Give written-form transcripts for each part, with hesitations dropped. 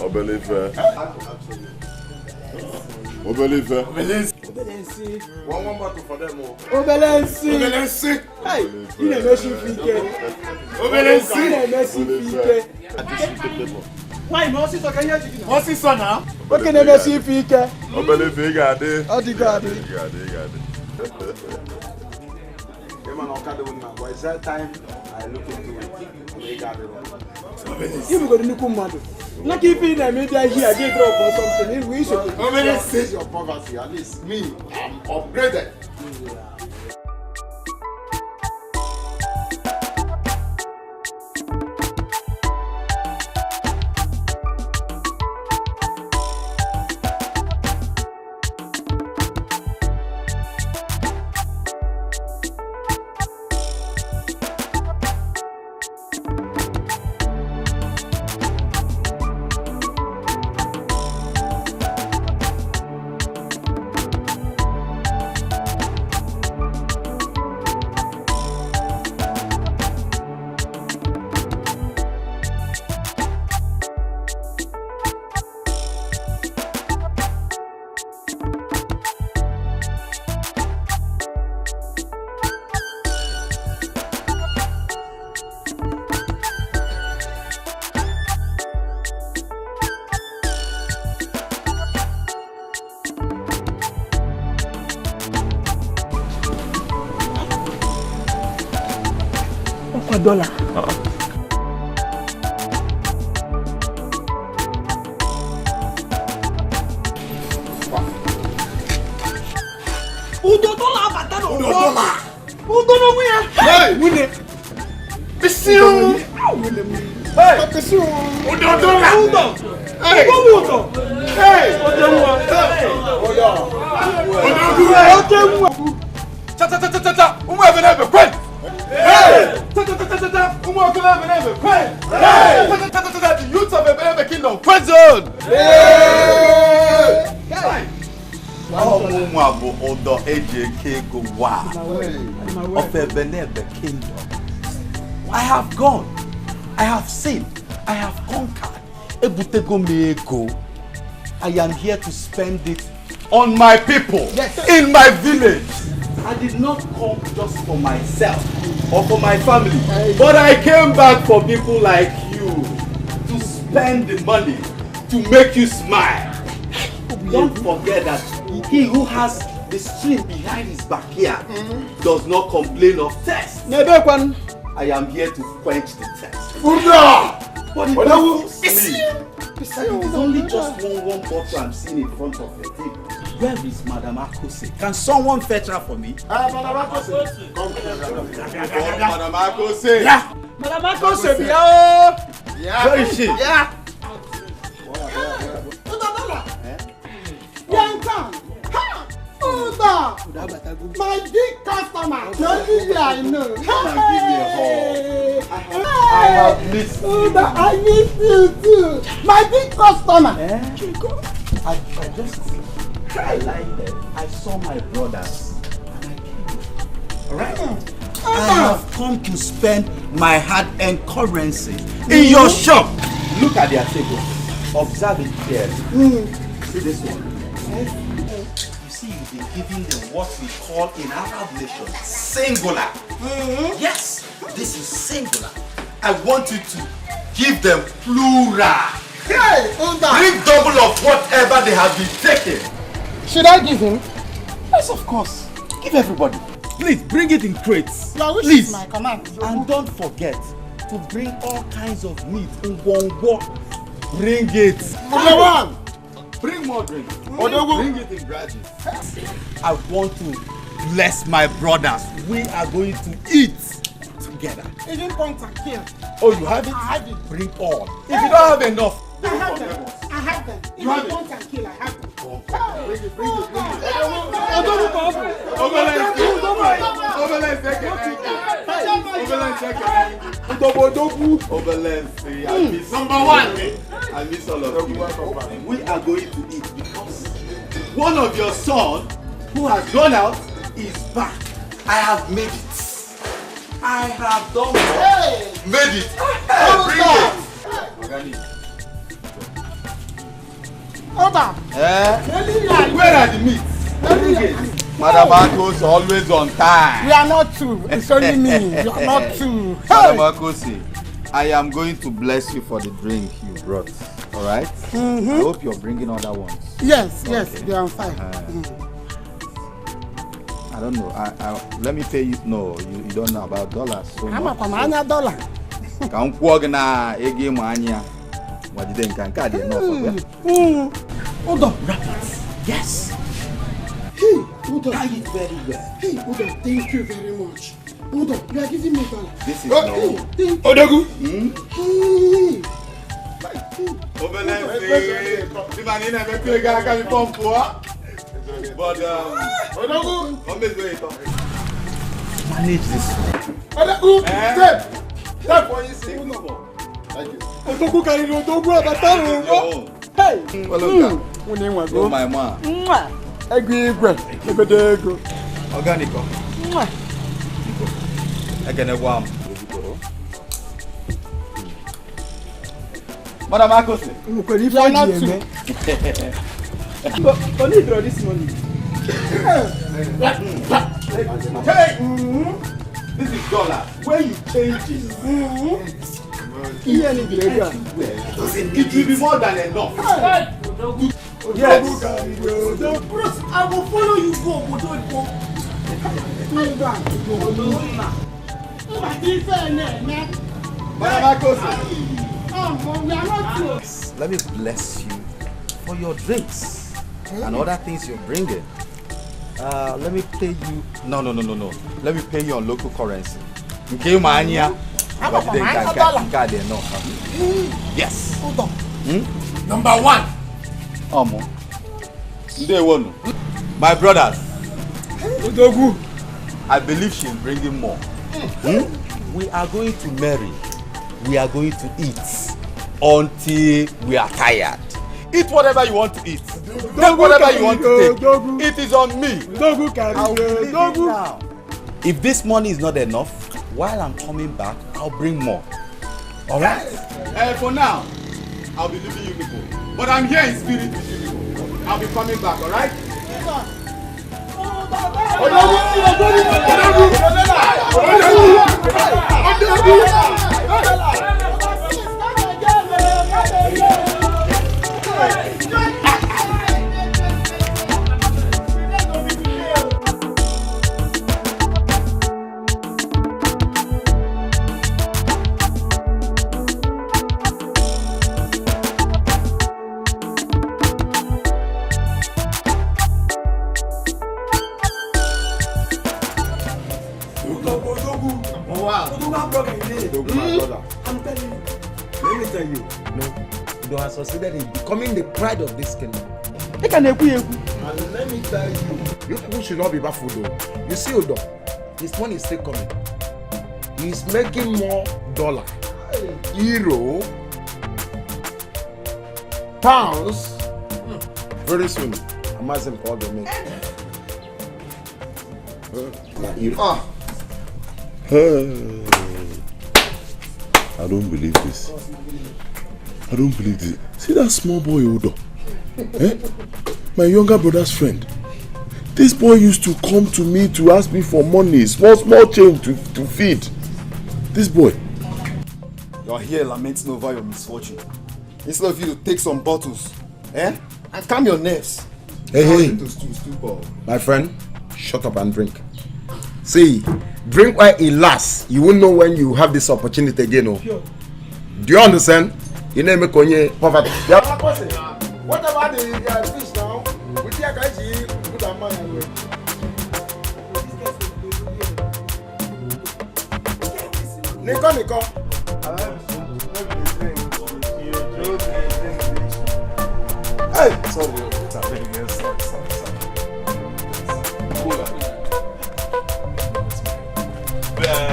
Obelife. One bottle for them all. Obelensi. Hey, you are messing fike. Why no see so can you? What's this son now? What can you messing fike? Obelife got it. Got it. Man, Okada win now. But it's that time I look into it. They got it wrong. You go to Nuku Madu. Not if in the media here, they drop or something. We should. How many says your poverty? At least me, I'm upgraded. $1. Hey! Win it! Pisiu! Hey! Pisiu! Hey! The youth of a kingdom, prison! I have gone, I have seen, I have conquered. I am here to spend it on my people, in my village. I did not come just for myself or for my family, but I came back for people like you to spend the money to make you smile. Don't forget that he who has the stream behind his backyard does not complain of thirst. I am here to quench the thirst. But it doesn't sleep. It is only just one bottle I'm seeing in front of your table. Where is Madam Akose? Can someone fetch her for me? Madam Akose. Come Madam Akose. Yeah. Madam Akose. Yeah. Where is she? Yeah. My big customer. The only way I know. I have missed you. I miss you too. My big customer. I like them. I saw my brothers and I came. Alright? I have come to spend my hard-earned currency in your shop. Look at their table. Observe it clearly. See this one. You see, you've been giving them what we call in Arab nation singular. Yes, this is singular. I want you to give them plural. Hey, bring double of whatever they have been taking. Should I give him? Yes, of course. Give everybody. Please bring it in crates. Please. My command. And don't forget to bring all kinds of meat in one. Bring it. Number one. Bring more drink. Bring it in grudges. I want to bless my brothers. We are going to eat together. Even point and kill. Oh, you have it? I have it. Bring all. If you don't have enough, I have them. I have them. You have it? Point and kill. I have them. Bring it. Number one. I miss all of you. We are going to eat because one of your sons who has gone out is back. I have made it. I have done it. Made it. Bring it. Order. Where are the meats? Madam Akos always on time. We are not two. It's only me. We are not two. Madam Akosi, I am going to bless you for the drink you brought. All right? I hope you're bringing other ones. Yes, they are fine. I don't know. Let me pay you. No, you don't know about dollars. So I'm a Pamania dollar. Can walk na egi mania. What did they can card enough? Hold on. Yes. Hey, hold on. Buy it very well. Hey, hold on. Thank you very much. Hold on. You are giving me dollar. This is no. Hey, thank you. Odogu. Hey. But manage this. Step for you see. Thank you. Odogu carry Odogu abataro. Hey. Oh my man. Organic. Madam Akose. You are not too. Only draw this money. Hey! This is dollar. When you change it, it will be more than enough. Yes. I will follow you go. Madam Akose. Let me bless you for your drinks and other things you're bringing. Let me pay you. No. Let me pay you on local currency. Okay, mania. Yes. Number one. My brothers. Odogu. I believe she's bringing more. We are going to marry. We are going to eat until we are tired. Eat whatever you want to eat. Take whatever you want to take. It is on me. I'll leave it now. If this money is not enough, while I'm coming back, I'll bring more. Alright? For now, I'll be leaving you people. But I'm here in spirit with you people. I'll be coming back, alright? Let me tell you, you have succeeded in becoming the pride of this kingdom. And let me tell you, you people should not be baffled though. You see Odo, his money is still coming. He's making more dollar, euro, pounds. Very soon, Amazon called the make. I don't believe this. I don't believe this. See that small boy Odo? My younger brother's friend. This boy used to come to me to ask me for money, small change to feed. This boy. You are here lamenting over your misfortune. Instead of you to take some bottles, and calm your nerves. Hey, my friend, shut up and drink. See, drink while it lasts. You won't know when you have this opportunity again. Oh. Do you understand? You name it Konye poverty. What about the fish now? We take a good amount anyway. Nico. Hey, sorry.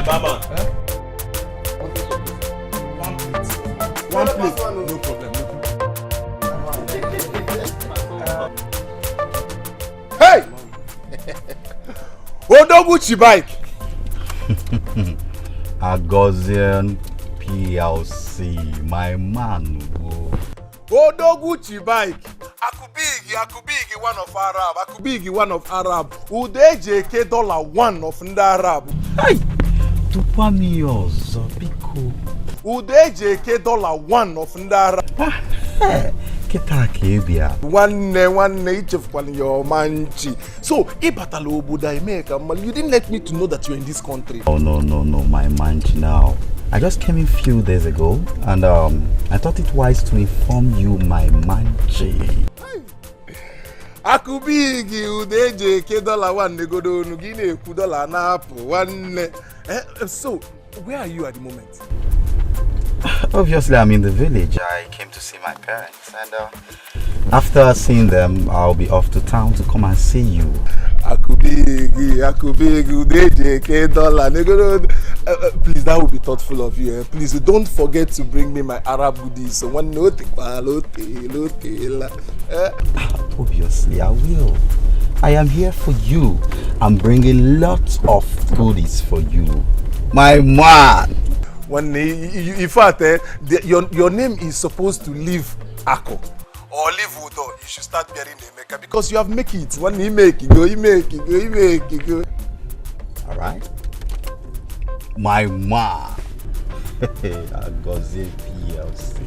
Mama. One plate. No problem. Hey! Odogu bike. Agozian PLC, my man. Odogu bike. Akubigi, one of Arab. Akubigi, one of Arab. UDJK $1 of the Arab. Hey! Tupamios, Biko. UDJK $1 of the Arab. One each of your manchi. So, Ibatalo Buddha America, you didn't let me to know that you're in this country. Oh no, my manchi now. I just came in a few days ago and I thought it wise to inform you my manchi. Akubigi UDJK $1 negodo nugine $1 one. So, where are you at the moment? Obviously, I'm in the village. I came to see my parents, and after seeing them, I'll be off to town to come and see you. Akubigi, UDJK $1. Please, that would be thoughtful of you. Please, don't forget to bring me my Arab goodies. So one note, Obviously, I will. I am here for you. I'm bringing lots of goodies for you, my man. One in fact, your name is supposed to leave Ako or leave Udo. You should start bearing the maker because you have make it. One he make it go. All right, my man. Agoze PLC.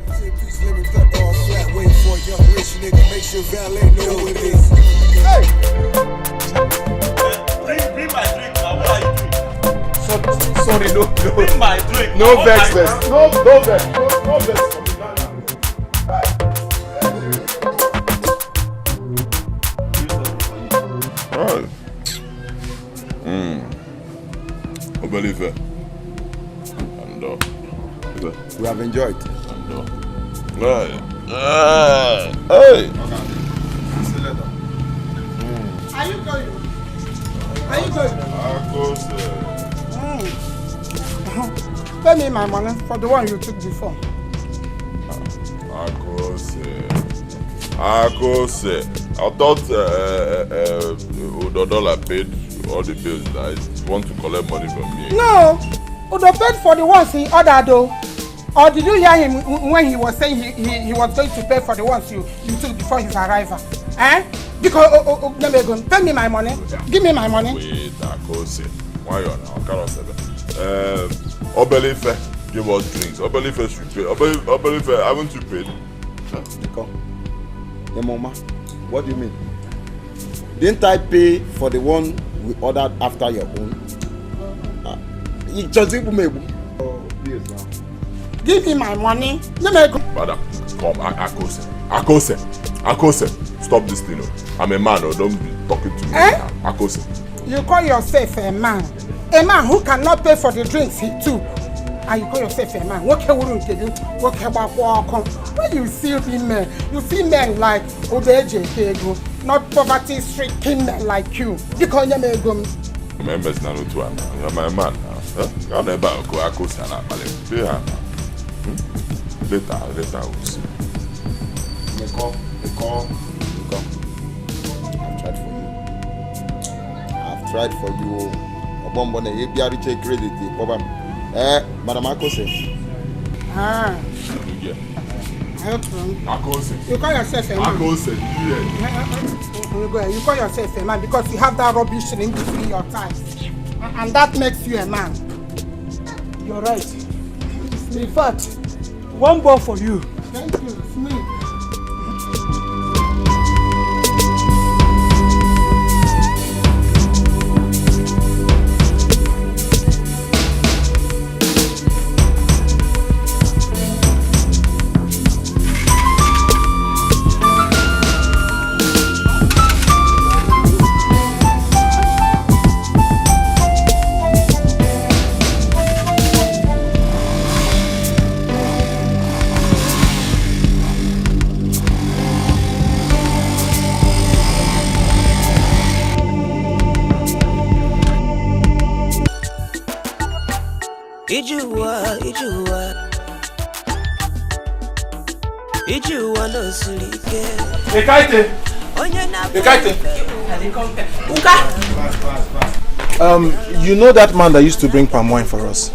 Please let me cut all flat. Wait for a young rich nigga. Make sure valet know what it is. Hey! Bring my drink now. What are you doing? Sorry, no. Bring my drink. No vex, no vex for me. Right. Obelife. And We have enjoyed. Right. Hey. See you later. Are you going? Are you going? Pay me my money for the one you took before. Akose. I thought Udodola paid all the bills. I want to collect money from me. No, Udo paid for the ones he ordered though. Or did you hear him when he was saying he was going to pay for the ones you took before his arrival? Eh? Because pay me my money. Give me my money. Wait, Akose. Why you now? Obelife, give us drinks. Obelife should pay. Obelife, haven't you paid? Etiko. Hey, Mama, what do you mean? Didn't I pay for the one we ordered after your own? Give me my money. Father, come, Akose, stop this thing. I'm a man, don't be talking to me. Akose. You call yourself a man? A man who cannot pay for the drinks he took. And you call yourself a man? What can we do? What can when you see men, you see men like UDJK, not poverty-stricken men like you. You call them a gum. Members now too. You're my man now. You're never go Akose and later we'll see. I've tried for you. Obombone ABR check credit. Madam Akose. Akose. You call yourself a man. Akose, You call yourself a man because you have that rubbish in between your thighs. And that makes you a man. You're right. In fact, one ball for you. Thank you. It's me. no you know that man that used to bring palm wine for us?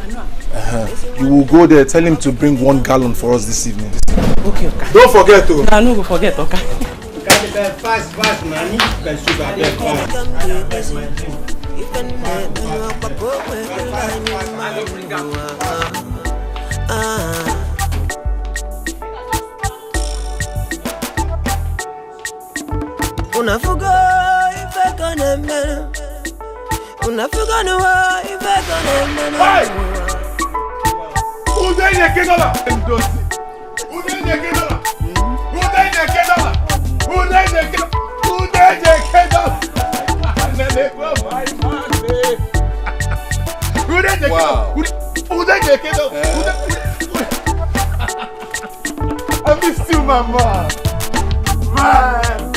You will go there, tell him to bring 1 gallon for us this evening. Okay. Don't forget to. I no go forget, okay. Fast, man. Fast. Unafuga ifeka nemena. Unafuga nuwa ifeka nemena. Udenye kedola. I missed you, mama. Man.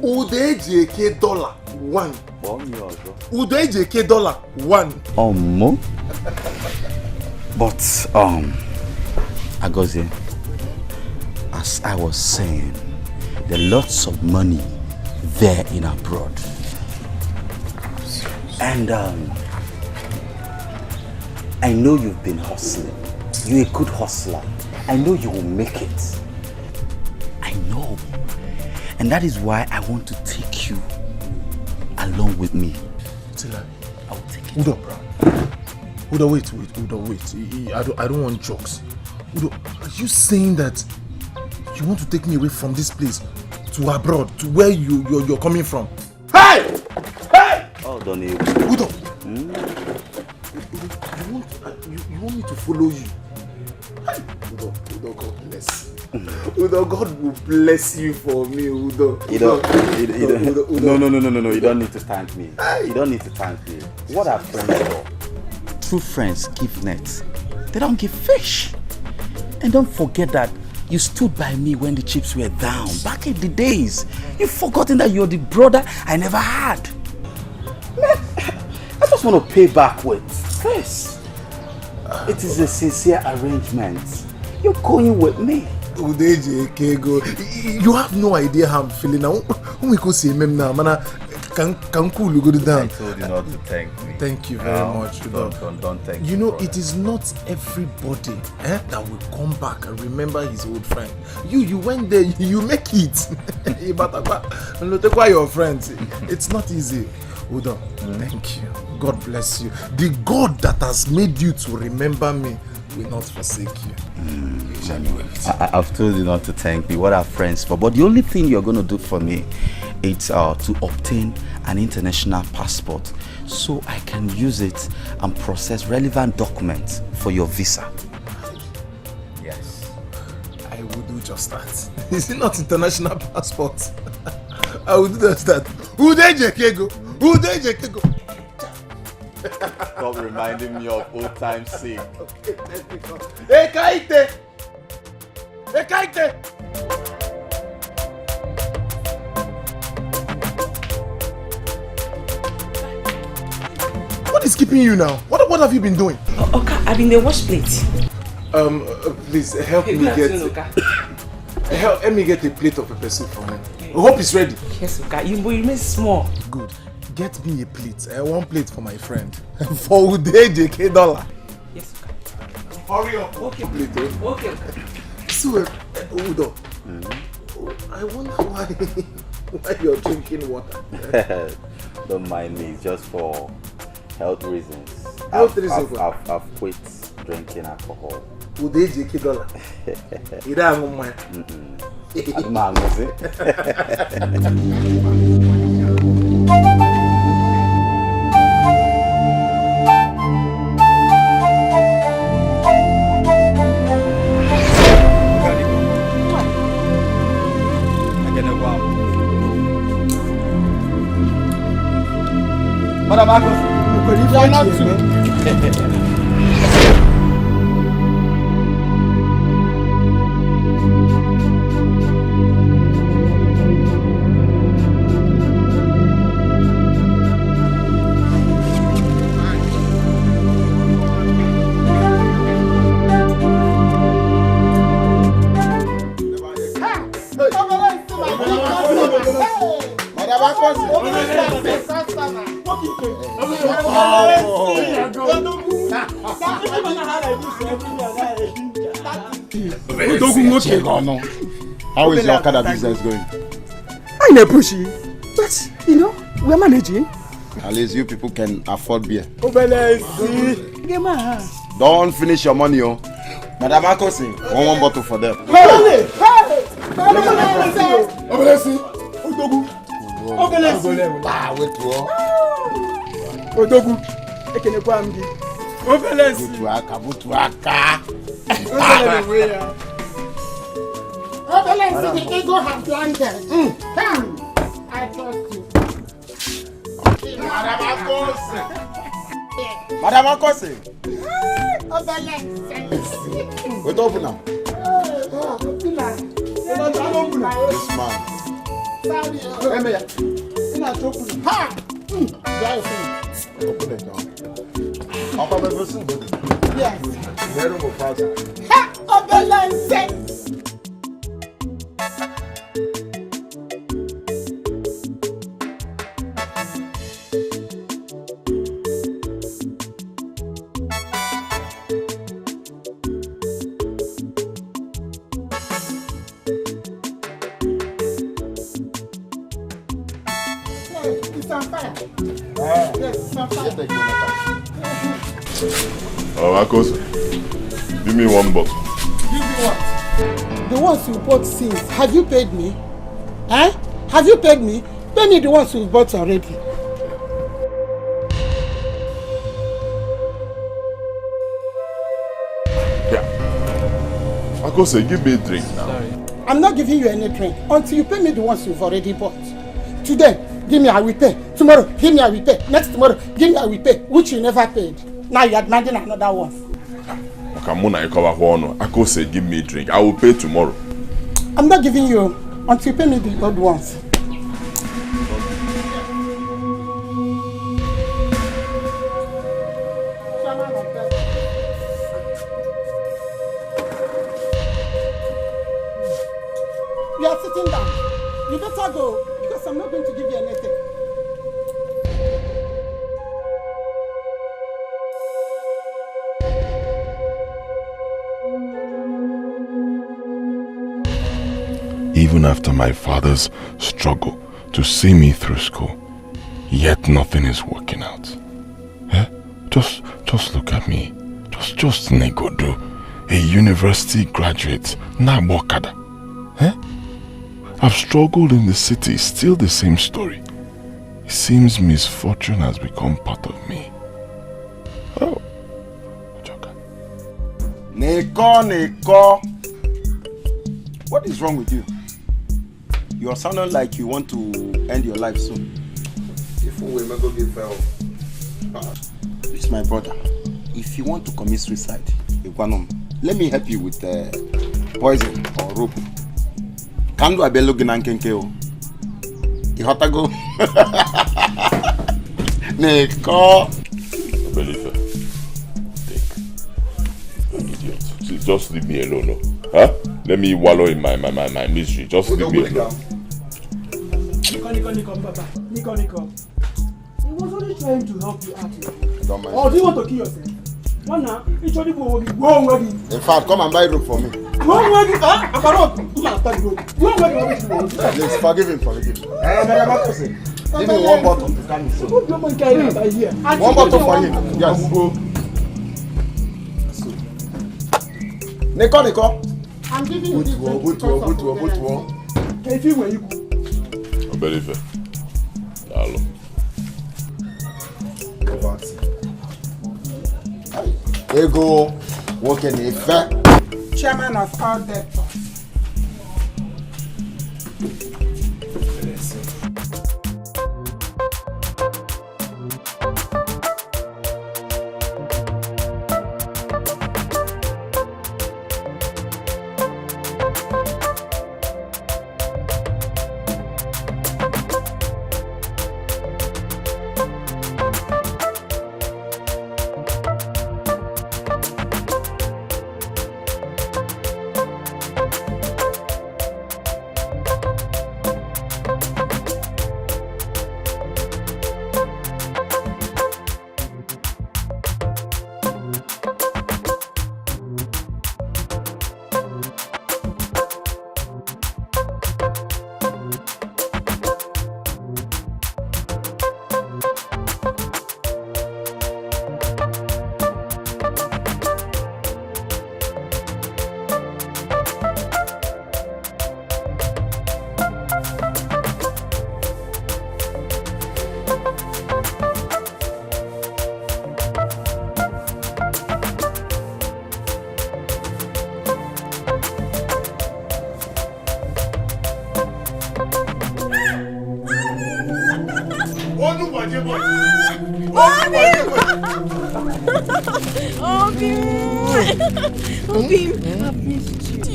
Udejeke dollar one. Udejeke dollar one. But Agozie, as I was saying, there are lots of money there in abroad. And I know you've been hustling. You're a good hustler. I know you will make it. I know. And that is why I want to take you along with me. Tila, I will take you. Udo, wait. I don't want jokes. Udo, are you saying that you want to take me away from this place to abroad, to where you're coming from? Hey! Oh, don't you? Udo! You want me to follow you? Udo, God bless. Udo, God will bless you for me, Udo. No, you don't need to thank me. You don't need to thank me. What are friends for? True friends give nets. They don't give fish. And don't forget that you stood by me when the chips were down. Back in the days. You've forgotten that you're the brother I never had. Man, I just want to pay back with this. It is a sincere arrangement. You're going with me. You have no idea how I'm feeling now. When we go see him now, man, can cool go down. I told you not to thank me. Thank you very much. Don't thank me. You know, it is not everybody that will come back and remember his old friend. You went there, you make it. Look why your friends. It's not easy. Udo, thank you. God bless you. The God that has made you to remember me will not forsake you. I've told you not to thank me. What are friends for? But the only thing you're going to do for me is to obtain an international passport so I can use it and process relevant documents for your visa. Yes. I will do just that. Is it not international passport? I will do just that. Udejekego. Stop reminding me of old times sake. Ekaite! What is keeping you now? What have you been doing? Okay, I've been the wash plate. Please help me get. Help me get a plate of pepper soup for me. I hope it's ready. Yes, okay. You remain small. Good. Get me a plate. One plate for my friend. For JK dollar. Yes, okay. Hurry up. Okay. Plate, Okay. So, Udo, I wonder why you're drinking water. Don't mind me, just for health reasons. Health reasons? I've quit drinking alcohol. JK dollar. You don't mind. Madam Agos, you are not too. Oh, How is your Okada business going? I never push you, but you know we're managing. At least you people can afford beer. Don't finish your money, oh. Madam Akosi, one bottle for them. The ego has landed. Come, I trust you. Madam Akosi. Wait, open now. This man. Open it now. Yes. Akos, give me one bottle. Give me what? The ones you bought since. Have you paid me? Eh? Have you paid me? Pay me the ones you bought already. Yeah. Akos, give me a drink now. Sorry. I'm not giving you any drink until you pay me the ones you've already bought. Today, give me I will pay. Tomorrow, give me I will pay. Next tomorrow, give me I will pay. Which you never paid. Now you're demanding another one. Akose, give me a drink. I will pay tomorrow. I'm not giving you until you pay me the old ones. You are sitting down. You better go because I'm not going to give you anything. Even after my father's struggle to see me through school, yet nothing is working out. Eh? Just look at me. Just Negodu, a university graduate, now Okada. Eh? I've struggled in the city, still the same story. It seems misfortune has become part of me. Oh, Joker. Neko. What is wrong with you? You are sounding like you want to end your life soon. If we may go get fell. It's my brother. If you want to commit suicide, let me help you with poison or rope. Can do a bello ginankeo? Ihotago. Neko. Believer. Take. An idiot. Just leave me alone. No? Huh? Let me wallow in my misery. Just leave me alone. Nico, Papa. Nico. He was only trying to help you out. Don't mind. Or do you want to kill yourself? One now, each one go in fact, come and buy rope for me. Please forgive him. Give me one bottle to carry me. One bottle for him. Yes. Nico. I'm giving you this. Good. Can you feel where you go? Believer. Hello. Ego, working in effect. Chairman of all debtors.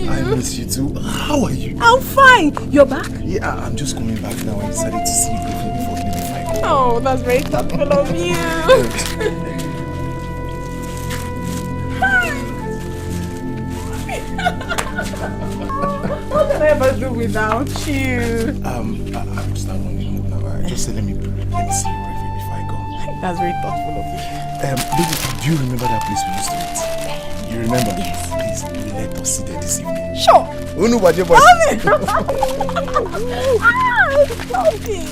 I miss you too. How are you? I'm fine. You're back? Yeah, I'm just coming back now. I decided to see you quickly before leaving my home. Oh, that's very thoughtful of you. What can I ever do without you? I'm start running home now. Just let me see you briefly before I go. That's very thoughtful of you. Baby, do you remember that place we used to meet? You remember? Yes. Please, let us sit there this evening. Sure. Unu baje boy. Okay.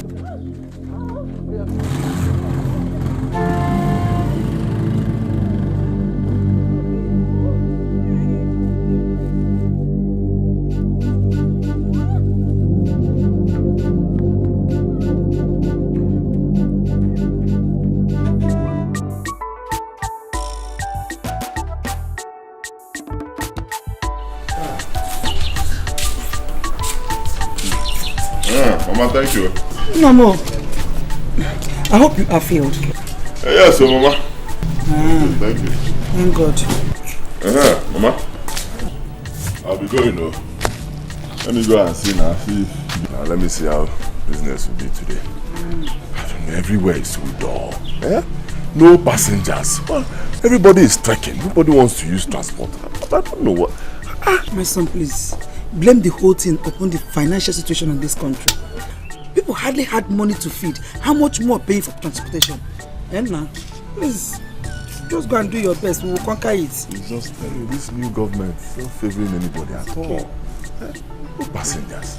Mama, thank you. Mama, I hope you are filled. Yes, Mama. Thank you. Thank God. Mama. I'll be going though. Let me go and see now. Now let me see how business will be today. I don't know, everywhere is so dull. No passengers. Well, everybody is trekking. Nobody wants to use transport. I don't know what. My son, please. Blame the whole thing upon the financial situation in this country. People hardly had money to feed. How much more paying for transportation? And now, please, just go and do your best. We will conquer it. It's just this new government is not favoring anybody at all. No passengers.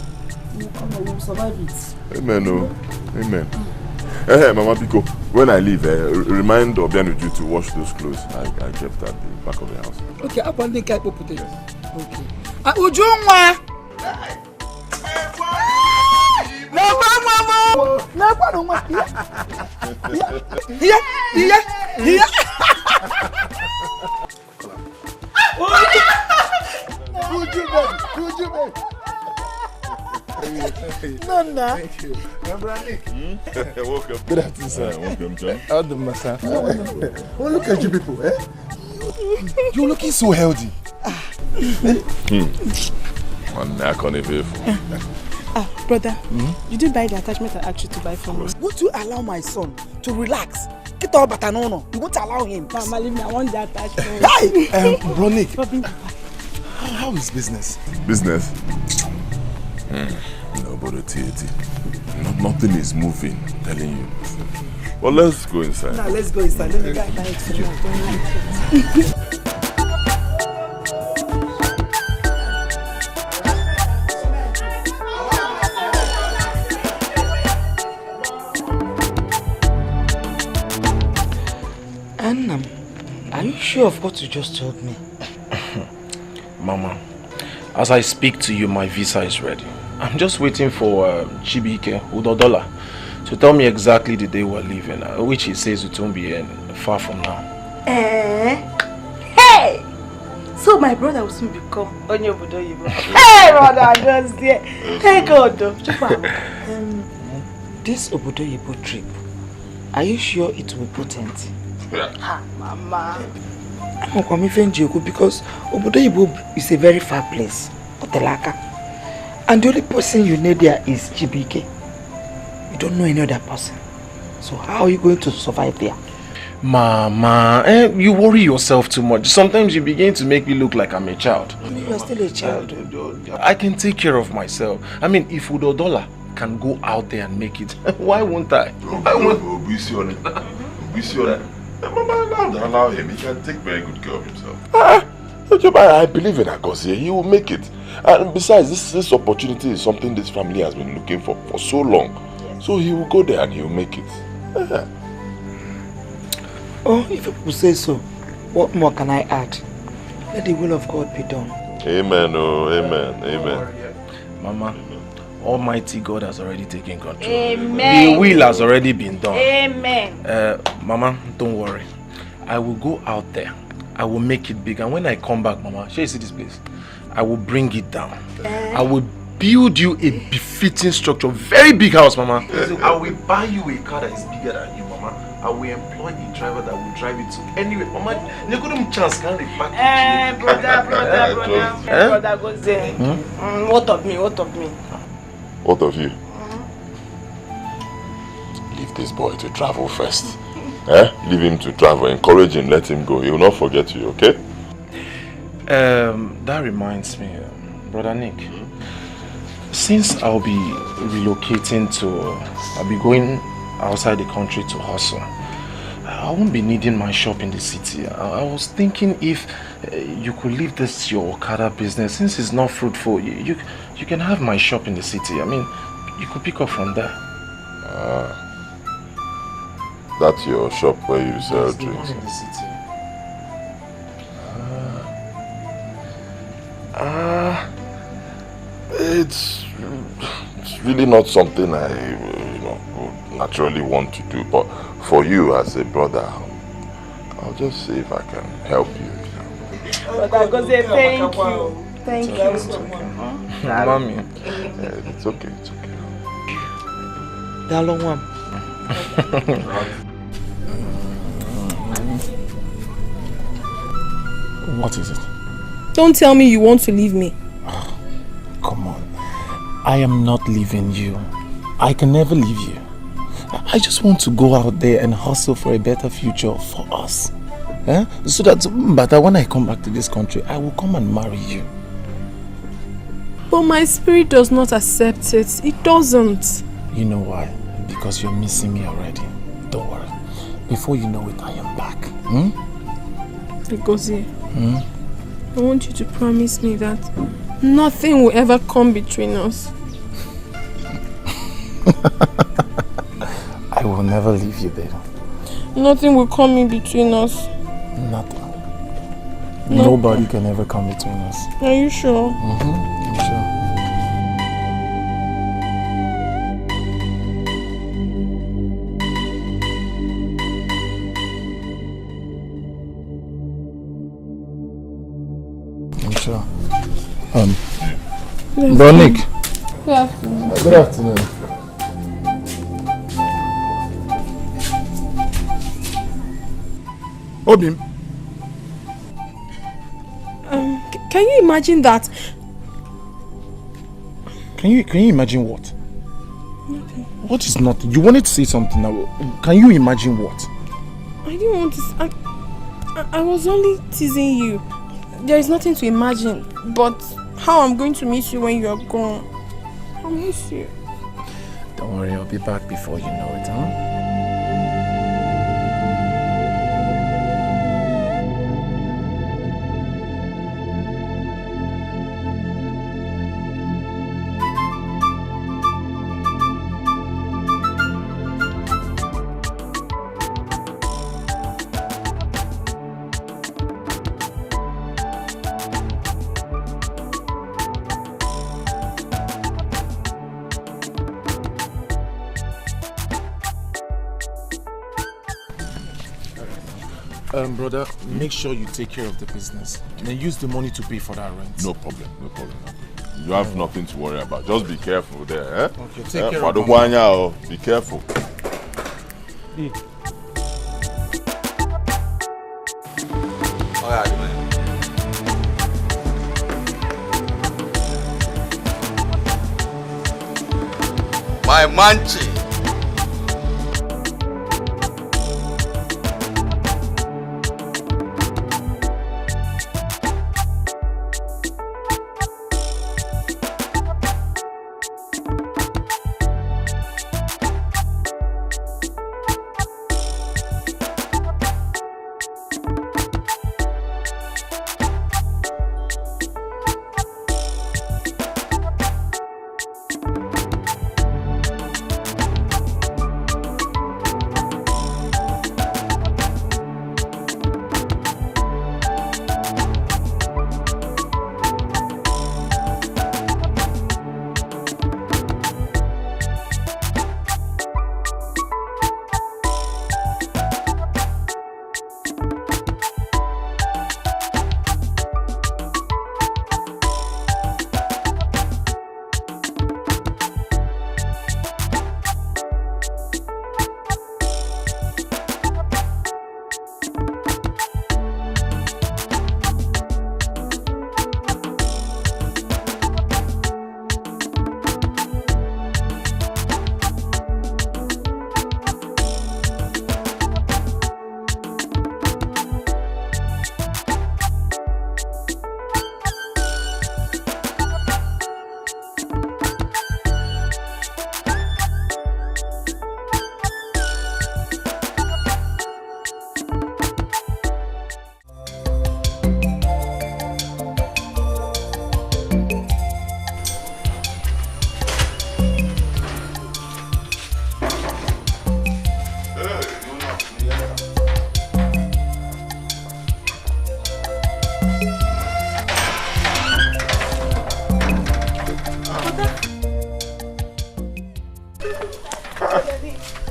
We will survive it. Amen. Oh. Amen. Hey, Mama Biko, when I leave, remind Obianuju to wash those clothes I kept at the back of the house. Okay, up on the cap potato. Okay. Ujungwa! Nonna. Thank you. Welcome. Good afternoon, sir. Welcome, John. How do you, sir? Oh, look at you people, You're looking so healthy. Brother, you didn't buy the attachment I asked you to buy for me. Won't you allow my son to relax? Get all but no. You won't allow him. Mama, leave me. I want the attachment. Hey! Bronick, how is business? Business? No, but nothing is moving, I'm telling you. Well, let's go inside. Now, let's go inside. Let me buy it for you. Annam, are you sure of what you just told me? Mama, as I speak to you, my visa is ready. I'm just waiting for Chibike, Udodola, to tell me exactly the day we're leaving, which he says it won't be far from now. Hey! So my brother will soon become Onyobudoyibo. Hey, brother, I just there. Hey, God. This Obodoyibo trip, are you sure it will be potent? Mama. I'm coming from Jogo because Obodoyibo is a very far place, Otelaka. And the only person you know there is Chibike. You don't know any other person. So how are you going to survive there? Mama, you worry yourself too much. Sometimes you begin to make me look like I'm a child. You are still a child. I can take care of myself. I mean, if Udodola can go out there and make it, why won't I? Mama, allow him. He can take very good care of himself. I believe in Agosie. He will make it. And besides, this opportunity is something this family has been looking for so long. Yes. So he will go there and he will make it. Oh, if people say so, what more can I add? Let the will of God be done. Amen. Oh, amen. Amen. Mama, Almighty God has already taken control. Amen. The will has already been done. Amen. Mama, don't worry. I will go out there. I will make it big. And when I come back, Mama, shall you see this place? I will bring it down. I will build you a befitting structure, very big house, Mama. I will buy you a car that is bigger than you, Mama. I will employ a driver that will drive it to anywhere. Mama, you couldn't chance can repack. Brother goes there. What of me? What of you? Leave this boy to travel first. Leave him to travel. Encourage him. Let him go. He will not forget you. Okay? That reminds me, Brother Nick. Since I'll be relocating I'll be going outside the country to hustle. I won't be needing my shop in the city. I was thinking if you could leave this your Okada business, since it's not fruitful, you can have my shop in the city. I mean, you could pick up from there. That's your shop where you sell drinks? In the city. It's really not something I would naturally want to do, but for you as a brother, I'll just see if I can help you. Brother Goze, thank you. Thank you. Mommy. It's okay, it's okay. What is it? Don't tell me you want to leave me. Come on. I am not leaving you. I can never leave you. I just want to go out there and hustle for a better future for us. So that when I come back to this country, I will come and marry you. But my spirit does not accept it. It doesn't. You know why? Because you're missing me already. Don't worry. Before you know it, I am back. Gozie, I want you to promise me that nothing will ever come between us. I will never leave you there. Nothing will come in between us. Nothing. Nobody can ever come between us. Are you sure? I'm sure. Sure. Bro Nick. Good afternoon. Good afternoon. Obim. Can you imagine that? Can you imagine what? Nothing. What is nothing? You wanted to say something now. Can you imagine what? I didn't want to. I was only teasing you. There is nothing to imagine, but how I'm going to miss you when you are gone. I'll miss you. Don't worry, I'll be back before you know it, huh? Brother, make sure you take care of the business. And then use the money to pay for that rent. No problem, no problem. You have nothing to worry about. Just be careful there, Okay, take care of it. Be careful. My manchi.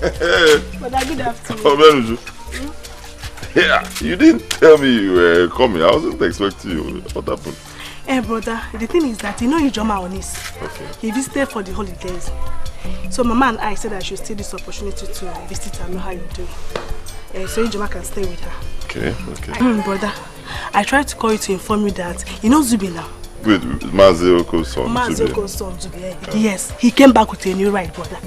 Brother, good afternoon. Oh, Benuju. Yeah, you didn't tell me you were coming. I wasn't expecting you. What happened? Brother, the thing is that you know Ijoma Onis. Okay. He visited for the holidays. So Mama and I said I should take this opportunity to visit her and know how you do. So Ijoma can stay with her. Okay. Brother, I tried to call you to inform you that you know Zubi now. Wait, Mazeoko's son. Mazeoko's son, Zubi. Yes, he came back with a new ride, brother.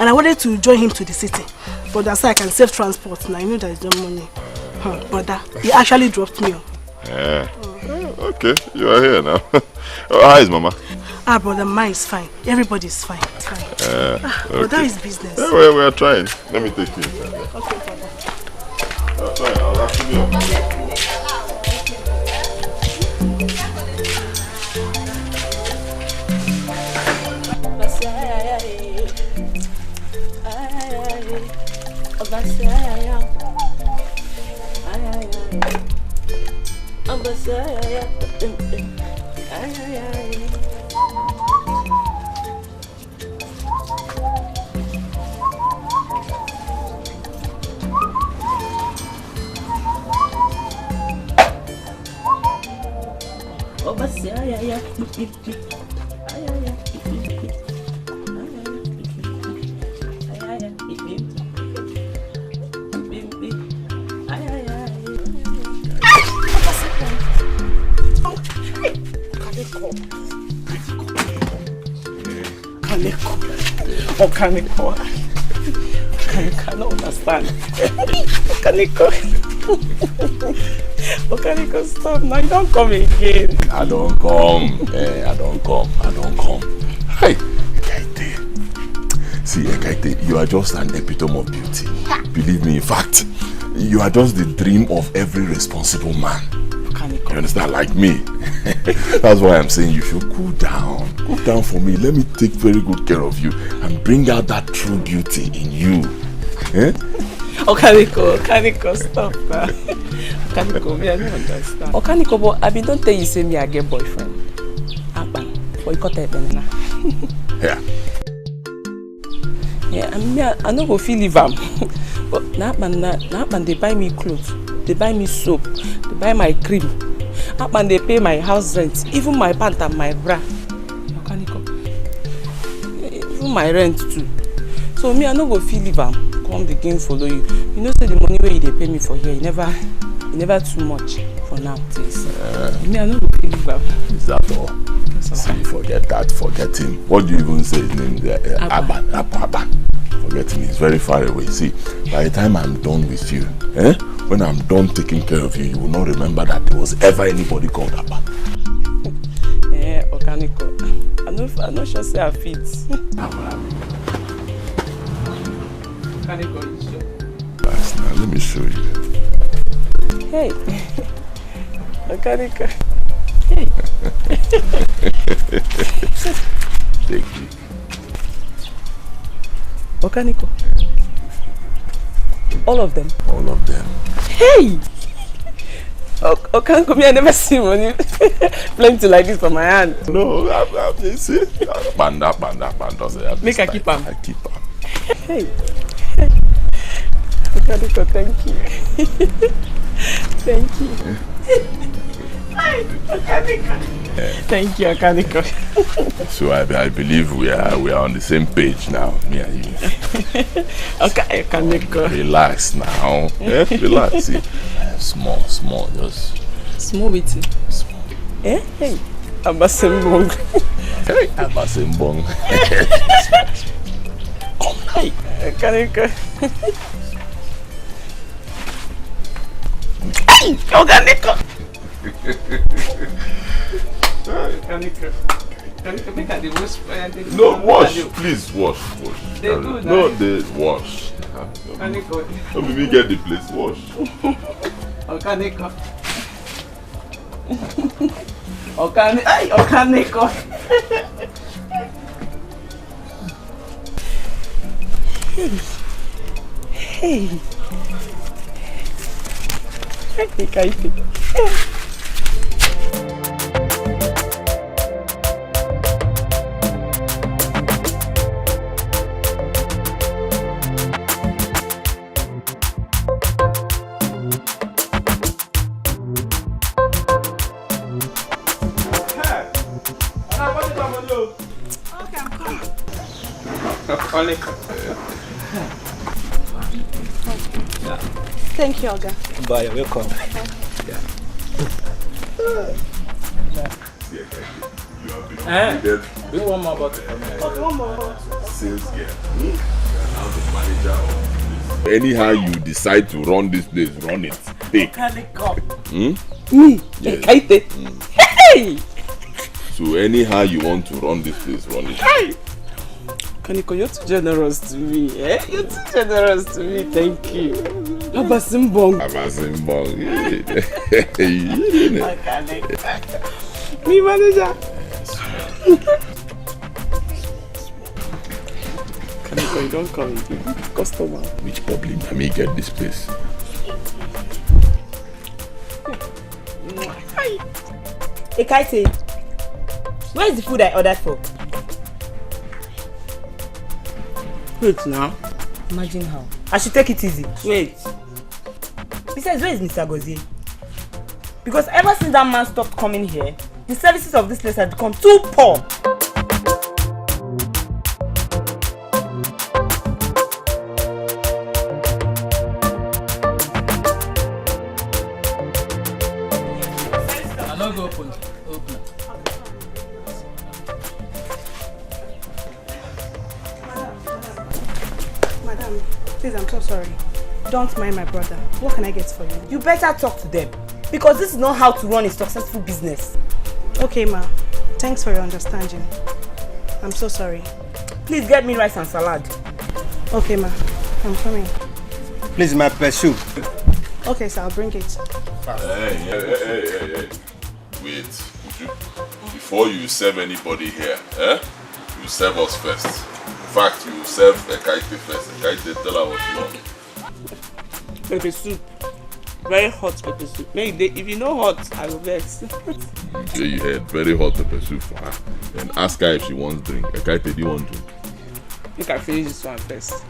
And I wanted to join him to the city. But that's so I can save transport. Now you know there is no money. Brother, he actually dropped me off. Okay, you are here now. How is Mama? Brother, mine is fine. Everybody's fine. It's fine. But that is business. Yeah, we are trying. Let me take you. Okay, brother. I'll try. I'll actually help you. Okaniko. I cannot understand. Okaniko, stop now. You don't come again. I don't come. Hey, Ekaite. See, Ekaite, you are just an epitome of beauty. Believe me, in fact, you are just the dream of every responsible man. You understand? Like me. That's why I'm saying you should cool down. Cool down for me. Let me take very good care of you and bring out that true beauty in you. Okaniko, stop now. Okaniko, me, I don't understand. Okaniko, but I don't tell you say me I get boyfriend. But you got it now. Yeah. Yeah, I no go feel leave am. But now they buy me clothes, they buy me soap, they buy my cream. And they pay my house rent, even my pant and my bra. Even my rent too. So me, I no go feel leave am. Come begin follow you. You know, say the money where they pay me for here, you never too much for now, please. Me, I no go feel leave am. Is that all? See, forget that. Forget him. What do you even say his name there? Aban. Forget him. He's very far away. See, by the time I'm done with you, when I'm done taking care of you, you will not remember that there was ever anybody called Aban. Okaniko. I'm not sure say I fit. Okaniko, you sure? Nice, now let me show you. Hey. Okaniko. Hey. Take it. Okaniko. All of them? All of them. Hey! Okaniko, me, I never see money plenty like this for my hand. No, I see. Banda. Make I keep them. I keep them. Hey. Okaniko, thank you. Thank you. Hi, Okaniko. Thank you, Okaniko. So I believe we are on the same page now, me and you. Okay, Okaniko. Relax now. Relax. See, small, just. Small with it. Small. Hey. Abasembong. Hey, Abasembong. Come now. Hey, Okaniko. Hey, Okaniko. No, wash. Please, wash. They do no, they wash. Let me get the place. Wash. Okaniko. Okaniko. Hey. Thank you, Oga. Bye, you're welcome. Do one more bottle for me. Okay, one more. Sales girl. Now the manager of this. Anyhow you decide to run this place, run it. Take. Me? Yes. Hey! So anyhow you want to run this place, run it. Hey! Kaniko, you're too generous to me, eh? You're too generous to me, thank you. Abasimbong. Me manager. Kaniko, you don't come with customer. Which problem I may get this place? Hey, Kaite, where is the food I ordered for? Wait now. Imagine how. I should take it easy. Wait. Besides, where is Mr. Gozie? Because ever since that man stopped coming here, the services of this place have become too poor. I'm not going to open. Madam, please, I'm so sorry. Don't mind my brother. What can I get for you? You better talk to them, because this is not how to run a successful business. Okay, ma. Thanks for your understanding. I'm so sorry. Please get me rice and salad. Okay, ma. I'm coming. Please, my pursuit. Okay, so I'll bring it. Hey. Wait, before you serve anybody here, you serve us first. In fact, you serve Ekaite first. Ekaite, tell her what you want. Pepper soup. Very hot pepper soup. Maybe if you know hot, I will vex. Okay, you had very hot pepper soup for her. Then ask her if she wants drink. Ekaite, do you want drink? You can finish this one first.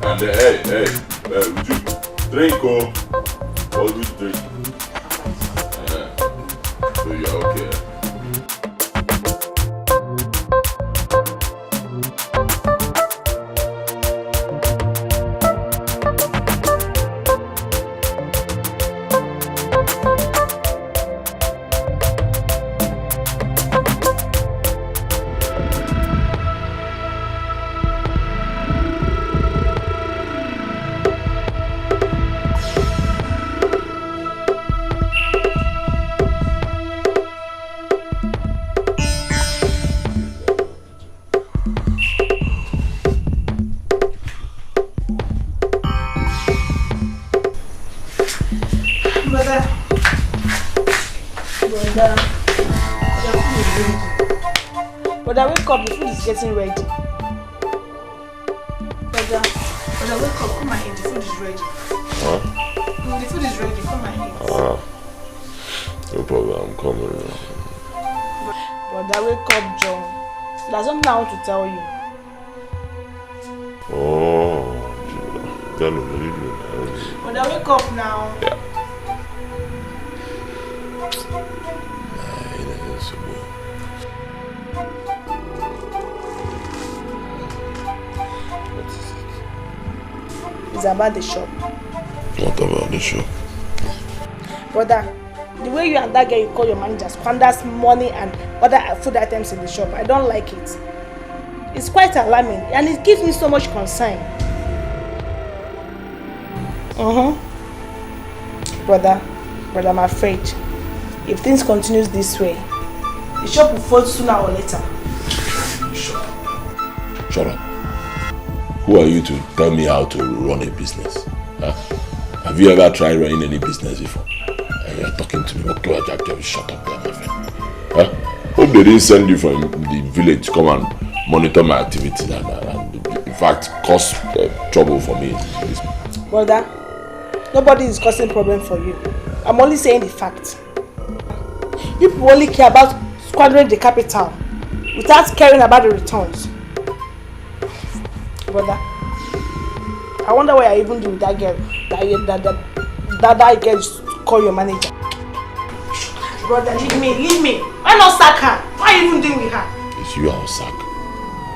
And hey, would you drink or what do you drink? So you're okay. Brother, wake up, the food is getting ready. Brother, wake up, come and eat, the food is ready. Huh? The food is ready, come and eat. No problem, I'm coming. Brother, wake up, John. There's something I want to tell you. Oh, tell me. Brother, wake up now. Yeah. It's about the shop. What about the shop? Brother, the way you and that girl you call your manager squanders money and other food items in the shop, I don't like it. It's quite alarming and it gives me so much concern. Brother, I'm afraid if things continues this way, the shop will fall sooner or later. Shut up. Who are you to tell me how to run a business? Huh? Have you ever tried running any business before? You're talking to me. Okay, shut up there, my friend. Huh? Hope they didn't send you from the village to come and monitor my activities and in fact cause trouble for me. Brother, nobody is causing problem for you. I'm only saying the fact. You people only care about squandering the capital without caring about the returns. Brother, I wonder what I even do with that girl. That girl call your manager. Brother, leave me. Why not sack her? What are you even doing with her? It's you I'll sack.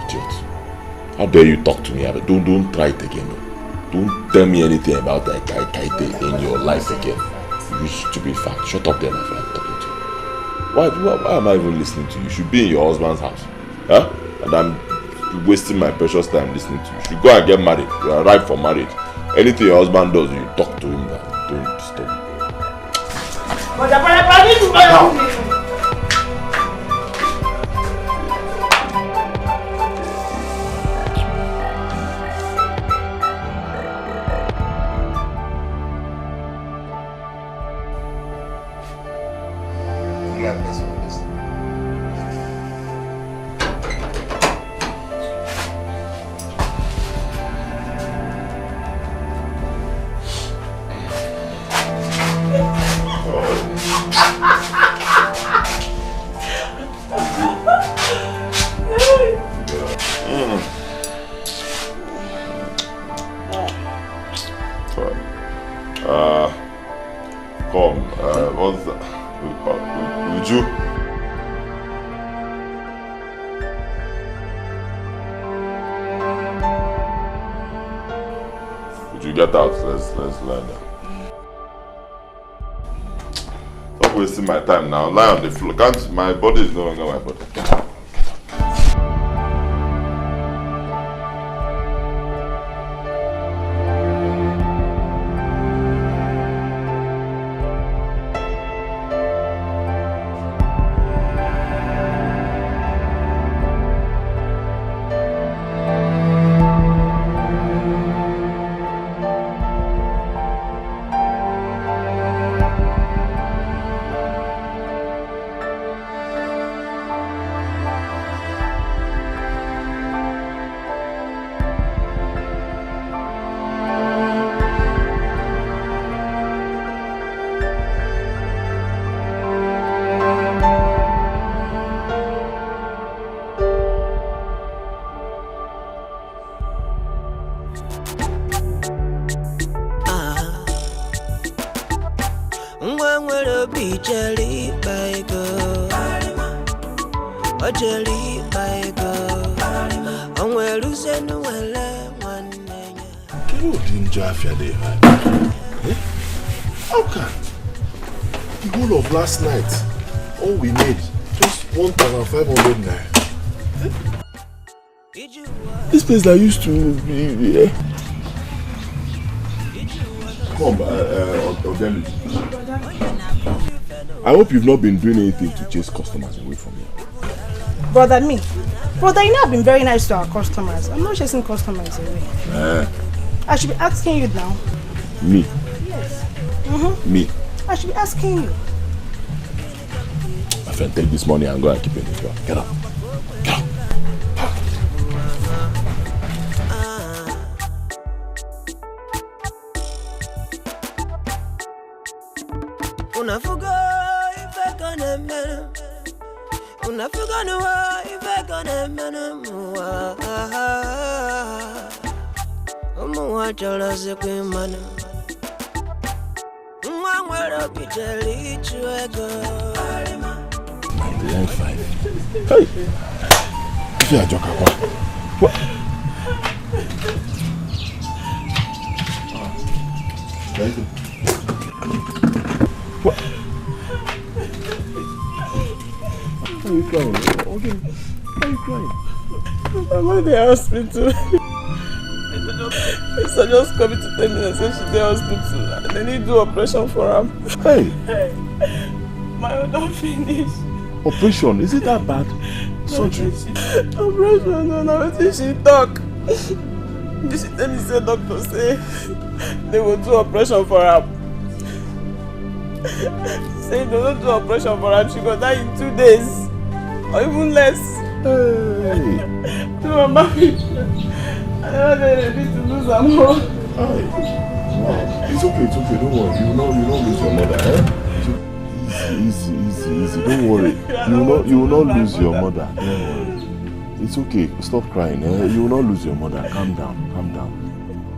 Idiot. How dare you talk to me? Don't try it again. Don't tell me anything about that Kaite in your life again. You stupid fuck. Shut up there, my friend. I'm talking to you. Why am I even listening to you? You should be in your husband's house. Huh? And I'm wasting my precious time listening to you. You should go and get married. You are ripe for marriage. Anything your husband does, you talk to him now. Don't disturb me. What's that? Would you? Would you get out? Let's lie down. Stop wasting my time now. Lie on the floor. My body is no longer my body. Get out. Last night, all we made just 1,500 naira. This place that used to be Come, I hope you've not been doing anything to chase customers away from here. Brother, you know I've been very nice to our customers. I'm not chasing customers away. I should be asking you now. Me? Yes. Me? I should be asking you. My friend, take this money and go and keep it in the car. Get up. Get up. Line 5. Hey! If you are joking, what? What? Why are you crying? Okay. Why are you crying? I'm at the hospital. Lisa just coming to tell me that she's in the hospital and they need to do operation for her. Hey! My own don't finish. Operation? Is it that bad? Surgery? Operation? No, what did she talk? She tell me, say doctor say they will do operation for her. Say if they don't do operation for her, she will die in 2 days. Or even less. Hey! No, Mama, I never ready to lose her more. Hey! Wow. It's okay, don't worry. You will not lose your mother, eh? Easy. Don't worry. You will not lose your mother. Don't worry. It's okay. Stop crying. Eh? You will not lose your mother. Calm down.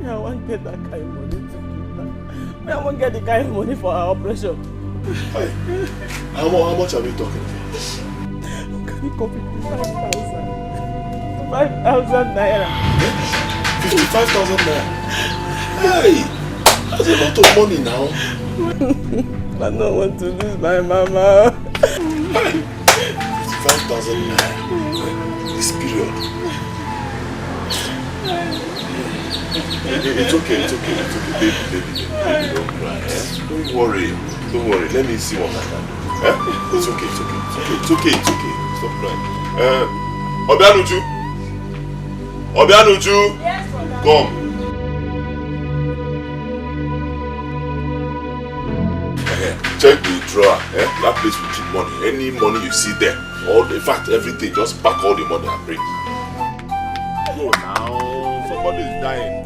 I won't get that kind of money to give her. I won't get the kind of money for her operation. Hi. How much are we talking about? Can you copy 5,000? 5,000 naira. 55,000 naira? Hey! That's a lot of money now. I don't want to lose my mama. 55,000 naira. This period. It's okay. Baby, don't cry. Don't worry. Let me see what I can do. It's okay. Stop crying. Obianuju. Yes, come. Check the drawer. That place will keep money. Any money you see there, in fact everything, just pack all the money and bring. Go now. Somebody is dying.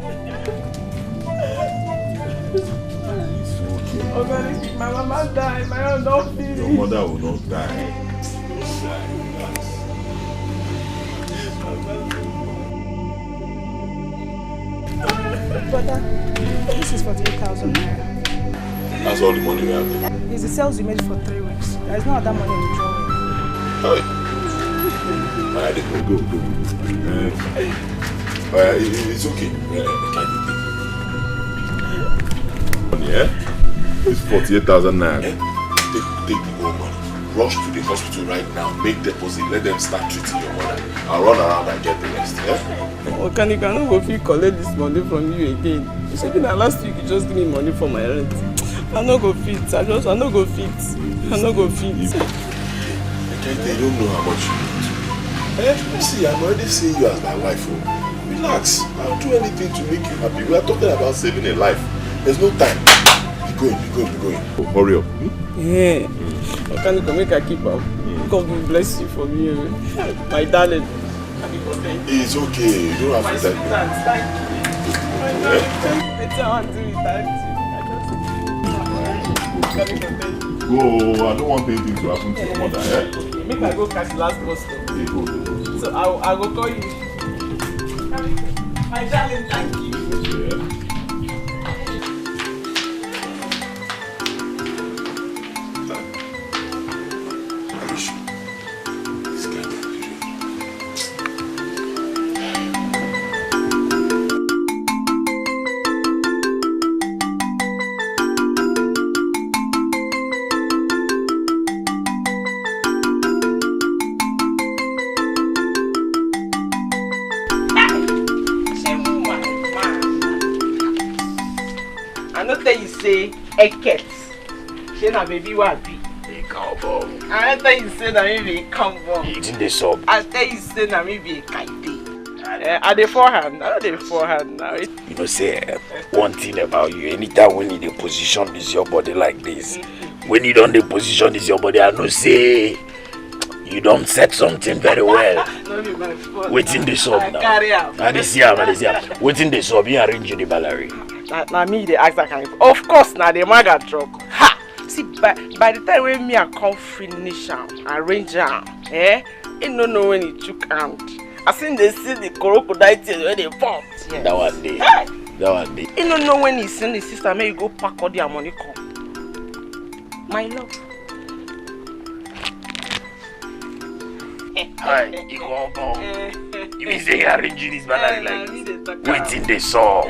Okay, my mama died. My mom don't feel it. Your mother will not die. Brother, this is for 3,000 naira. That's all the money we have. It's the sales you made for 3 weeks. There is no other money in the drawer. Alright, go. It's okay. Yeah? It's 48,000 naira. Take the whole money. Rush to the hospital right now. Make deposit. Let them start treating your mother. I'll run around and get the rest. Yeah? Can you not go collect this money from you again? You said that last week you just give me money for my rent. I no go fit. I no go fit. They don't know how much you need. See, I'm already seeing you as my wife. Relax. I'll do anything to make you happy. We are talking about saving a life. There's no time. Be going. Oh, hurry up. Yeah. Can you make a keep up? God will bless you for me, my darling. It's okay. You don't have to thank me. Go. I don't want anything to happen to your mother. Make I go catch the last bus stop. Okay, go. So I will call you. My darling, thank you. Eket. She na baby wabi. Hey, cowboy. I tell you say na me be cowboy. Eating the sub. I tell you say na me be kaite. At the forehand, I know the forehand now. You know, say one thing about you. Anytime when you dey position this your body like this, when you don't dey position this your body, I know say you don't set something very well. No be my fault. Waiting the sub now. Carry out. I dey see am. Waiting the sub. You arrange the ballery. Na me dey ask that kind of. Of course, na the maga drug. Ha! See, by the time when me I come finish am, arrange am, he no know when he took hand. I seen they see the crocodile tears when they pump. Yeah. That one day. He no know when he send his sister, may you go pack all their money come. My love. Hi, you mean say you arranging this ballery like this? Waiting the sub.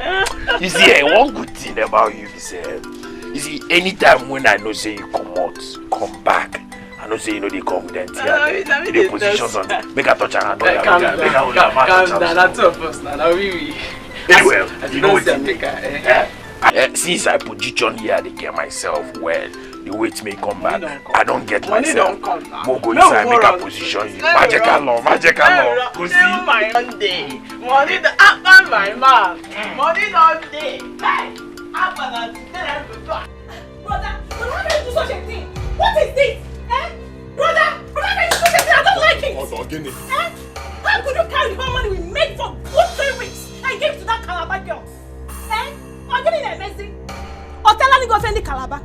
You see, one good thing about you is, you see, anytime when I know say you come back, I know say you know they come with them the positions on them. Make a touch and calm down, that's two of us now. We. Anyway, you know what? Since I position here, they get myself well. The wait may come back. I don't get myself. We'll go inside, make a position. Magical law. Go see. My Monday. Money the up on my mouth. Money don't day. Up on today. Brother, how can you do such a thing? What is this? Brother, how can you do such a thing? I don't like it. How could you carry the money we made for 3 weeks and give to that Calabar girl? I'm getting a messy. Or tell her to go offend the Calabar.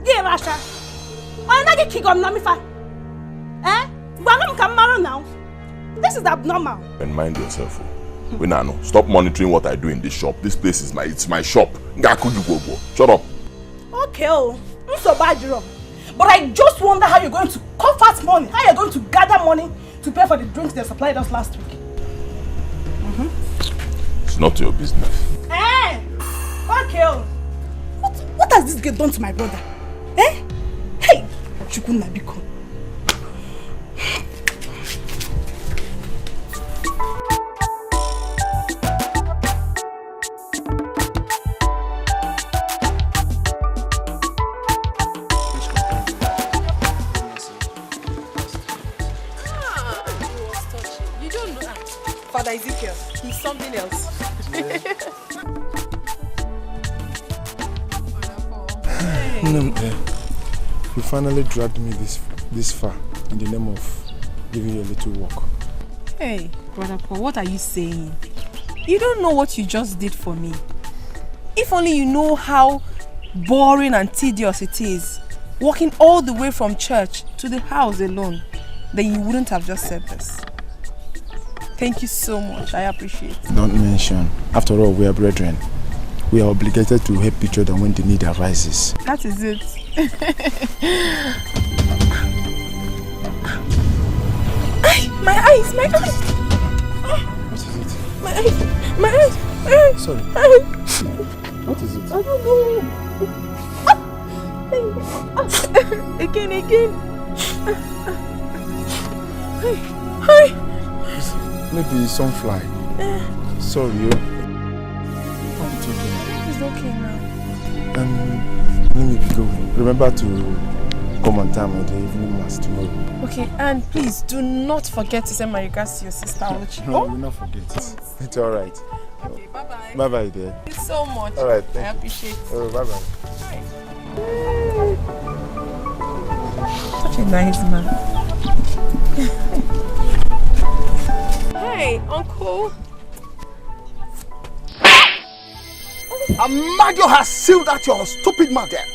Give Rasha. I'm not getting kicked on Namifa. But I'm coming now. This is abnormal. And mind yourself. Winano, stop monitoring what I do in this shop. This place is my shop. Shut up. Okay, I'm so bad, but But I just wonder how you're going to comfort money, how you're going to gather money to pay for the drinks they supplied us last week. It's not your business. Eh? Okay. What has this girl done to my brother? Eh? Hey! Chukuna Biko. You don't know Father Ezekiel. He's something else. You finally dragged me this far in the name of giving you a little walk. Hey, Brother Paul, what are you saying? You don't know what you just did for me. If only you know how boring and tedious it is, walking all the way from church to the house alone, then you wouldn't have just said this. Thank you so much. I appreciate it. Don't mention. After all, we are brethren. We are obligated to help each other when the need arises. That is it. My eyes! What is it? My eyes! Sorry. What is it? I don't know. Again. Hi. Maybe some fly. Sorry. It's okay now. Let me go. Remember to come on time at the evening mass tomorrow. Okay, and please do not forget to send my regards to your sister Ochi. No, I will not forget. It's alright. Okay, bye-bye. Bye-bye, dear. Thank you so much. Alright, I appreciate it. Oh, bye-bye. Such a nice man. Hey, Uncle. Amadio has sealed out your stupid mouth there.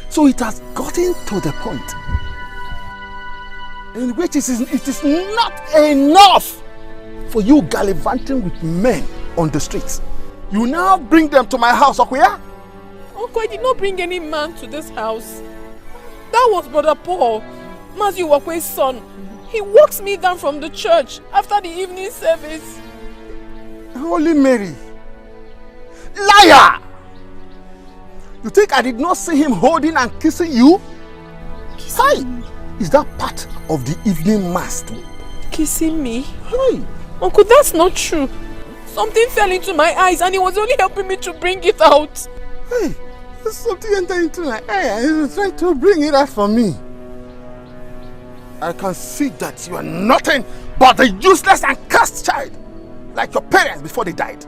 So it has gotten to the point in which it is not enough for you gallivanting with men on the streets. You now bring them to my house, Okuya? Uncle, I did not bring any man to this house. That was Brother Paul, Matthew Wakwe's son. He walks me down from the church after the evening service. Holy Mary. Liar! You think I did not see him holding and kissing you? Hi! Is that part of the evening mass too? Kissing me? Hi! Uncle, that's not true. Something fell into my eyes and he was only helping me to bring it out. Hey! Something entered into my eye and he was trying to bring it out for me. I can see that you are nothing but a useless and cursed child, like your parents before they died.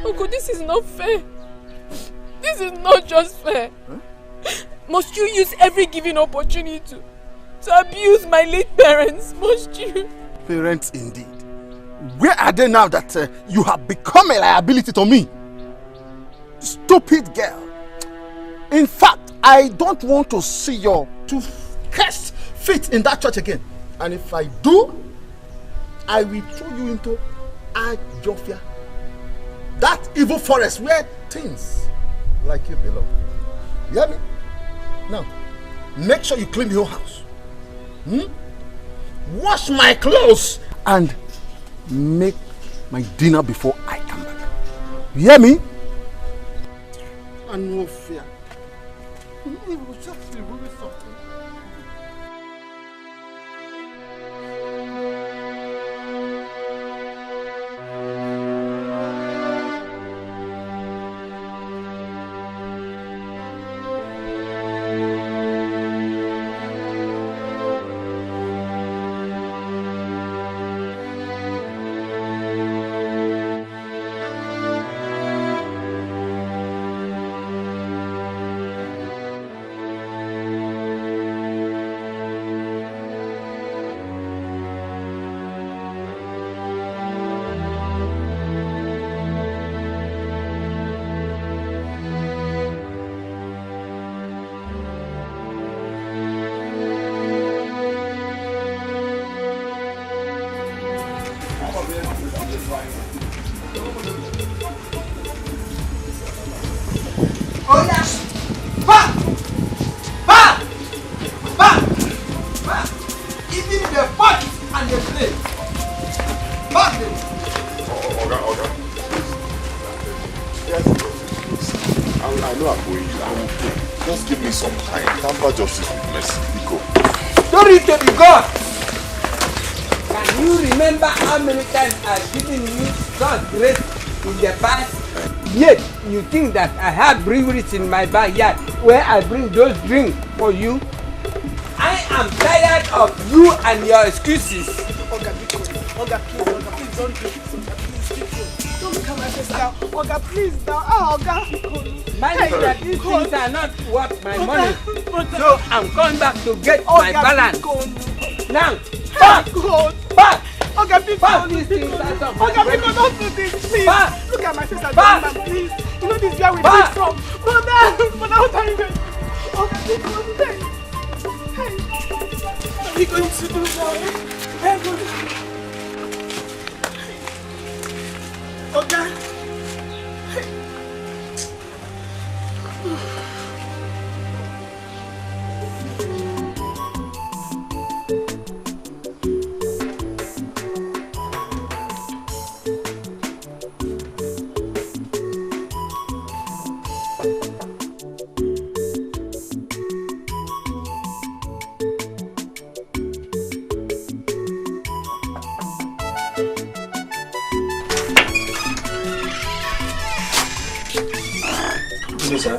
Uncle, this is not fair. This is not just fair. Must you use every given opportunity to abuse my late parents? Must you? Parents indeed. Where are they now that you have become a liability to me? Stupid girl. In fact, I don't want to see your two cursed feet in that church again. And if I do, I will throw you into Ajofia. That evil forest where things like you belong. You hear me? Now, make sure you clean the whole house. Wash my clothes and make my dinner before I come back. You hear me? And no fear. It was just remove something. Even the pot and the plate. Back them. Okay. Yes. I know I'm going. I will pay. Just give me some time. Tamper justice with mercy. Etiko. Story to be God. Can you remember how many times I've given you God's grace in the past? Yet you think that I have breweries in my backyard where I bring those drinks for you? I am tired of you and your excuses. Oga, please don't do this. Don't look at my face now. Oga, please now. Oga. Mind that these things are not worth my money. So I'm going back to get my balance. Now, back! Oga, please don't do this. Oga, please don't do this, please. Look at my face and please. You know this is where we came from. Brother, what are you doing? Oga, please don't do this. Hey, what are we going to do now? Oga. Hello, sir.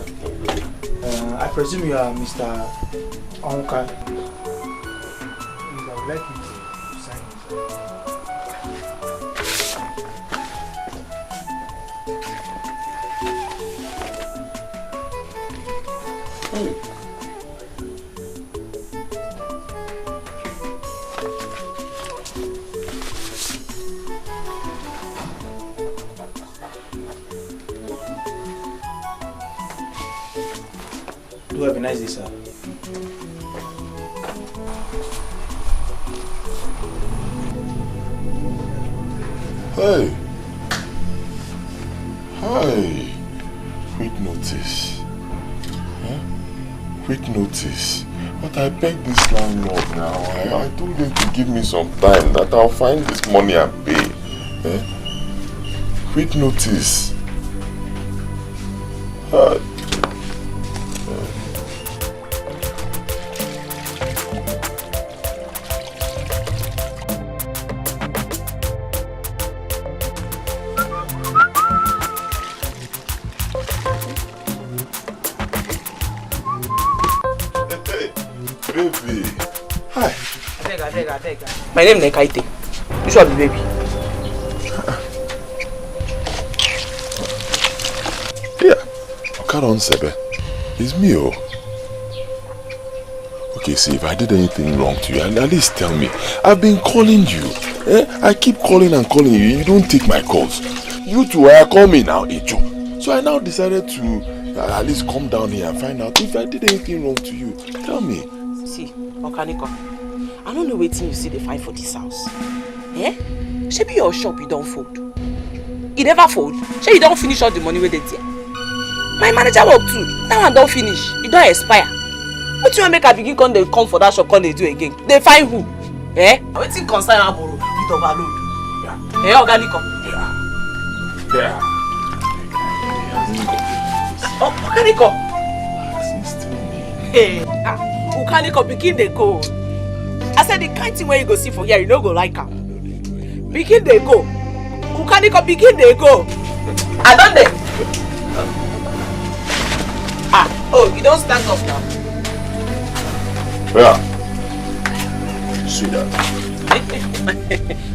I presume you are Mr. Onka. I would like you to sign it. Do have a nice day, sir. Hey. Hi. Quick notice. Huh? Quick notice. But I begged this landlord now. I told him to give me some time that I'll find this money and pay. Eh? Quick notice. Baby. Hi. I beg. My name is Nekaite. This one be baby. Yeah. Okada Sebe. It's me, oh. Okay, see, if I did anything wrong to you, at least tell me. I've been calling you. I keep calling and calling you. You don't take my calls. You two call me now, Ejo. So I now decided to at least come down here and find out if I did anything wrong to you. Tell me. See, Okaniko, I don't know what you see they find for this house. Eh? Maybe your shop you don't fold. You never fold. Maybe you don't finish all the money with it there. My manager work too. Now I don't finish. You don't expire. What you want make I begin come they come for that shop come they do again? They find who? Eh? What thing concern Aboro with overload? Yeah. Eh, Okaniko? Yeah. Oh, Okaniko. Hey, Okaniko begin they go. I said the kind thing where you go see for here, you don't go like am. Begin they go. Okaniko begin they go. I done them. Oh, you don't stand up now. Yeah. Sweetheart.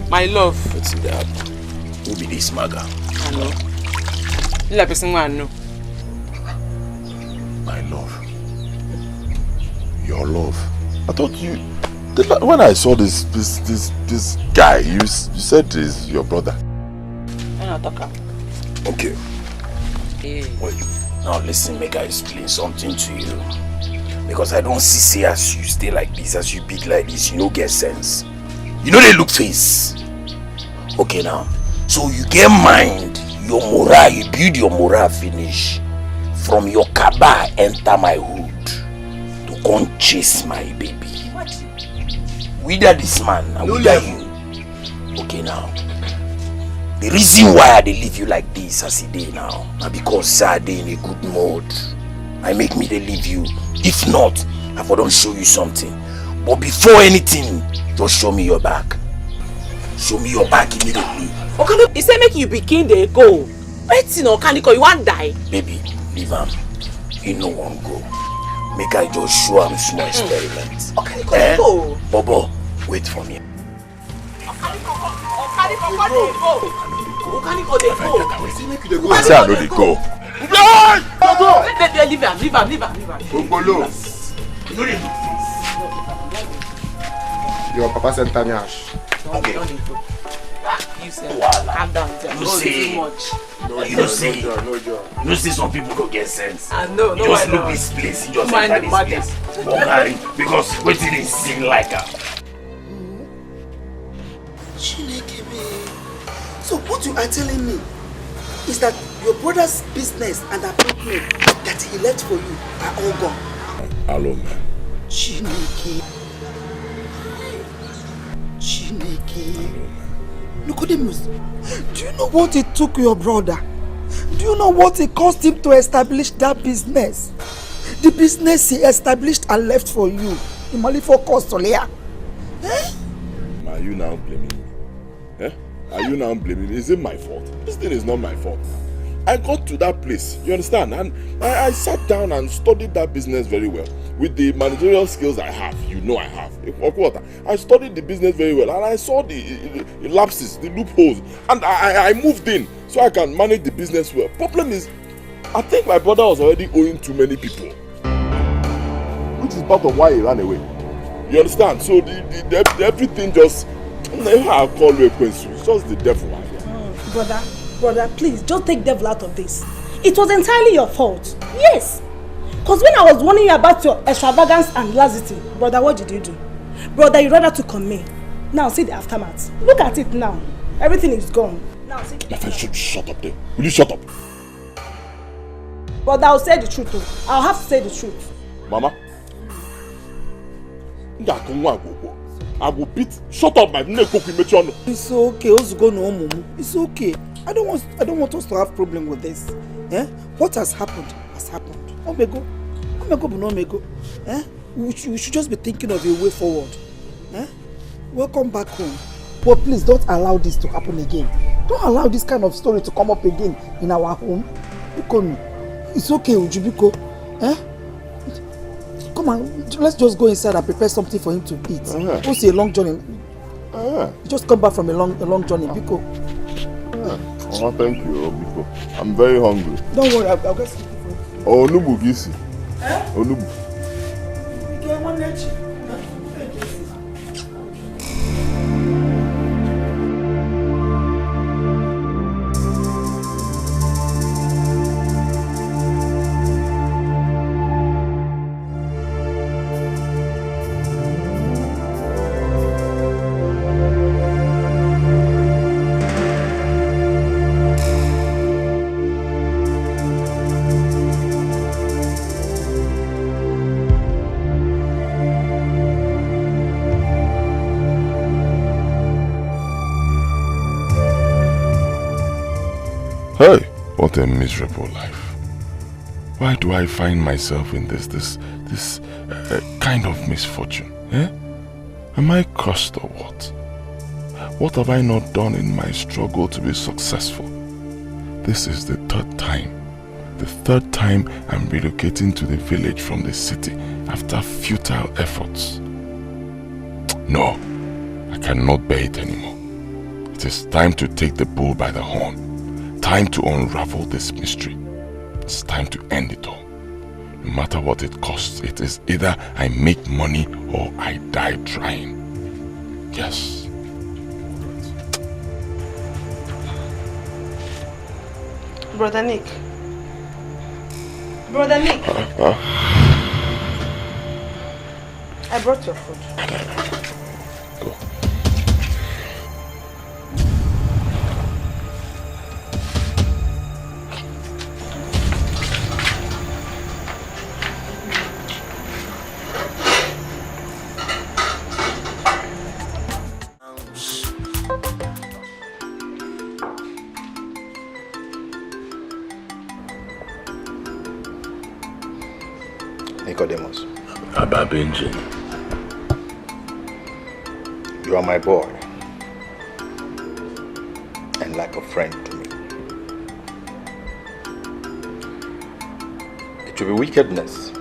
My love. Let's see that. Who be this maga? I know. You like person I know. My love. Your love. I thought you. When I saw this guy, you said this your brother. Okay. Hey. Wait. Now listen, make I explain something to you. Because I don't see as you stay like this, as you big like this, you don't get sense. You know they look face. Okay now. So you get mind, your morale, you build your morale finish. From your kaba enter my hood to can't chase my baby. Whether this man and whether you. Okay now. The reason why I dey leave you like this as a day now, na because I dey in a good mood. I make me dey leave you. If not, I for don't show you something. But before anything, just show me your back. Show me your back immediately. Okada, he say make you begin dey go. Wetin Okaniko, you wan die? Baby, leave him. He no wan go. Make I just show him small experiment. Okaniko, go. Bobo, wait for me. Okaniko, dey go. Okaniko, dey go. I say I know they go. Leave him. Ogolo. Your papa said Tanyash. Okay. You say, calm down. You say, too much. You say some people go get sense. I know, you just look this place, you just enter this place. Because waiting is sing like her. So what you are telling me is that your brother's business and apartment that he left for you are all gone? Hello, man. Chineke. Nicodemus, do you know what it took your brother? Do you know what it cost him to establish that business? The business he established and left for you. In only for cost, Solia. Are you now blaming me? Are you now blaming me? Is it my fault? This thing is not my fault. I got to that place, you understand? And I sat down and studied that business very well. With the managerial skills I have, you know I have. I studied the business very well and I saw the lapses, the loopholes. And I moved in so I can manage the business well. Problem is, I think my brother was already owing too many people. Which is part of why he ran away. You understand? So the everything just... I call you a question. It's just the devil. Brother, please, just take devil out of this. It was entirely your fault. Yes. Because when I was warning you about your extravagance and laxity, brother, what did you do? Brother, you rather took on me. Now see the aftermath. Look at it now. Everything is gone. Now see. My friend, shut up there. Will you shut up? Brother, I'll say the truth too. I'll have to say the truth. Mama. I will beat. Shut up, my neck. It's okay. It's okay. I don't want us to have problem with this. What has happened has happened. Omego, we should just be thinking of a way forward. Welcome back home. But please don't allow this to happen again. Don't allow this kind of story to come up again in our home. It's okay, Ujibiko. Come on, let's just go inside and prepare something for him to eat. It's a long journey. Just come back from a long journey, Biko. Oh, thank you, Biko. I'm very hungry. Don't worry, I'll get something for you. Oh, Onubu, Gisi. Onubu. Hey, what a miserable life. Why do I find myself in this kind of misfortune? Am I cursed or what? What have I not done in my struggle to be successful? This is the third time. The third time I'm relocating to the village from the city after futile efforts. No, I cannot bear it anymore. It is time to take the bull by the horn. Time to unravel this mystery. It's time to end it all. No matter what it costs, it is either I make money or I die trying. Yes. Brother Nick. I brought your food. Go. Nicodemus. Abba Benji. You are my boy. And like a friend to me. It will be wickedness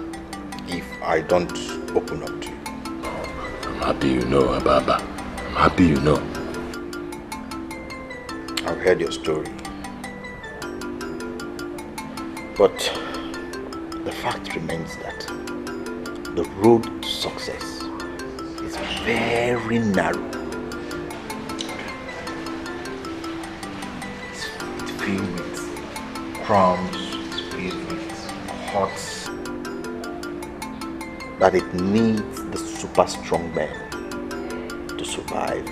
if I don't open up to you. I'm happy you know, Ababa. I'm happy you know. I've heard your story. But the fact remains that the road to success is very narrow. It's filled with crumbs, it's filled with huts, that it needs the super strong men to survive.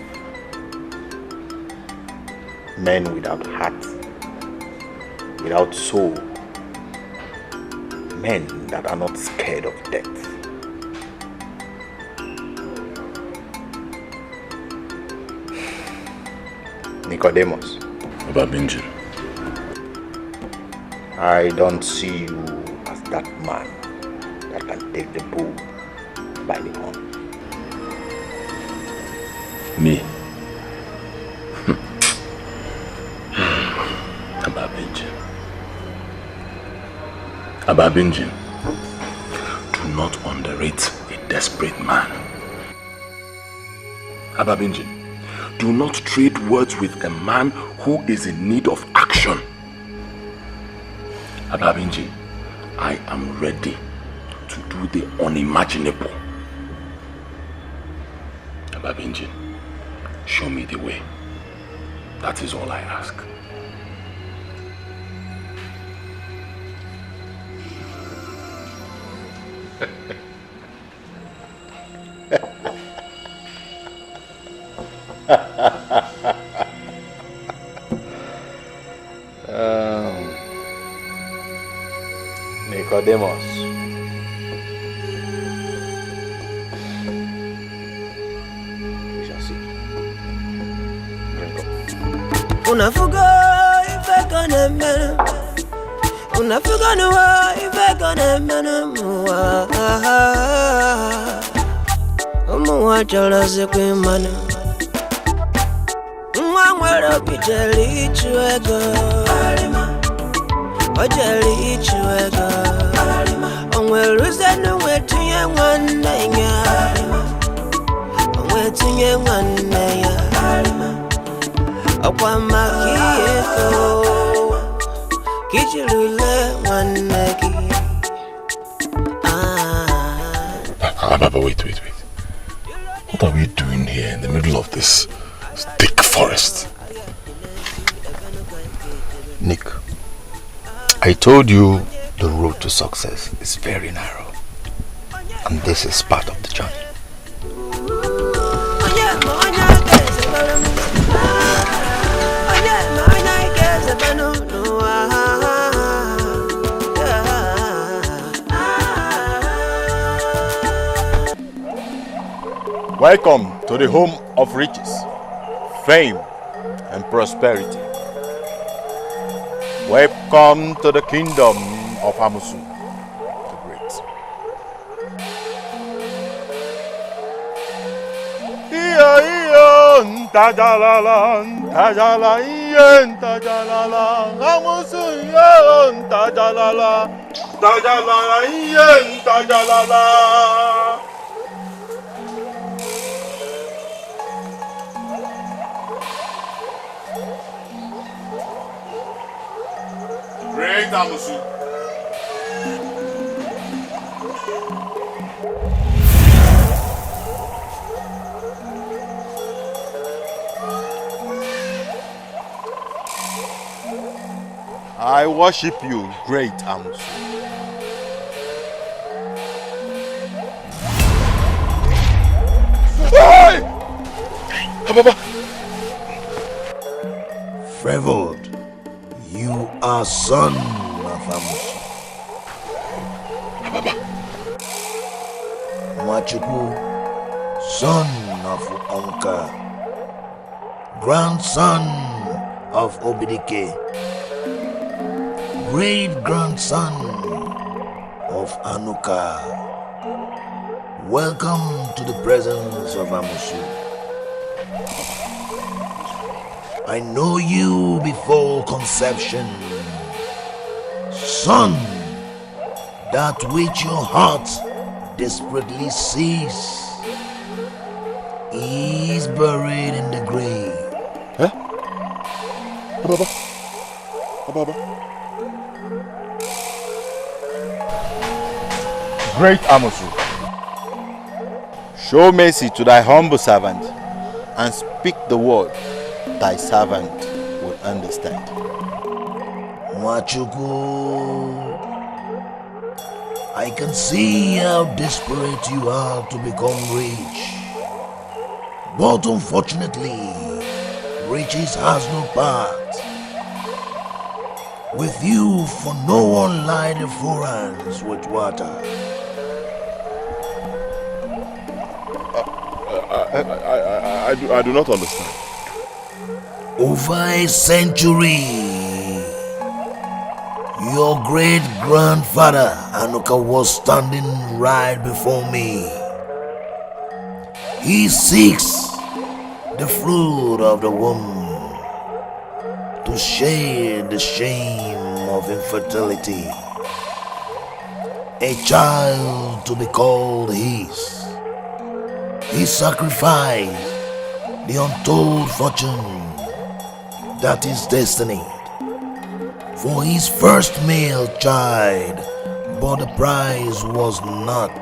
Men without heart, without soul. Men that are not scared of death. Nicodemus. Abba Benji. I don't see you as that man that can take the bull by the horn. Me? Abba Benji. Abba Benji, do not underrate a desperate man. Abba Benji, do not trade words with a man who is in need of action. Abba Benji, I am ready to do the unimaginable. Abba Benji, show me the way. That is all I ask. Nicodemus. We shall see. Unafuga ife kone mene. Unafuga nuwa ife kone mene muwa. Muwa chala zekwe mana. Mwangwero bijeli chuego. Ojeli chuego. Onwero zenu wetunye wanenya. Wetunye wanenya. Okwa makiyeko. Kichilule waneki. Ababa, wait. What are we doing here in the middle of this thick forest? Nick, I told you the road to success is very narrow. And this is part of the journey. Welcome to the home of riches, fame, and prosperity. Welcome to the kingdom of Amusu the Great. Ntajalala, ntajalala, Amusu ntajalala, ntajalala. Great Amusu. I worship you, great Amusu. Hey! Ababa! Favored, you are son of Amusu. Ababa! Mwachuku, son of Onka, grandson of Obidike, great grandson of Anuka. Welcome to the presence of Amosu. I know you before conception. Son, that which your heart desperately seeks is buried in the grave. Huh? Ababa. Ababa. Great Amosu, show mercy to thy humble servant and speak the word thy servant will understand. Machuku, I can see how desperate you are to become rich. But unfortunately, riches has no part. With you, for no one light the forans with water. I do not understand. Over a century, your great-grandfather Anuka was standing right before me. He seeks the fruit of the womb to share the shame of infertility. A child to be called his. He sacrificed the untold fortune that is destined for his first male child, but the prize was not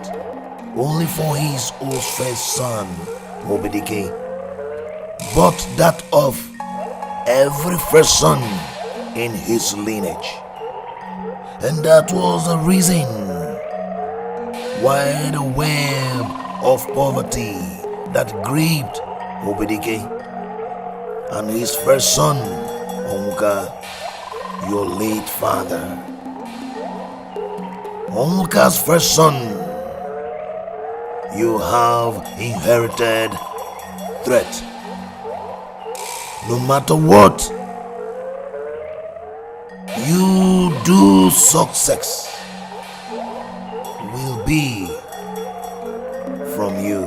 only for his old first son, Dikeh, but that of every first son in his lineage. And that was the reason why the web of poverty that gripped Dikeh and his first son, Onwuka, your late father. Onwuka's first son, you have inherited threat. No matter what you do, success will be from you.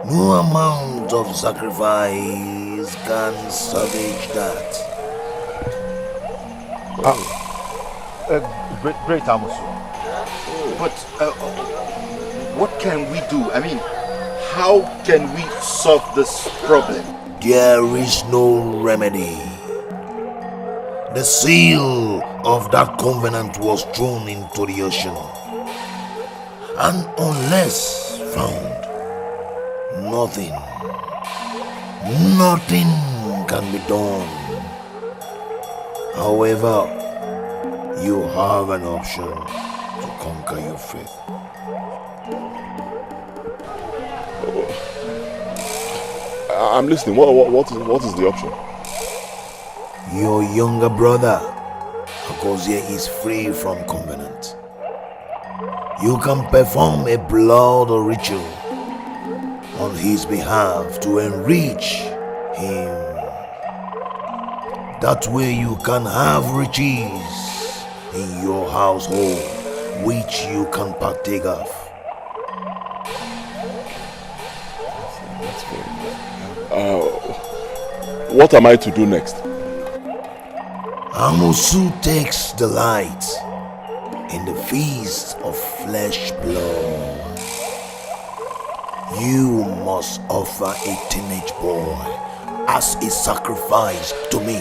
No amount of sacrifice can salvage that. Great Amosu. But what can we do? I mean, how can we solve this problem? There is no remedy. The seal of that covenant was thrown into the ocean. And unless found, nothing can be done. However, you have an option to conquer your faith. I'm listening. What is the option? Your younger brother, Akozie, is free from covenant. You can perform a blood ritual on his behalf to enrich him. That way you can have riches in your household which you can partake of. What am I to do next? Amosu takes delight in the feast of flesh blood. You must offer a teenage boy as a sacrifice to me.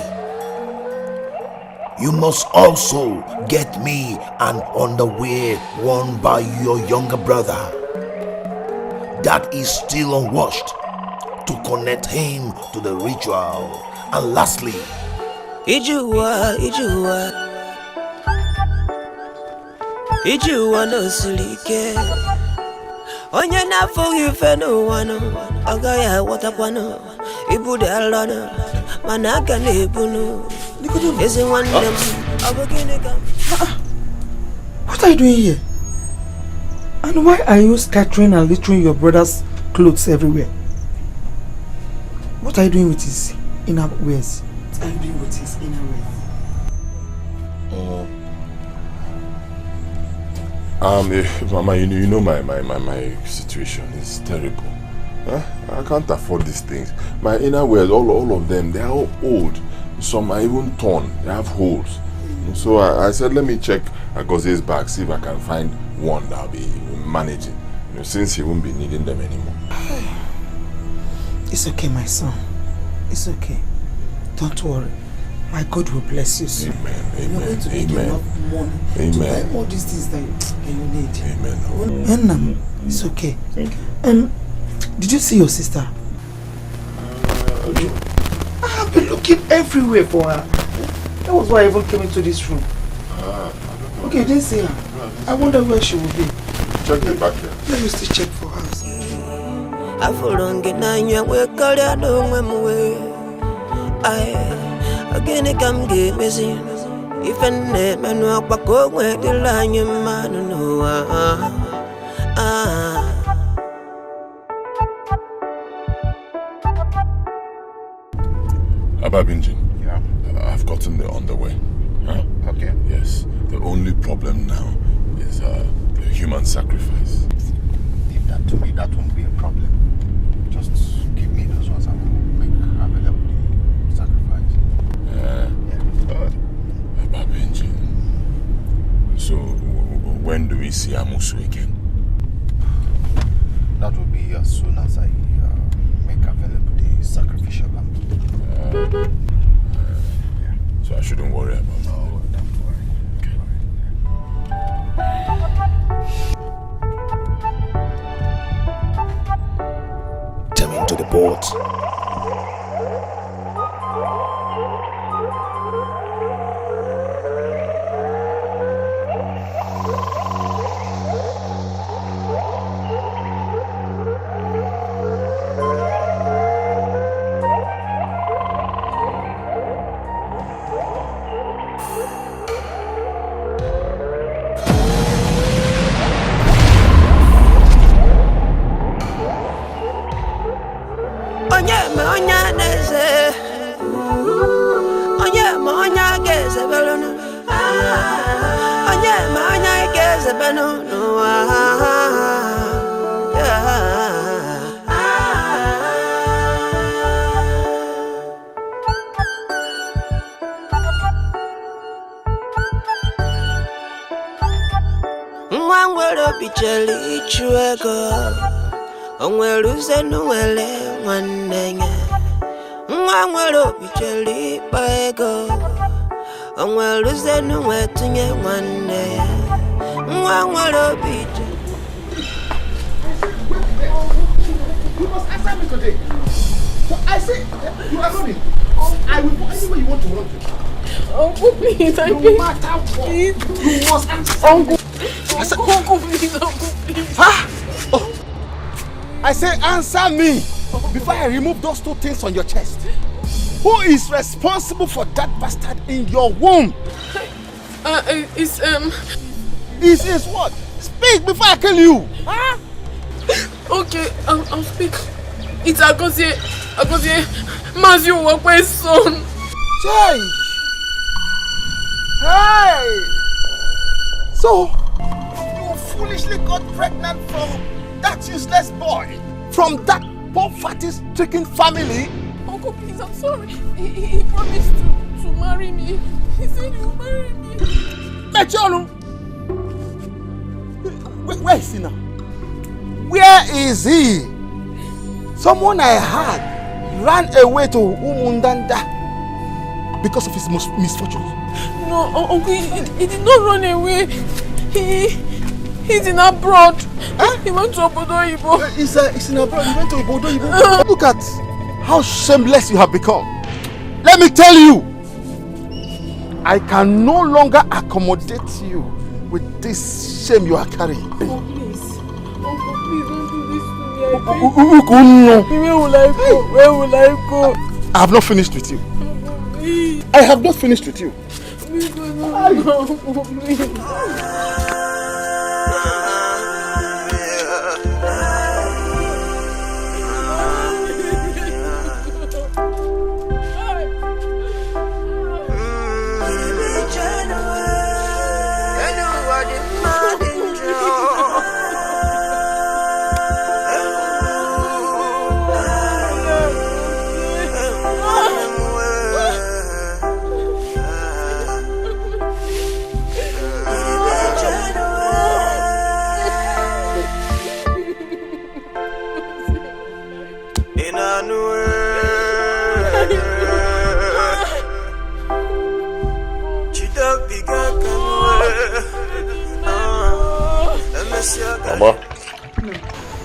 You must also get me an underwear worn by your younger brother that is still unwashed to connect him to the ritual. And lastly, Ijuwa no silike. Onye na forgive no one. Agaya watakwano. Ibude alana. Manaka nebunu. Is it one them? What are you doing here? And why are you scattering and littering your brother's clothes everywhere? What are you doing with his inner wares? What are you doing with his inner wares? Mama, you know my situation is terrible. Huh? I can't afford these things. My innerwears, all of them, they are all old. Some are even torn. They have holes. So I said, let me check Agozie's bag, see if I can find one that I'll be managing. Since he won't be needing them anymore. It's okay, my son. It's okay. Don't worry. My God will bless you soon. Amen. You're going to make enough money to buy all these things that you need. Amen. Enam, it's okay. Did you see your sister? I have been looking everywhere for her. That was why I even came into this room. Okay, you didn't see her. I wonder where she will be. Check the back here. Let me still check for her. Again, come get busy. If I never know what go where the line your man no Ababinjin, yeah. I've gotten the underwear. Huh? Okay. Yes. The only problem now is the human sacrifice. Leave that to me. That won't be a problem. Just give me those ones. I will make available the sacrifice. Ababinjin. So when do we see Amusu again? That will be as soon as I make available the sacrificial lamb. So I shouldn't worry about it. No, don't worry. Okay. Tell me into the boat. You must answer me today. So I say, you are running. I will go anywhere you want to run to. Uncle, please, I no matter what, you must answer. Uncle, I said, Uncle, please, Uncle, please. Huh? Oh. I say, answer me before I remove those two things on your chest. Who is responsible for that bastard in your womb? It's what? Speak before I kill you. Huh? Okay, I'll speak. It's Agozie Mazio Wakwe's son. Jay! Hey! So, you foolishly got pregnant from that useless boy? From that poverty-stricken family? Uncle, please, I'm sorry. He promised to marry me. He said he will marry me. Mechonu! Where is he now? Where is he? Someone I heard ran away to Umundanda because of his misfortunes. No, Uncle, he did not run away. He's in abroad. Huh? He went to Obodo Ibo. He's in abroad. He went to Obodo Ibo. Look at how shameless you have become. Let me tell you, I can no longer accommodate you with this shame you are carrying. Uncle, please. Uncle, please don't do this to me. Where will I go? Where will I go? I have not finished with you. Please. I have not finished with you. Please, no, please.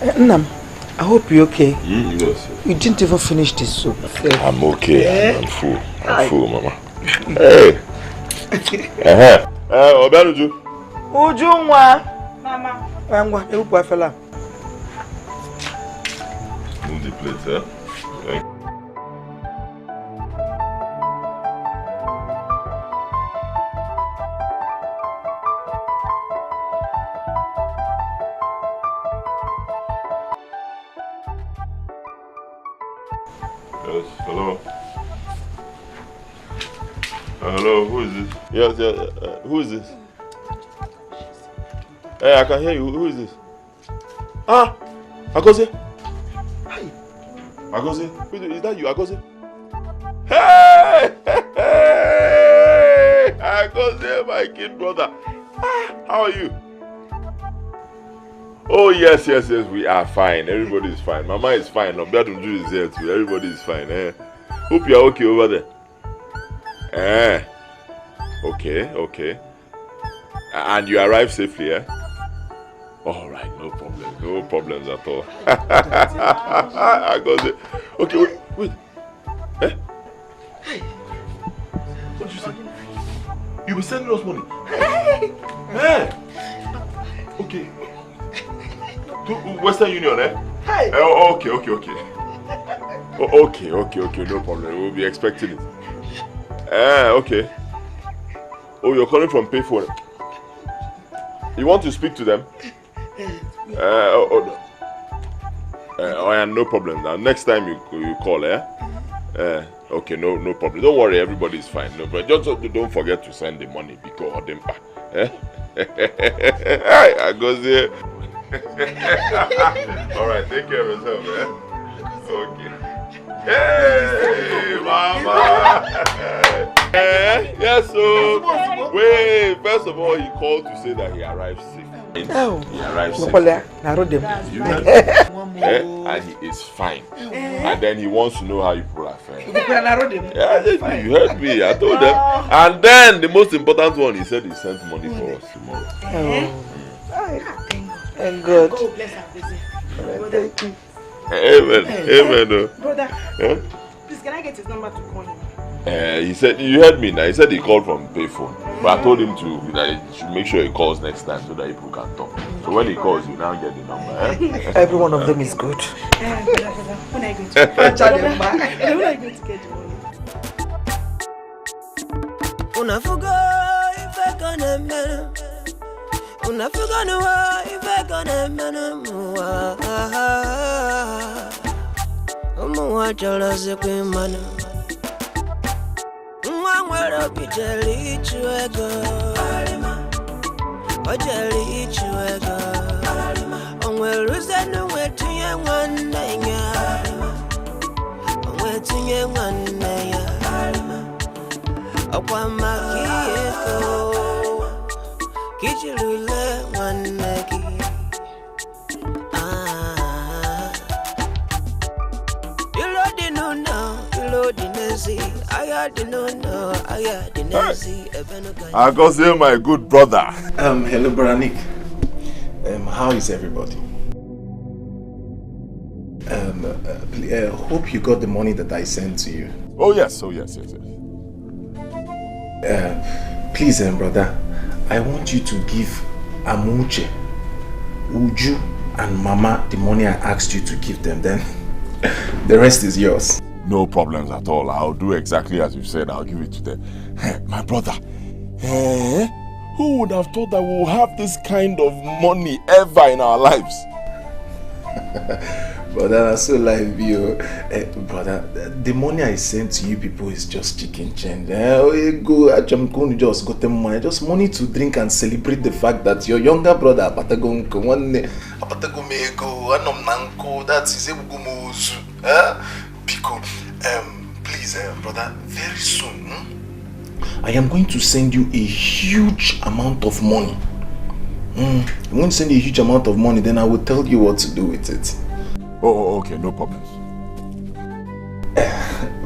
Nam, I hope you're okay. Yes. You didn't even finish this soup. I'm okay. I'm full. I'm full, Mama. Hey. Obenuju. Ujunwa. Mama. Angwa, erupa fella. Move the plate, huh? Okay. Yes, hello. Hello, who is this? Yes, who is this? Hey, I can hear you. Who is this? Ah, Akose. Hi. Akose, is that you, Akose? Hey, hey, Akose, my kid brother. Ah, how are you? Oh yes, we are fine. Everybody is fine. Mama is fine. Obiadunju is here too. Everybody is fine. Hope you are okay over there. Okay. And you arrived safely, All right, no problems at all. I got it. Okay, wait. Hey. What did you say? You were sending us money. Hey. Okay. To Western Union, Hey. Okay. Okay, no problem. We'll be expecting it. Okay. Oh, you're calling from payphone. You want to speak to them? No problem. Now, next time you call, okay, no problem. Don't worry, everybody is fine. No, but just don't forget to send the money because them. I go there. All right, take care of yourself, Okay. Hey, Mama. Yes, so wait. First of all, he called to say that he arrived safe. He arrived safe. You heard me? And he is fine. And then he wants to know how you people are faring. You heard me. I told them. And then the most important one, he said he sent money for us tomorrow. Thank God. God bless our visit. Thank you. Amen. Brother, please can I get his number to call him? He said, you heard me now. He said he called from payphone. But I told him to he should make sure he calls next time so that people can talk. So when he calls, you now get the number. Every one of them is good. Brother, when are you going to get the money? Unafuga if I gonna man. Unafuga no if I gonna man. Jealousy queen man. Mwangwero bijeli chuego. Ojeli chuego. Onwero zenu wetunye wanenya. Wetunye wanenya. Okwa makieko. Kijilule waneki. I go say my good brother. Hello, brother Nick. How is everybody? Hope you got the money that I sent to you. Oh yes. Please, brother, I want you to give Amuche, Uju, and Mama the money I asked you to give them. Then the rest is yours. No problems at all. I'll do exactly as you said. I'll give it to them. My brother, who would have thought that we'll have this kind of money ever in our lives? Brother, I so like you. Brother, the money I sent to you people is just chicken change. Just got them money. Just money to drink and celebrate the fact that your younger brother, that is please, brother, very soon, I am going to send you a huge amount of money. I'm going to send you a huge amount of money, then I will tell you what to do with it. Oh, okay, no problems.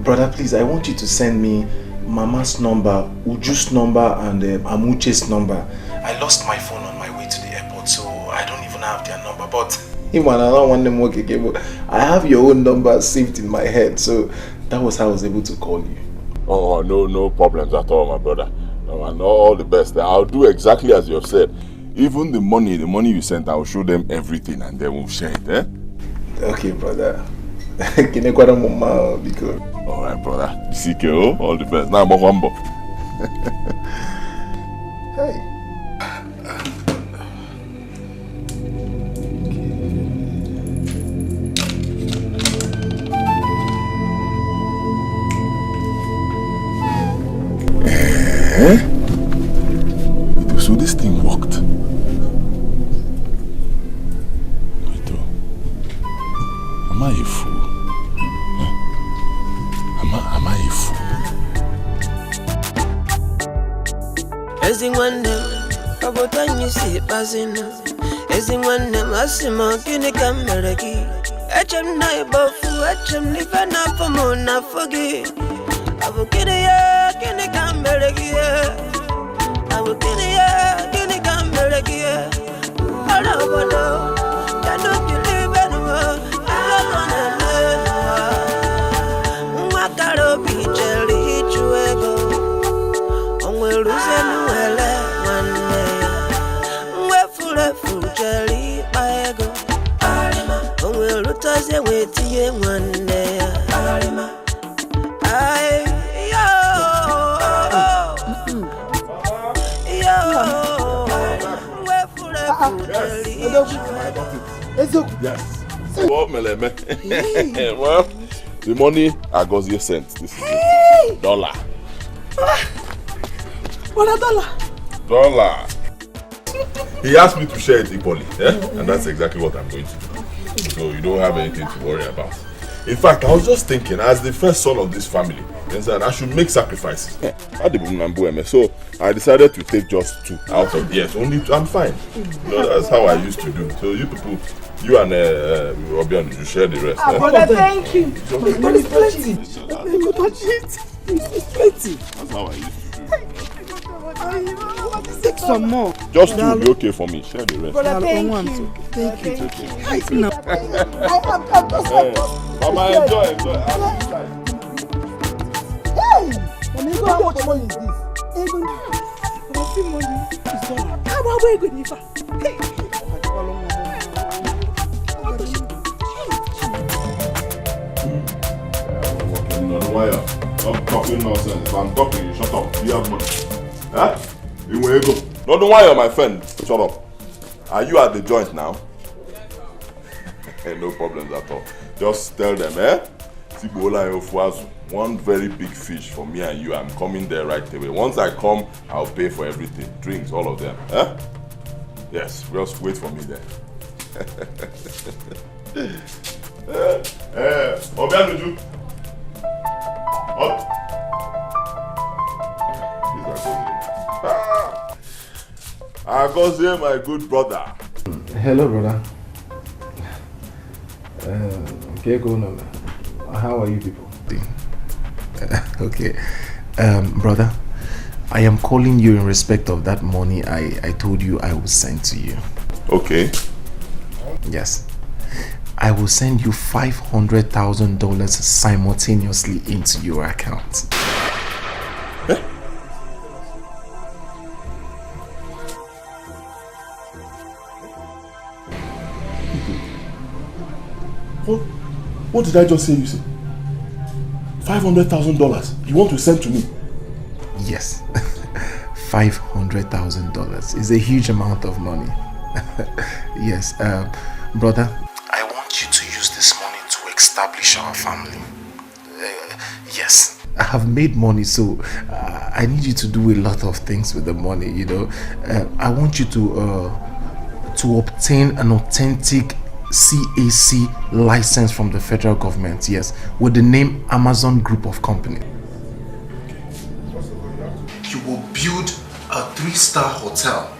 Brother, please, I want you to send me Mama's number, Uju's number, and Amuche's number. I lost my phone on my way to the airport, so I don't even have their number, but him and another one them work again. I have your own number saved in my head, so that was how I was able to call you. Oh, no problems at all, my brother. No, and all the best. I'll do exactly as you have said. Even the money you sent, I'll show them everything and they will share it, eh? Okay, brother. Alright, brother. CKO, all the best. Now, Mwambo. Hey. So this thing worked. Am I a fool? Am I a fool? Everyone about time you see passing. Everyone Massimo Guinea Cameraki. HM Naibofu, HM Livana for Mona Fogi. I will get a Guinea Cameraki. I will get a Guinea Cameraki. I don't know. I don't believe anymore. I don't know. I gotta be jelly to ego. On will lose anywhere one day. We're full jelly by ego. On will look as a way to you one day. Yes. Well, well, the money Agozie sent. This is it. $1. What a $1. He asked me to share it equally, and that's exactly what I'm going to do. So you don't have anything to worry about. In fact, I was just thinking, as the first son of this family, I should make sacrifices. So I decided to take just 2 out of only 2. I'm fine. That's how I used to do. So you people, you and Obian, you share the rest. Brother, thank you. It's plenty. It's plenty. That's how I used to do. Take some more. Just 2 will be okay for me. Share the rest. Brother, thank you. Thank you. Thank you. Mama, enjoy. Hey! How much money is this? Even money is $1. How about we go Nifa? Hey! Stop talking nonsense. If I'm talking, you shut up. You have money. Huh? You will go. No, don't worry, my friend. Shut up. Are you at the joint now? No problems at all. Just tell them, one very big fish for me and you. I'm coming there right away. Once I come, I'll pay for everything. Drinks, all of them. Huh? Yes, just wait for me there. Obianuju. What? Agozie, my good brother. Hello, brother. Okay, go on. How are you people? Okay. Brother, I am calling you in respect of that money I told you I will send to you. Okay. Yes. I will send you $500,000 simultaneously into your account. What did I just say you said? $500,000 you want to send to me? Yes. $500,000 is a huge amount of money. Yes, brother, I want you to use this money to establish our family. Yes, I have made money, so I need you to do a lot of things with the money, you know. I want you to obtain an authentic CAC license from the federal government, yes, with the name Amazon Group of Company. You will build a 3-star hotel,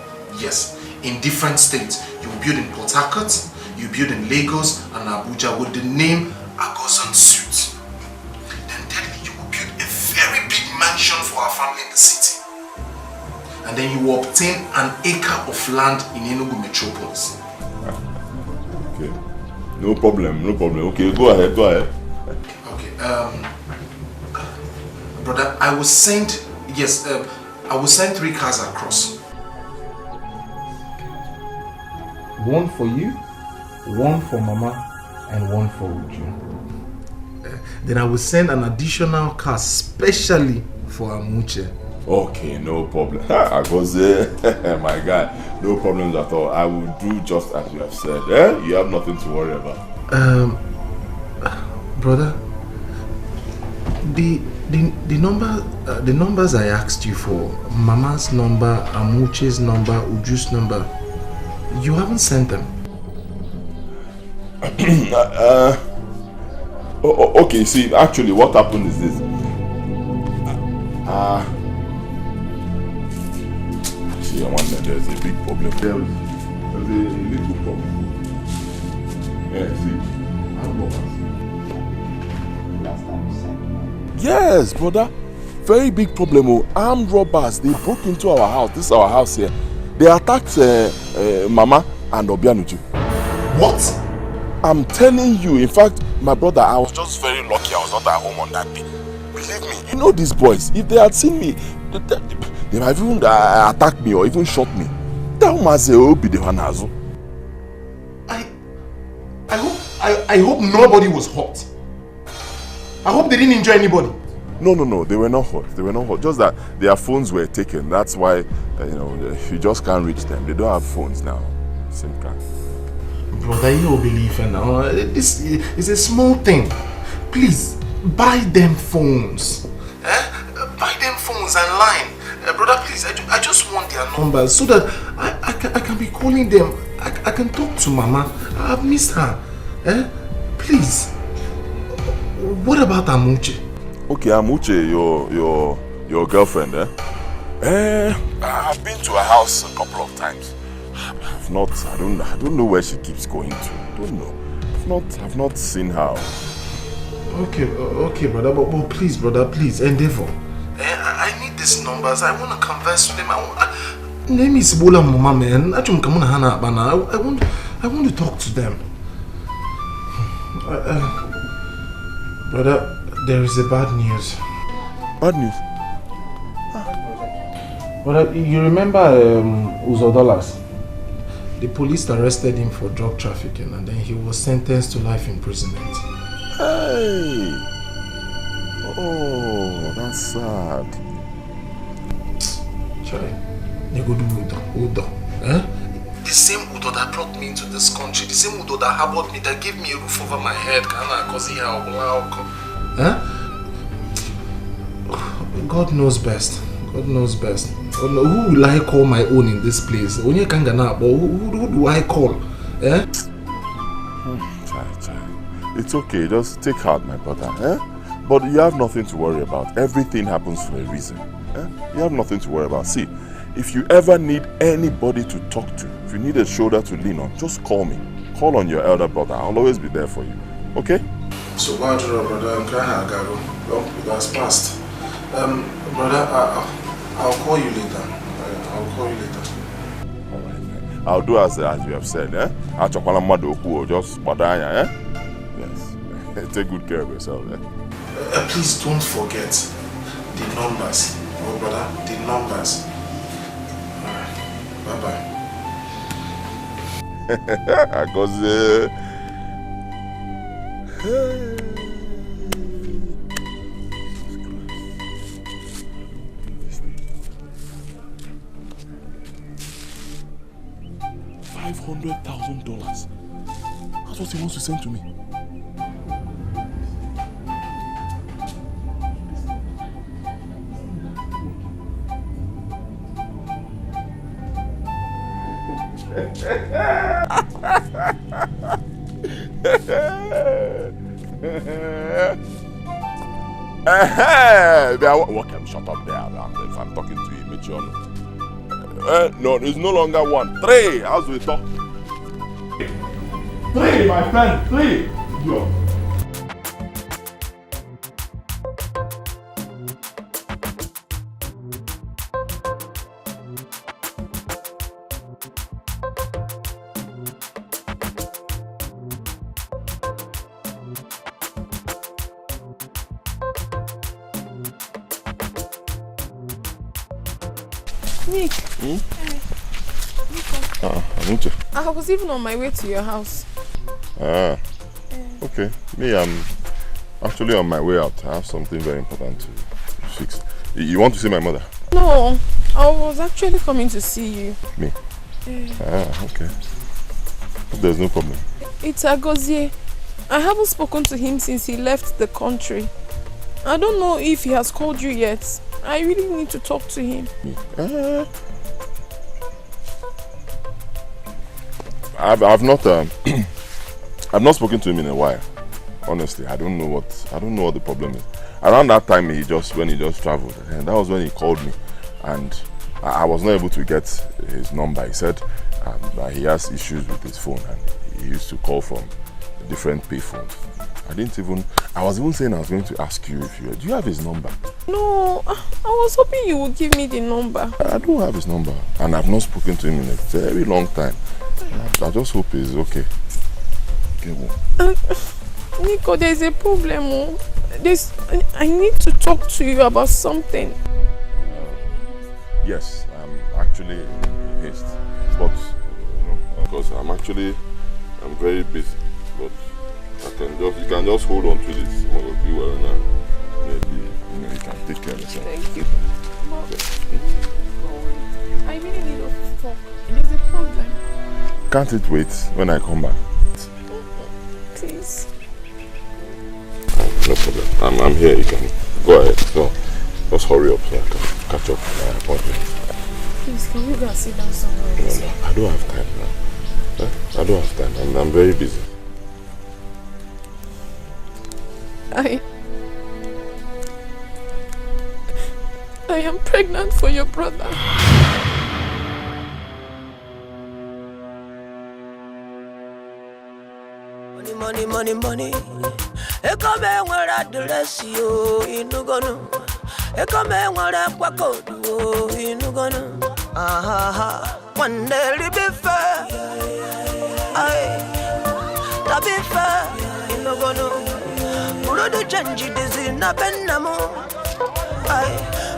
yes, in different states. You will build in Port Harcourt, you build in Lagos and Abuja with the name Agozon Suite. Then thirdly, you will build a very big mansion for our family in the city. And then you will obtain an acre of land in Enugu Metropolis. Okay. No problem. Okay, go ahead. Okay, brother, I will send 3 cars across. One for you, one for Mama, and one for Uju. Then I will send an additional car specially for Amuche. Okay, no problem. I go there. My guy, no problems at all. I will do just as you have said. You have nothing to worry about. Brother, the numbers I asked you for, Mama's number, Amuche's number, Uju's number, you haven't sent them. Okay, see, actually what happened is this. See, I wonder, there's a big problem. There's a little problem. Yeah, see, yes, brother. Very big problem. Armed robbers, they broke into our house. This is our house here. They attacked Mama and Obianuju. What? I'm telling you, in fact, my brother, I was just very lucky I was not at home on that day. Believe me, you know these boys, if they had seen me, they might even attack me or even shot me. That must be the one as well. I hope nobody was hurt. I hope they didn't injure anybody. No, they were not hurt. Just that their phones were taken. That's why, you just can't reach them. They don't have phones now. SIM card. Brother, you don't believe it now. This is a small thing. Please, buy them phones. Buy them phones and line. Brother, please, I just want their numbers so that I can be calling them. I can talk to Mama. I've missed her. Please. What about Amuche? Okay, Amuche, your girlfriend, I've been to her house a couple of times. I don't know where she keeps going to. I don't know. I've not seen her. Okay, brother, but please, brother, please, endeavor. I need these numbers. I want to converse with them. Name is Bola Mama, man. I want to talk to them. Brother, there is a bad news. Bad news? Brother, you remember Uzo Dollars? The police arrested him for drug trafficking and then he was sentenced to life imprisonment. Hey! Oh, that's sad. Chai, they go do Udo. The same Udo that brought me into this country, the same Udo that harbored me, that gave me a roof over my head. God knows best. Who will I call my own in this place? Who do I call? It's okay, just take heart, my brother. But you have nothing to worry about. Everything happens for a reason. You have nothing to worry about. See, if you ever need anybody to talk to, if you need a shoulder to lean on, just call me. Call on your elder brother. I'll always be there for you. Okay? So, brother, that's past. Brother, I'll call you later. Alright. I'll do as you have said, just badanya, Yes. Take good care of yourself, Please don't forget the numbers. Oh, brother, the numbers. Alright. Bye-bye. Because $500,000. That's what he wants to send to me. Welcome, shut up there. If I'm talking to you, make sure. No, it's no longer 1. 3. How's we talk? 3, my friend. 3. Yo. Nick. I need to. I was even on my way to your house. Okay. Me, I'm actually on my way out. I have something very important to fix. You want to see my mother? No, I was actually coming to see you. Me? Okay. There's no problem. It's Agozie. I haven't spoken to him since he left the country. I don't know if he has called you yet. I really need to talk to him. I've not I've not spoken to him in a while. Honestly, I don't know what the problem is. Around that time when he just traveled, and that was when he called me, and I was not able to get his number. He said that he has issues with his phone and he used to call from different pay phones. I was even saying I was going to ask you do you have his number? No, I was hoping you would give me the number. I don't have his number, and I've not spoken to him in a very long time. I just hope he's okay. Nico, there's a problem. I need to talk to you about something. Yes, I'm actually in haste, but because I'm very busy. But you can just hold on to this. Maybe you can take care of yourself. Thank you. I really need us to talk. There's a problem. Can't it wait when I come back? Please. No problem. I'm here. You can go ahead. So just hurry up so I can catch up with my appointment. Please, can you go and sit down somewhere? No, I don't have time now. I don't have time. I'm very busy. I am pregnant for your brother. Money. Ekome nwere address yo inugonu. Ekome nwere kwakodu yo inugonu. One day be fair. Be fair inugonu. Murodo change this na benamo.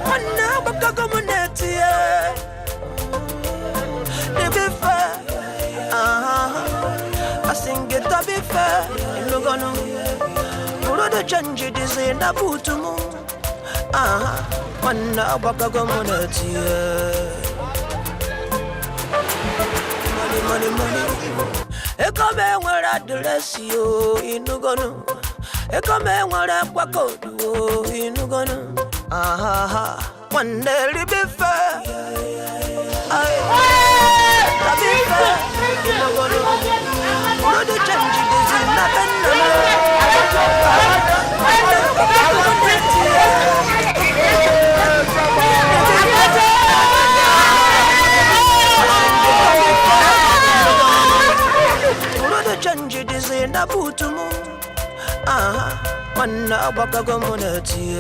One day baka community. Be fair. I sing it to be fair. Inugonu. Murodo change this na butumu. One day baka community. Money. Ekome nwere address yo inugonu. Ekome nwere kwakodu yo inugonu. One day be fair. Be fair. Inugonu. Murodo change this na benamo. Change this in a butumu. One baka community.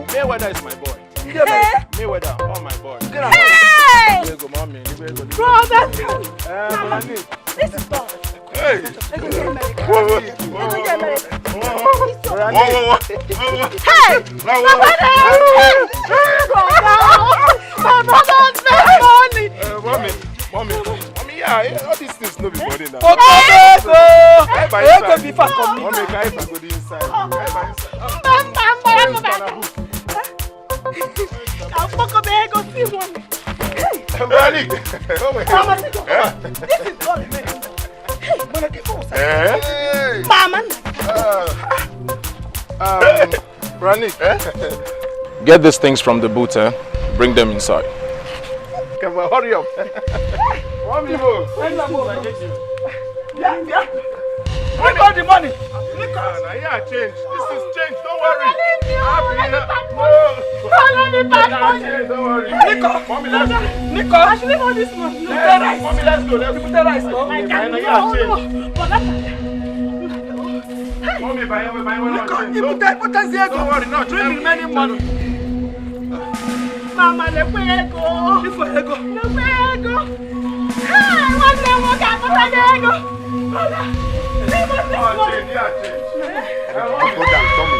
Mayweather is my boy. Mayweather, oh my boy. Hey! Brother! This is fun. Hey! Hey! My brother's money! Mommy, yeah, all these things no be money now. Okada! fast. Mommy, can I go inside? I'm not going to go see one. Mama, this is all it makes. Hey, Mama. Rani, Get these things from the boot, eh? Bring them inside. Come on, hurry up. Mommy, Yeah. Bring all the money. Yeah, change. This is change. Don't worry. Don't worry. Nico, Mommy, let's go. Nico, I should leave all this money. You put rice. Mommy, let's go. You put rice, no? I can't. Mommy, buy one. You put that zero. Don't worry. No, bring the remaining money. Mama, let's go. Hey, one day we'll get put that ego. Leave us this money. Go down, Tommy.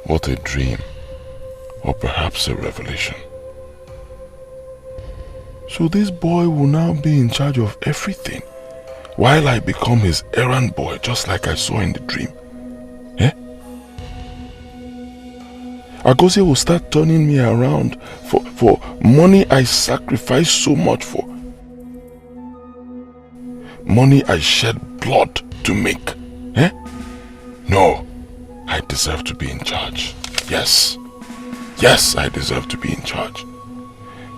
What a dream, or perhaps a revelation. So this boy will now be in charge of everything, while I become his errand boy, just like I saw in the dream. Eh? Agozie will start turning me around for money I sacrificed so much for. Money I shed blood to make. Eh? No. I deserve to be in charge. Yes. Yes, I deserve to be in charge.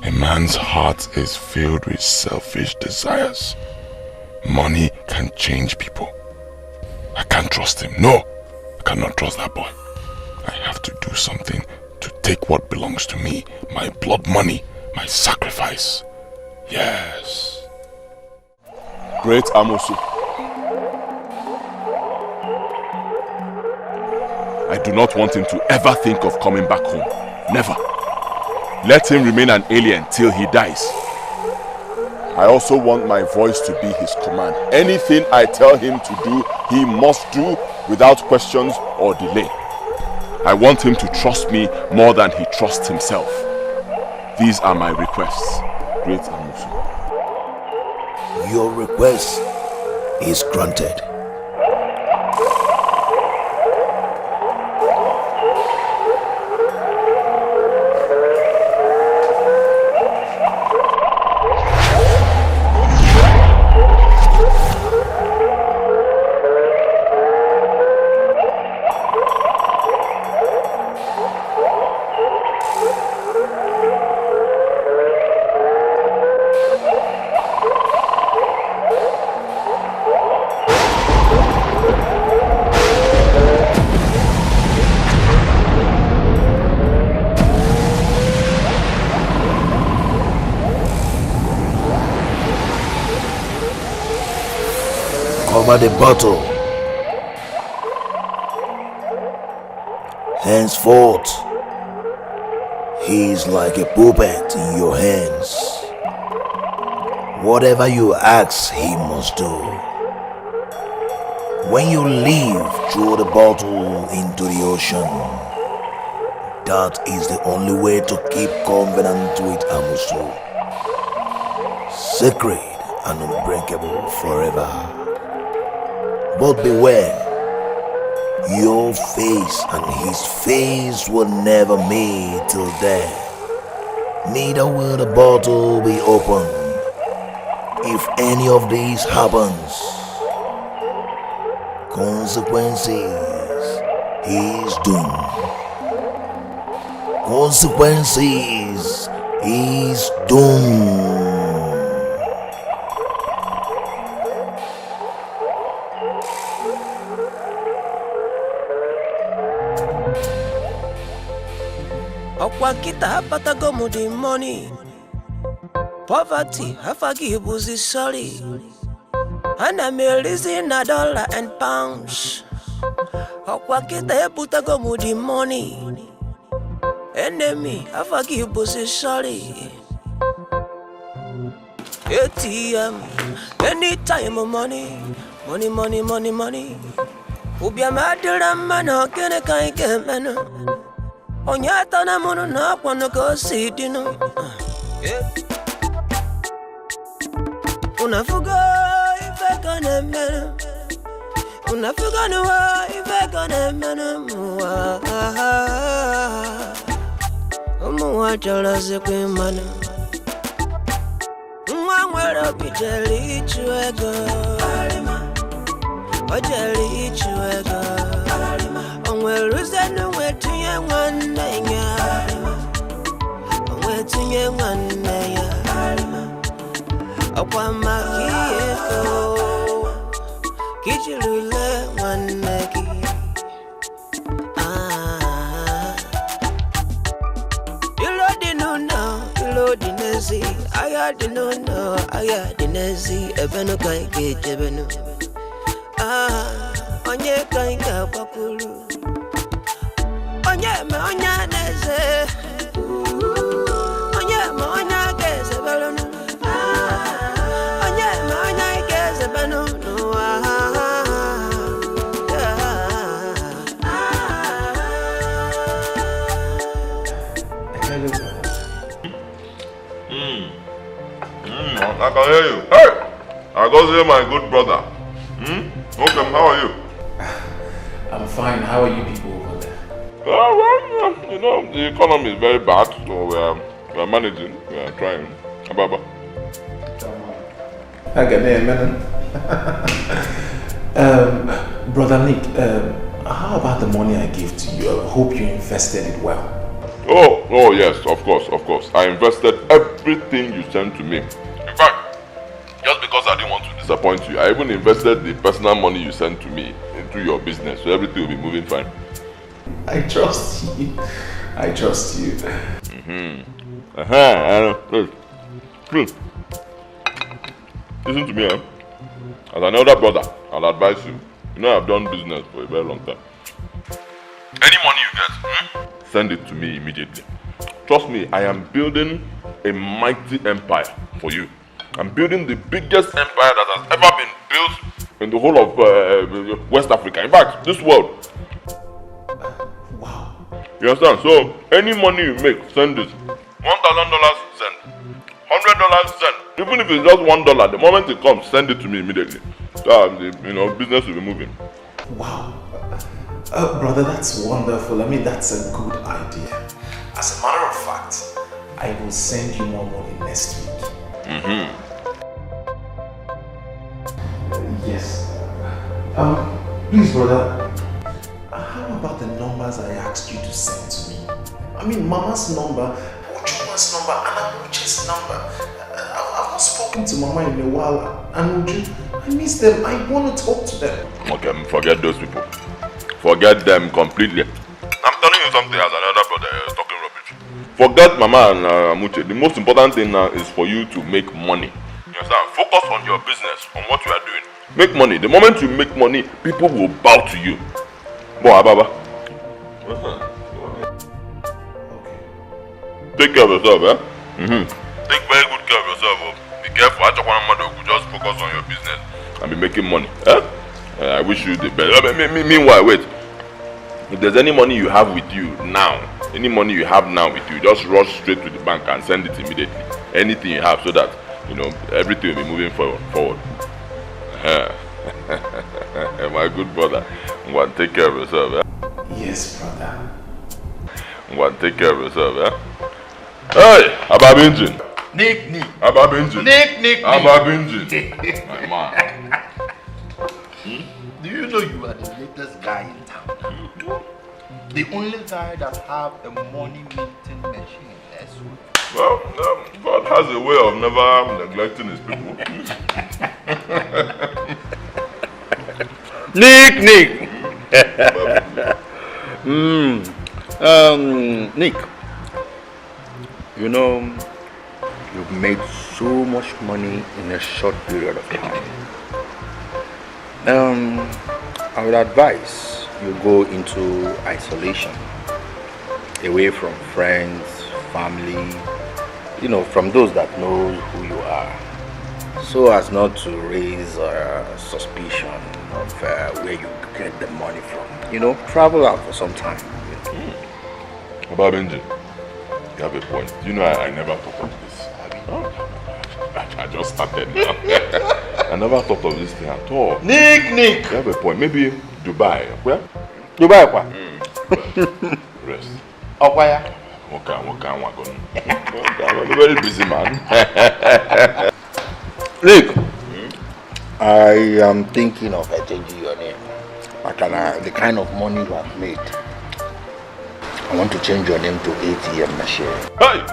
A man's heart is filled with selfish desires. Money can change people. I can't trust him. No, I cannot trust that boy. I have to do something to take what belongs to me. My blood money, my sacrifice. Yes. Great Amosu. I do not want him to ever think of coming back home. Never. Let him remain an alien till he dies. I also want my voice to be his command. Anything I tell him to do, he must do without questions or delay. I want him to trust me more than he trusts himself. These are my requests, Great Amusu. Your request is granted. Cover the bottle. Henceforth, he is like a puppet in your hands. Whatever you ask, he must do. When you leave, throw the bottle into the ocean. That is the only way to keep covenant with Amusu. Sacred and unbreakable forever. But beware, your face and his face will never meet till death. Neither will the bottle be opened. If any of these happens, consequences is doomed. Consequences is doomed. Okwa kita hapatago mu the money. Poverty, I forgive was sorry. And I'm releasing a dollar and pounds. Okwa kita hapatago mu the money. Enemy, I forgive was sorry. ATM, anytime money. Money, money, money, money. Ubia madura mano kene kai kemeno. Onyata na mono na kwano go sidino. Unafuga ife kone meno. Unafuga nuwa ife kone meno. Muwa jala zekwe mano. Mwangwera bijeli chuego. Ojeli chuego. Onweruzenu wetunye wanenya. Wetunye wanenya. Okwa makieko. Kichilule waneki. Dinezi, aya dinono, aya dinezi, ebeno kai ke jebeno. Onye kai ka pakulu. Onye me onya neze. Onye me onya keze belonu. Onye me onya keze belonu. I can hear you. Hey! I go see my good brother. Okay, how are you? I'm fine. How are you people over there? Well, you know, the economy is very bad, so we're managing. We're trying. Ababa. I get there, man. Brother Nick, how about the money I gave to you? I hope you invested it well. Oh yes, of course. I invested everything you sent to me. In fact, just because I didn't want to disappoint you, I even invested the personal money you sent to me into your business, so everything will be moving fine. I trust you. I know. Please. Listen to me, As an elder brother, I'll advise you. You know I've done business for a very long time. Any money you get, send it to me immediately. Trust me, I am building a mighty empire for you. I'm building the biggest empire that has ever been built in the whole of West Africa. In fact, this world. Wow. You understand? So, any money you make, send it. $1,000, send. $100, send. Even if it's just $1, the moment it comes, send it to me immediately. So, business will be moving. Wow. Brother, that's wonderful. I mean, that's a good idea. As a matter of fact, I will send you more money next week. Yes. Please, brother, how about the numbers I asked you to send to me? I mean, Mama's number, Ujuma's number, and Amuche's number. I've not spoken to Mama in a while, and Uju, I miss them. I want to talk to them. Okay, forget those people. Forget them completely. I'm telling you something as another brother is talking rubbish. Forget Mama and Amuche. The most important thing now is for you to make money. You understand? Focus on your business, on what you are doing. Make money. The moment you make money, people will bow to you. Boy, Ababa. Take care of yourself, Take very good care of yourself. Be careful. Just focus on your business and be making money. I wish you the best. Meanwhile, wait. If there's any money you have with you now, just rush straight to the bank and send it immediately. Anything you have, so that everything will be moving forward. My good brother, go and take care of yourself. Yes, brother. Go and take care of yourself. Hey, Ababinjin. Nick. Ababinjin. Nick. Ababinjin. My man. Do you know you are the latest guy in town? The only guy that have a money minting machine. That's what. Well, God has a way of never neglecting his people. Nick. Nick, You know, you've made so much money in a short period of time. I would advise you go into isolation, away from friends, family, you know, from those that know who you are, so as not to raise suspicion of where you get the money from. You know, travel out for some time. About Benji, you have a point. You know, I never thought of this. I just started now. I never thought of this thing at all. Nick! You have a point. Maybe Dubai. Where? Dubai, what? Rest. Okwaya? I'm a very busy man. Nick, I am thinking of changing your name. The kind of money you have made, I want to change your name to ATM machine. Hey!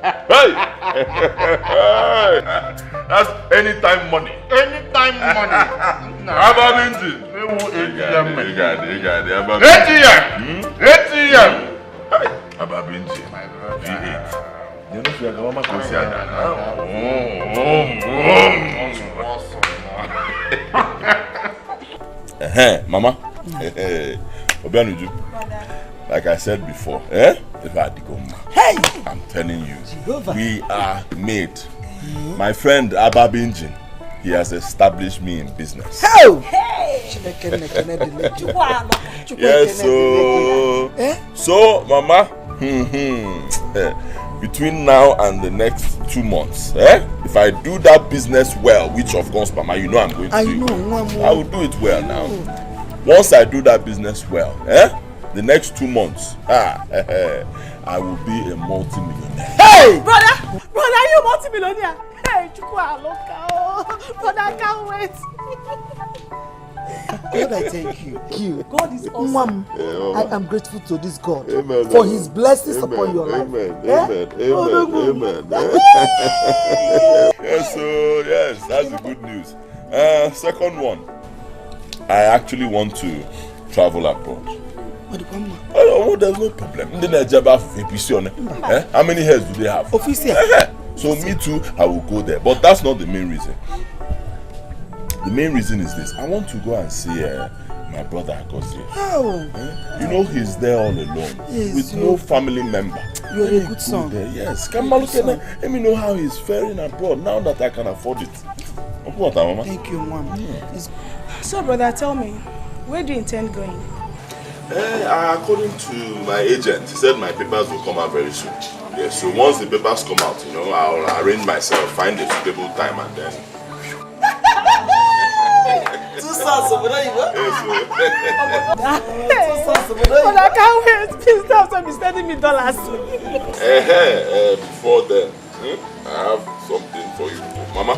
Hey! Hey! That's anytime money. Anytime money. Ababenji. ATM. You got it. ATM. ATM. Ababenji. V8. You know if you're going to see that. Mama. Obianuju. Like I said before, hey! I'm telling you, we are made. My friend Ababinjin, he has established me in business. Yes, so Mama, between now and the next 2 months, if I do that business well, which of course, Mama, you know I'm going to do, I will do it well now. Once I do that business well, the next 2 months, I will be a multi-millionaire. Hey! Brother, are you a multi-millionaire? Hey, brother, I can't wait. God, I thank you. God is awesome. I am grateful to this God Amen, for his blessings upon your life. Amen. Yes, so yes, that's the good news. Second one, I actually want to travel abroad. Oh, there's no problem. How many hairs do they have? Official. So me too, I will go there. But that's not the main reason. The main reason is this. I want to go and see my brother Agozie. You know he's there all alone. Yes, with no family member. You're a good son. Yes. Come on, let me know how he's faring abroad now that I can afford it. What, Mama? Thank you, Mom. So, brother, tell me, where do you intend going? According to my agent, he said my papers will come out very soon. Yes, so once the papers come out, you know, I'll arrange myself, find a suitable time, and then. But I can't wait. Please stop me sending me dollars. Before then, I have something for you. Mama,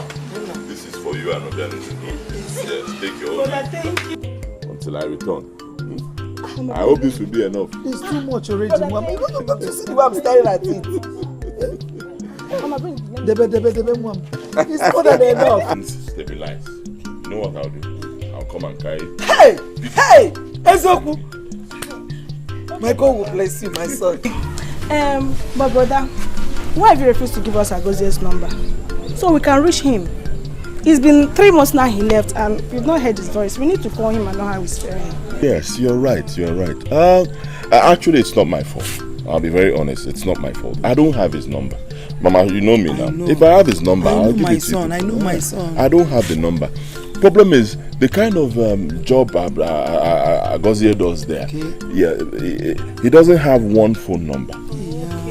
this is for you and Obianuju. Yes, take your own. Thank you. Until I return. I hope this will be enough. It's too much already, Mama. You don't see the way I'm staring at it. Mama, bring Debe, Mom. It's more than enough. Stabilize. You know what I'll do? I'll come and carry it. Hey! Ezoku! My God will bless you, my son. But brother, why have you refused to give us Agozie's number? So we can reach him. It's been 3 months now he left and we've not heard his voice. We need to call him and know how he's faring. Yes, you're right. Actually, it's not my fault. I'll be very honest. It's not my fault. I don't have his number. Mama, you know me now. If I have his number, I'll give it to you. I know my son. I don't have the number. Problem is, the kind of job Agozie does there, he doesn't have one phone number.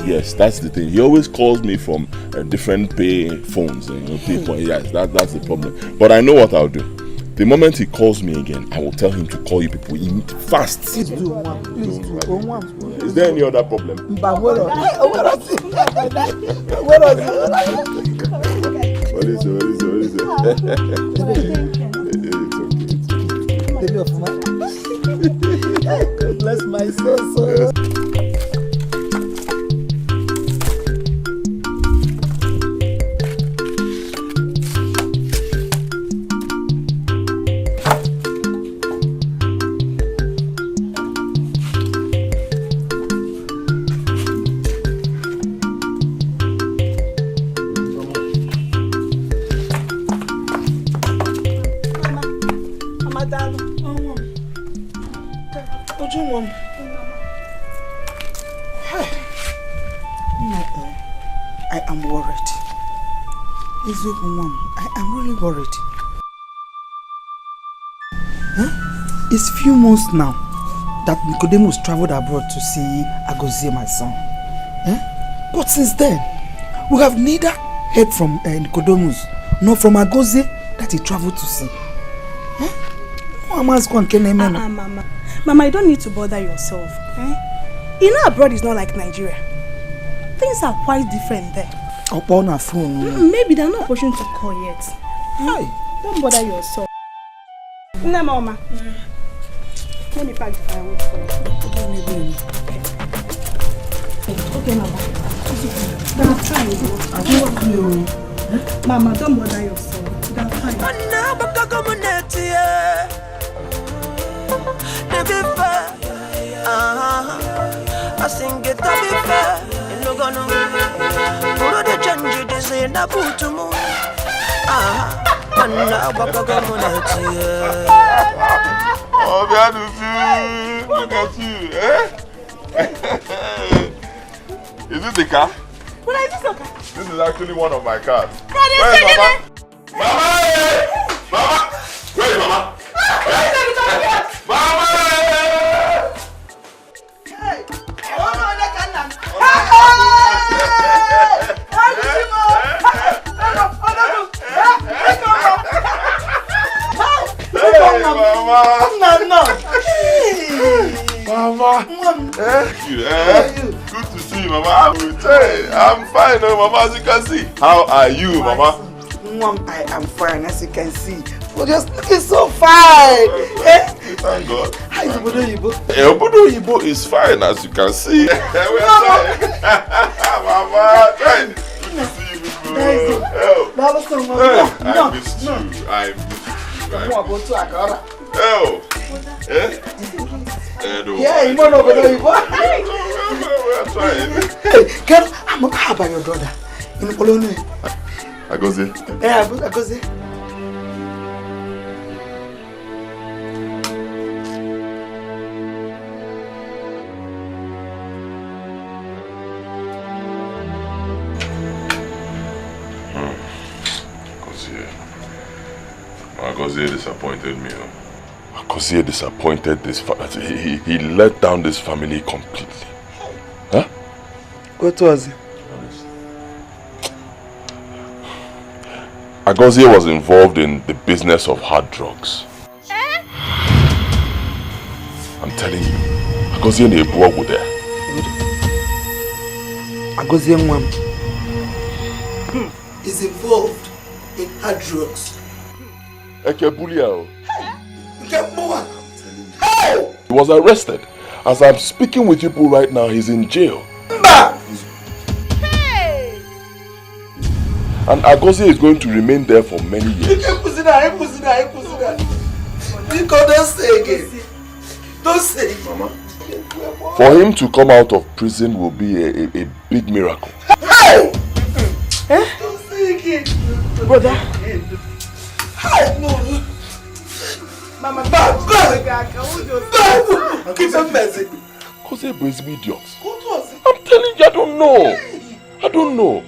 Yes, that's the thing. He always calls me from different pay phones. Yes, that's the problem. But I know what I'll do. The moment he calls me again, I will tell him to call you people fast. Please do one. Please do one. Is there any other problem? What is it? God bless my son. I am worried. I am really worried. Huh? It's few months now that Nicodemus traveled abroad to see Agozie, my son. But since then, we have neither heard from Nicodemus nor from Agozie that he traveled to see. Mama, you don't need to bother yourself. You know abroad is not like Nigeria. Things are quite different there. Upon a phone. Maybe they're not opportunity to call yet. Don't bother yourself. No, Mama. Let me pack the firewood for you. Okay, Mama. I'm trying. Mama, don't bother yourself. That's fine. I sing it to be fair. No gonna put the change this in the boot to move. Oh, look at you, Is it the car? What is this car? This is actually one of my cars. Where is Mama? Mama! Where is Mama? Mama! Mama! Good to see you, Mama. I'm fine, Mama, as you can see. How are you, Mama? I am fine, as you can see. You're just looking so fine. Thank God. How is Obodo Oyibo? Obodo Oyibo is fine, as you can see. Mama, good to see you, I missed you. I missed you. Yeah, you know Obodo Oyibo. We're trying. Hey, girl, how about your brother? In Polonia? Agozie. Yeah, Agozie. Agozie disappointed me. Agozie disappointed this family. He let down this family completely. Huh? What was it? Agozie was involved in the business of hard drugs. I'm telling you, Agozie and Ebuo were there. Agozie Mwam is involved in hard drugs. Ekebulia. He was arrested. As I'm speaking with you right now, he's in jail. And Agozie is going to remain there for many years. Don't say again. Don't say it, Mama. For him to come out of prison will be a big miracle. Hey! Don't say again. Brother. No. Mama, keep on messing. Agozie is an idiot. I'm telling you, I don't know.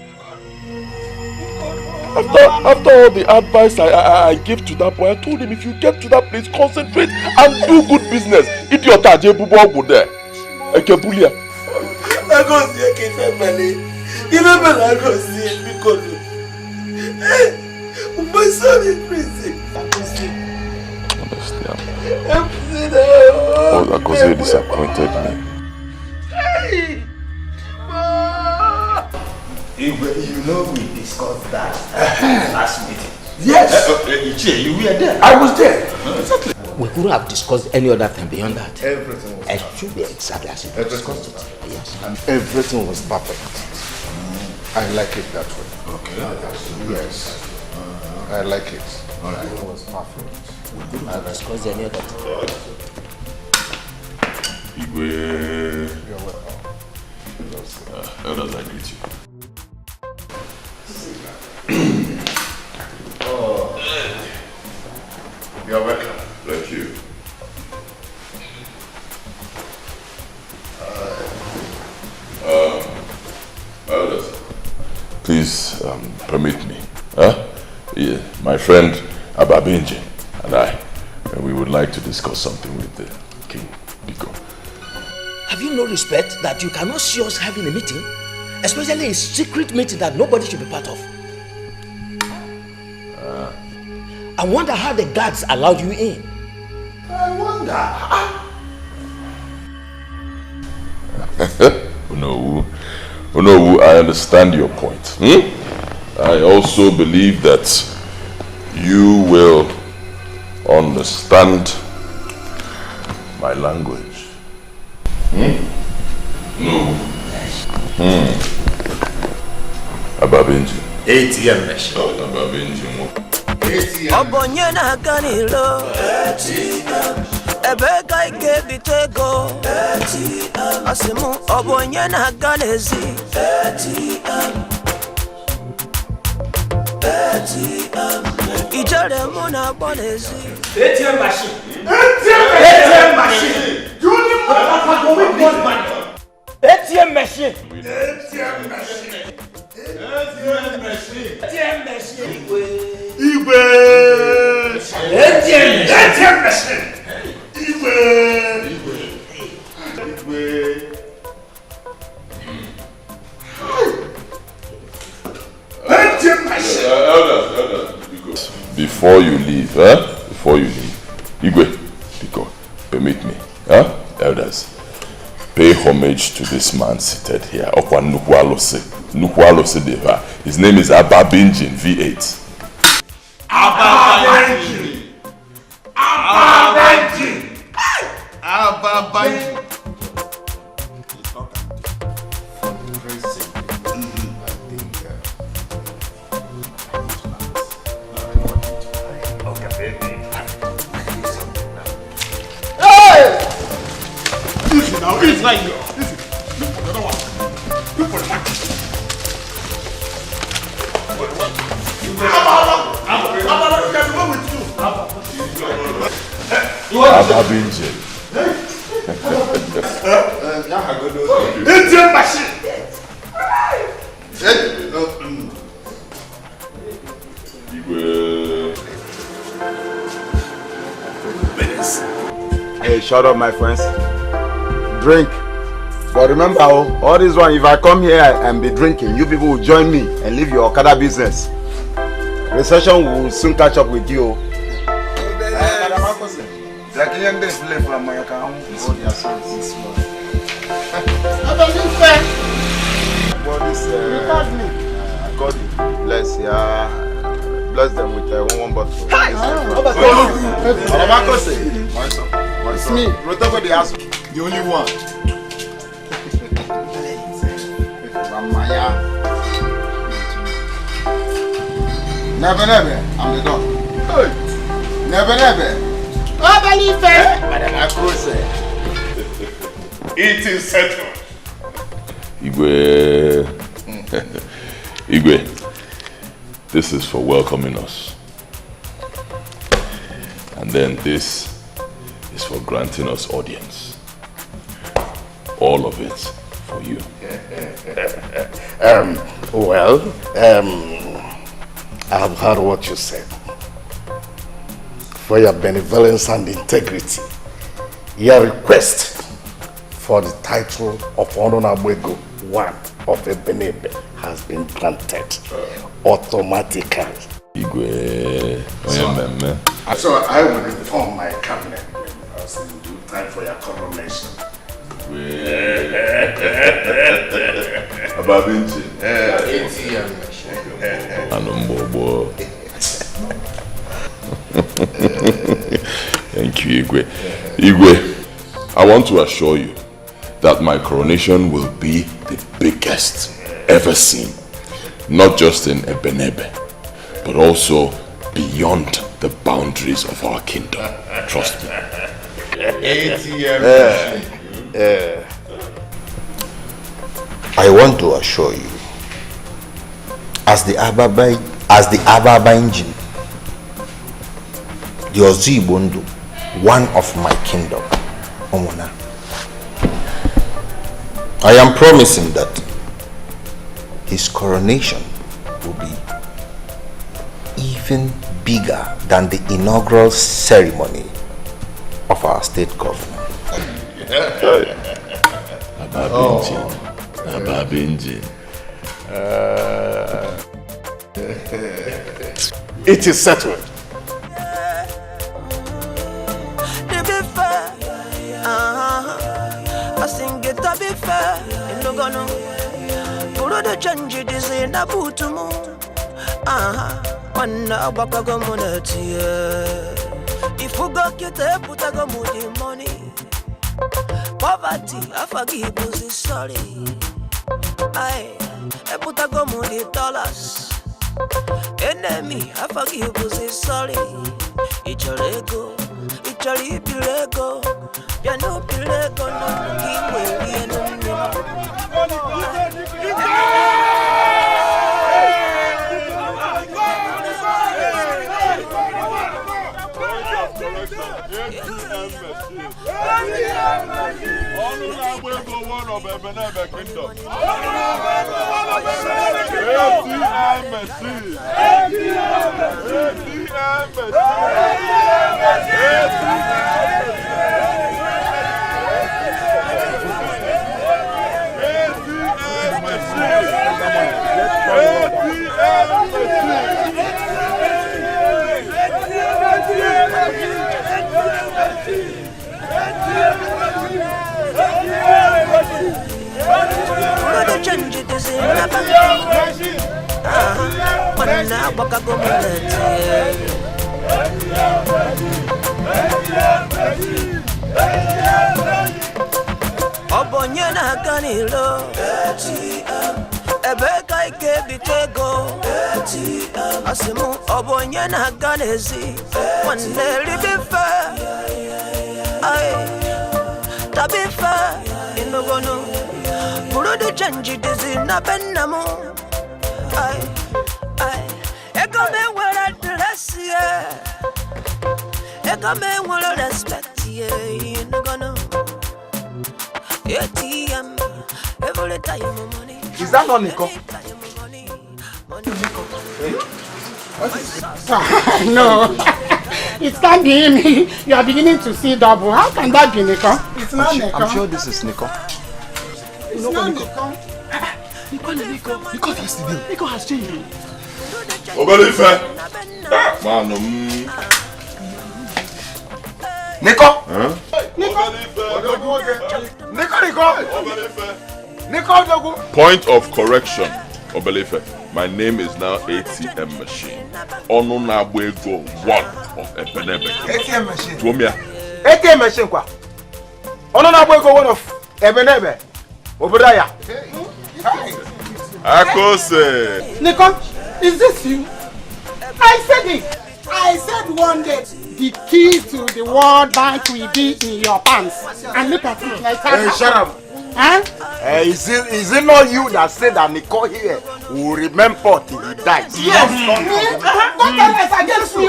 After all the advice I give to that boy, I told him, if you get to that place, concentrate and do good business. Idiot, Ajebubo go there. Ekebulia. Agozie keep money. Remember Agozie because my son is prison. Oh, Agozie disappointed me. Hey! You know we discussed that last meeting. Yes! You were there. I was there. Exactly. We couldn't have discussed any other thing beyond that. Everything was perfect. It should be exactly as it was discussed it. Yes. And everything was perfect. I like it that way. Okay. Yes. I like it. Alright. It was perfect. We couldn't have discussed any other thing. Igwe. You're welcome. Elders, I greet you. You're welcome. Thank you. Elders, please permit me. Yeah, my friend Ababenji and we would like to discuss something with the King Biko. Have you no respect that you cannot see us having a meeting? Especially a secret meeting that nobody should be part of. I wonder how the guards allowed you in. I wonder. No, I understand your point. I also believe that you will understand my language. No. Ababenji. ATM machine. Ababenji. Obonye na ganilo. Ebeka ike bitego. Asimu obonye na ganezi. Ijare muna bonezi. ATM machine. ATM machine. You need more than go with this money. ATM machine. ATM machine. ATM machine. ATM machine. Igwe. ATM machine. Igwe. ATM machine. Elders, before you leave, Igwe, Biko, permit me, elders, pay homage to this man seated here. His name is Ababenji V8. Ababenji. Now it's like listen, look for the other one. Look for the back. Ababenji. ATM machine. Hey, shut up, my friends. Drink. But remember, all this one, if I come here and be drinking, you people will join me and leave your Okada business. Recession will soon catch up with you. Bless them with one bottle. It's me, Rotogo the Asu. The only one. Never, I'm the dog. Never. Oh, believe it. Madam Akrose. It is settled. Igwe, this is for welcoming us. And then this is for granting us audience. All of it for you. I have heard what you said. For your benevolence and integrity, your request for the title of Honorable One of Ebenebe has been granted automatically. So I will inform my cabinet members in due time for your coronation. Ababenji. Thank you, Igwe. I want to assure you that my coronation will be the biggest ever seen. Not just in Ebenebe, but also beyond the boundaries of our kingdom. Trust me. I want to assure you, as the Ababenji, the Ozibundu, one of my kingdom, Omona, I am promising that his coronation even bigger than the inaugural ceremony of our state governor. Ababinji. It is settled. I sing it to be fair. No gonna put the change it is in a boot to move. One about a community. If you go get a put a go with money. Poverty, I forgive you, sorry. I put a go with dollars. Enemy, I forgive you, sorry. It's your ego, it's your ego. You know, Pilego, no, keep waiting. Obonyana kanilo Ebeka ike bitego Asimu obonyana kanezi Waneli bifa Ay Tabifa Inogono Burudu chanji dizi na benamu Ay Ekame wala dress ye Ekame wala respect ye Inogono ATM every time money. Is that not Nico? No, it can't be him. You are beginning to see double. How can that be Nico? It's not Nico. I'm sure this is Nico. It's not Nico. Nico has changed. Nico has changed. Obalife. Man, Nico? Huh? Nico. Point of correction, Obalife. My name is now ATM machine. Onunabwego 1 of Ebenebe. ATM machine. Tuomia. ATM machine kwa. Onunabwego 1 of Ebenebe. Obradaya. Akose. Nico, is this you? I said it. I said one day the key to the World Bank will be in your pants. And look at it like that. Hey, shut up. Huh? Is it not you that said that Nico here will remember till he dies? Yes. Don't tell us against me.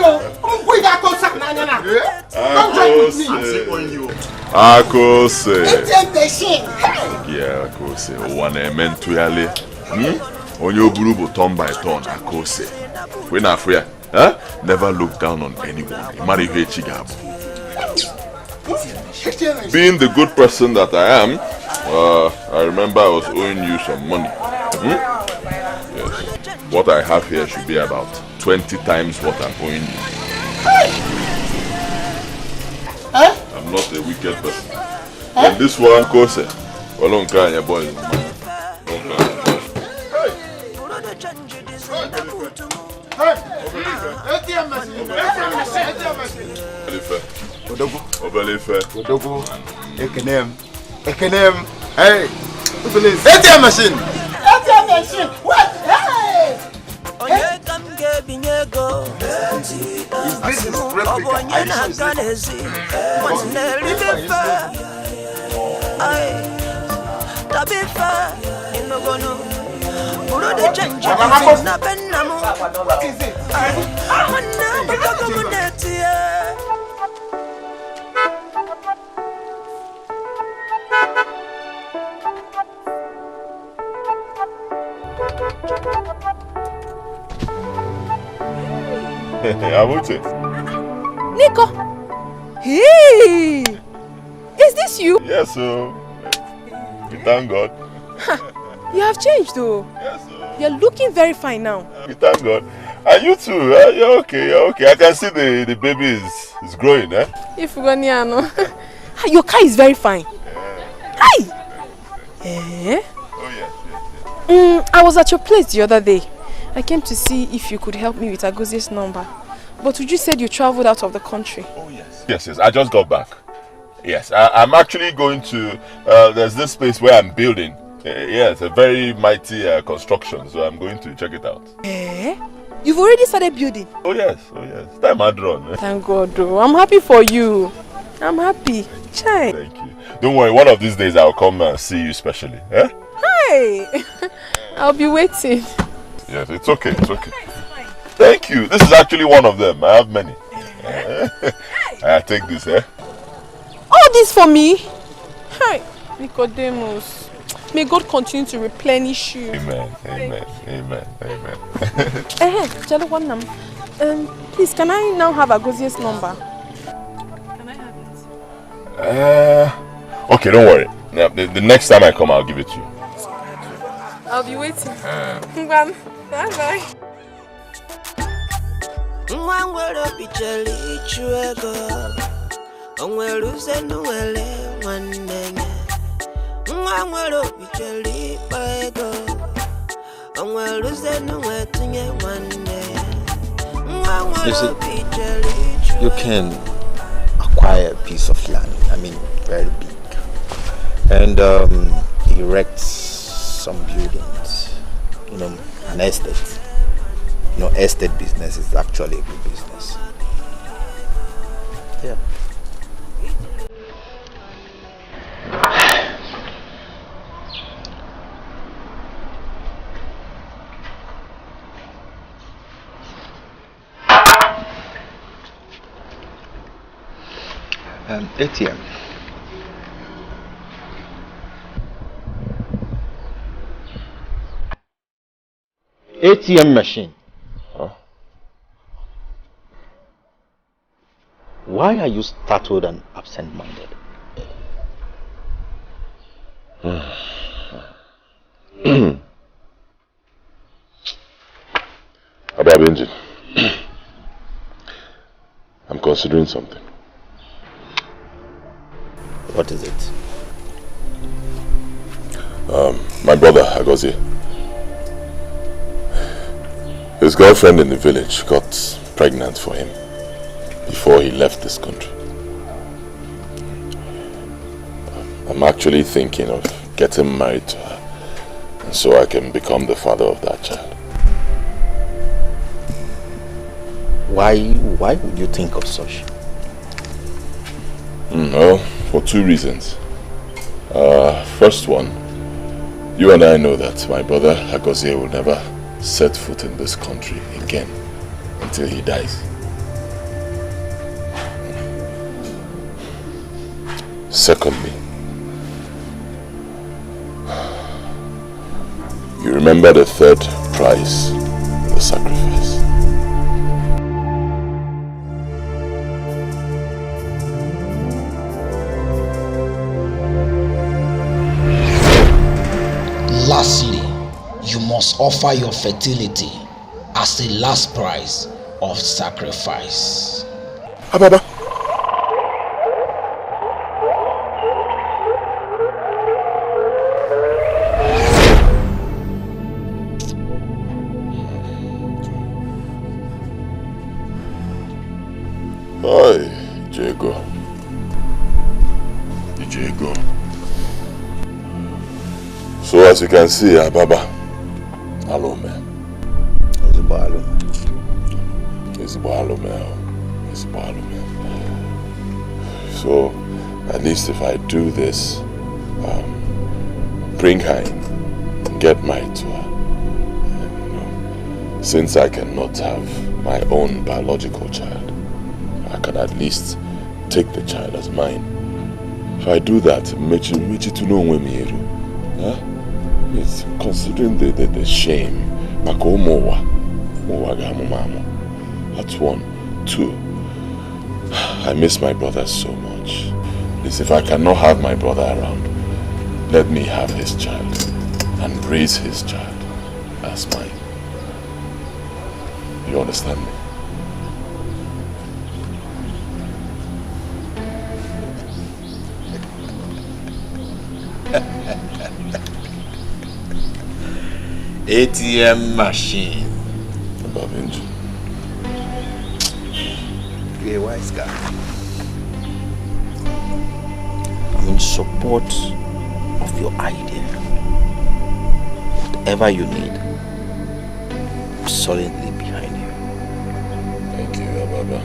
Don't join with me. Akose. ATM machine. Yeah, Akose. One element to yale. On your group turn by turn, Akose. When I fear, never look down on anyone. Marry Chigabo. Being the good person that I am, I remember I was owing you some money. Yes. What I have here should be about 20 times what I'm owing you. I'm not a wicked person. And this one, Kose, don't cry your boys. Obalife. Ekenem. Hey. ATM machine. ATM machine. What? Hey. Is this What is it? Amute. Nico! Hey! Is this you? Yes, sir. We thank God. You have changed though. Yes, sir. You're looking very fine now. We thank God. And you too, you're okay, you're okay. I can see the baby is growing, eh? If your car is very fine. Hi! Eh? Oh, yes. I was at your place the other day. I came to see if you could help me with Agozie's number. But you said you traveled out of the country. Oh, yes. Yes, I just got back. Yes, I'm actually going to, there's this space where I'm building. Yeah, it's a very mighty construction, so I'm going to check it out. Eh? You've already started building? Oh, yes. Time had run. Thank God, though. I'm happy for you. I'm happy. Chai. Thank you. Don't worry, one of these days I'll come and see you specially. Eh? Hi! I'll be waiting. Yes, it's okay. Thank you. This is actually one of them. I have many. I take this, eh? All this for me? Hi, Nicodemus. May God continue to replenish you. Amen. Please, can I now have Agozie's number? Can I have it? Okay, don't worry. Now, the next time I come, I'll give it to you. I'll be waiting. Bye-bye. You see, you can acquire a piece of land, I mean very big, and erect some buildings, an estate. Estate business is actually a good business. Yeah. ATM. ATM machine. Huh? Why are you startled and absent-minded? About Benji, I'm considering something. What is it? My brother, Agozie, his girlfriend in the village got pregnant for him before he left this country. I'm actually thinking of getting married to her, and so I can become the father of that child. Why would you think of such? Well, for two reasons. First one, you and I know that my brother Agozie will never set foot in this country again until he dies. Secondly, you remember the third price, the sacrifice. Lastly, you must offer your fertility as the last price of sacrifice. Ababa. Hi, Diego. So as you can see, Ababa, hello man. So at least if I do this, bring her in, get married to her. Since I cannot have my own biological child, I can at least take the child as mine. If I do that, it's considering the shame. That's 1. 2, I miss my brother so much. Please, if I cannot have my brother around, let me have his child and raise his child as mine. You understand me? ATM machine. Above engine. You're a wise guy. I'm in support of your idea. Whatever you need, I'm solidly behind you. Thank you, Ababa.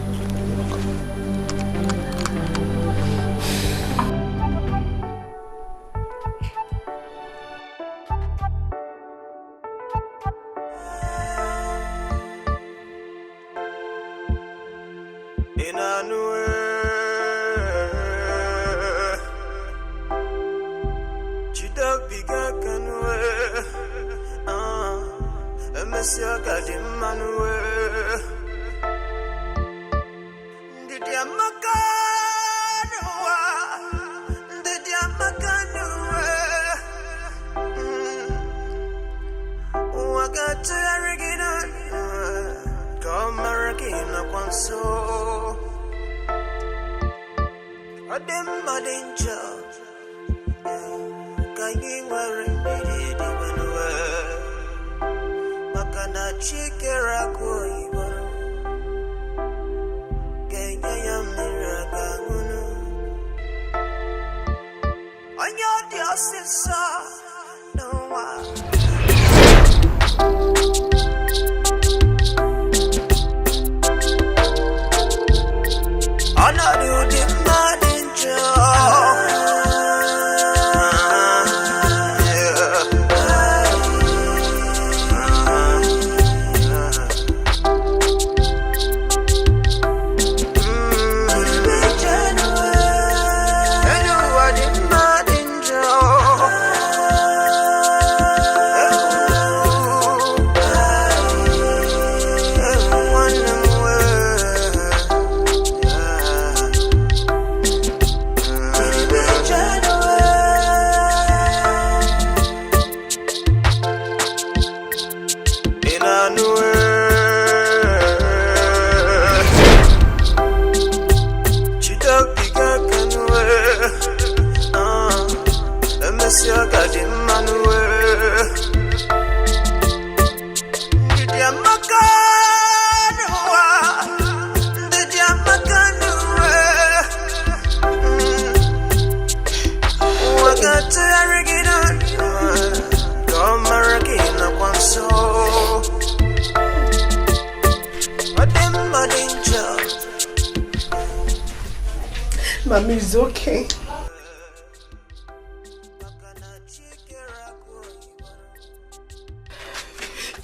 Mommy is okay.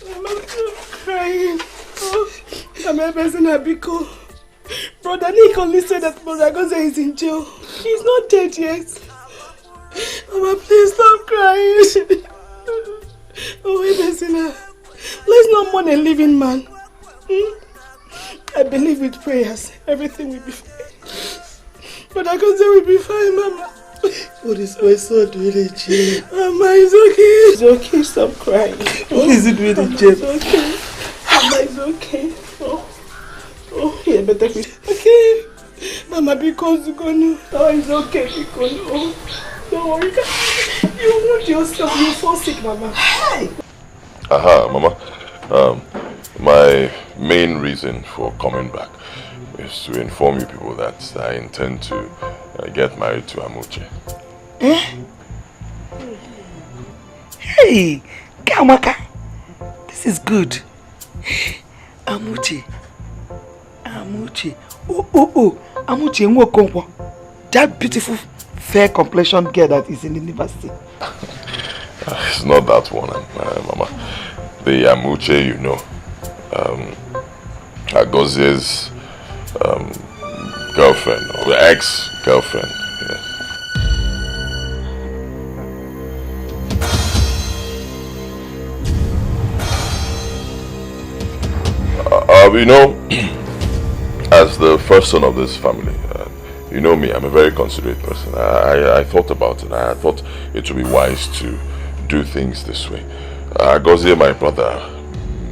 I'm crying. I'm a person Abiko. Brother Nick only said that Brother Goza is in jail. He's not dead yet. Mama, please stop crying. Oh, Ebezina. Let's not mourn a living man. I believe with prayers, everything will be fine. Brother Goza will be fine, Mama. What is my son doing in jail? Mama, it's okay. It's okay, stop crying. What is it doing in jail? It's okay. Mama, it's okay. Oh, yeah, better be okay. Mama, because you're gonna. Oh, it's okay, because don't worry. You want yourself, you fall sick, Mama. Hey! Aha, Mama. My main reason for coming back is to inform you people that I intend to get married to Amuche. Eh? Hey, Kamaka, this is good. Amuche. Oh, Amuche Nwokonkwo. That beautiful, fair complexion girl that is in the university. It's not that one, Mama. The Amuche, you know. Agozie's girlfriend, or the ex-girlfriend. Yes. You know, as the first son of this family, you know me, I'm a very considerate person. I thought about it. I thought it would be wise to do things this way. Gozie, my brother,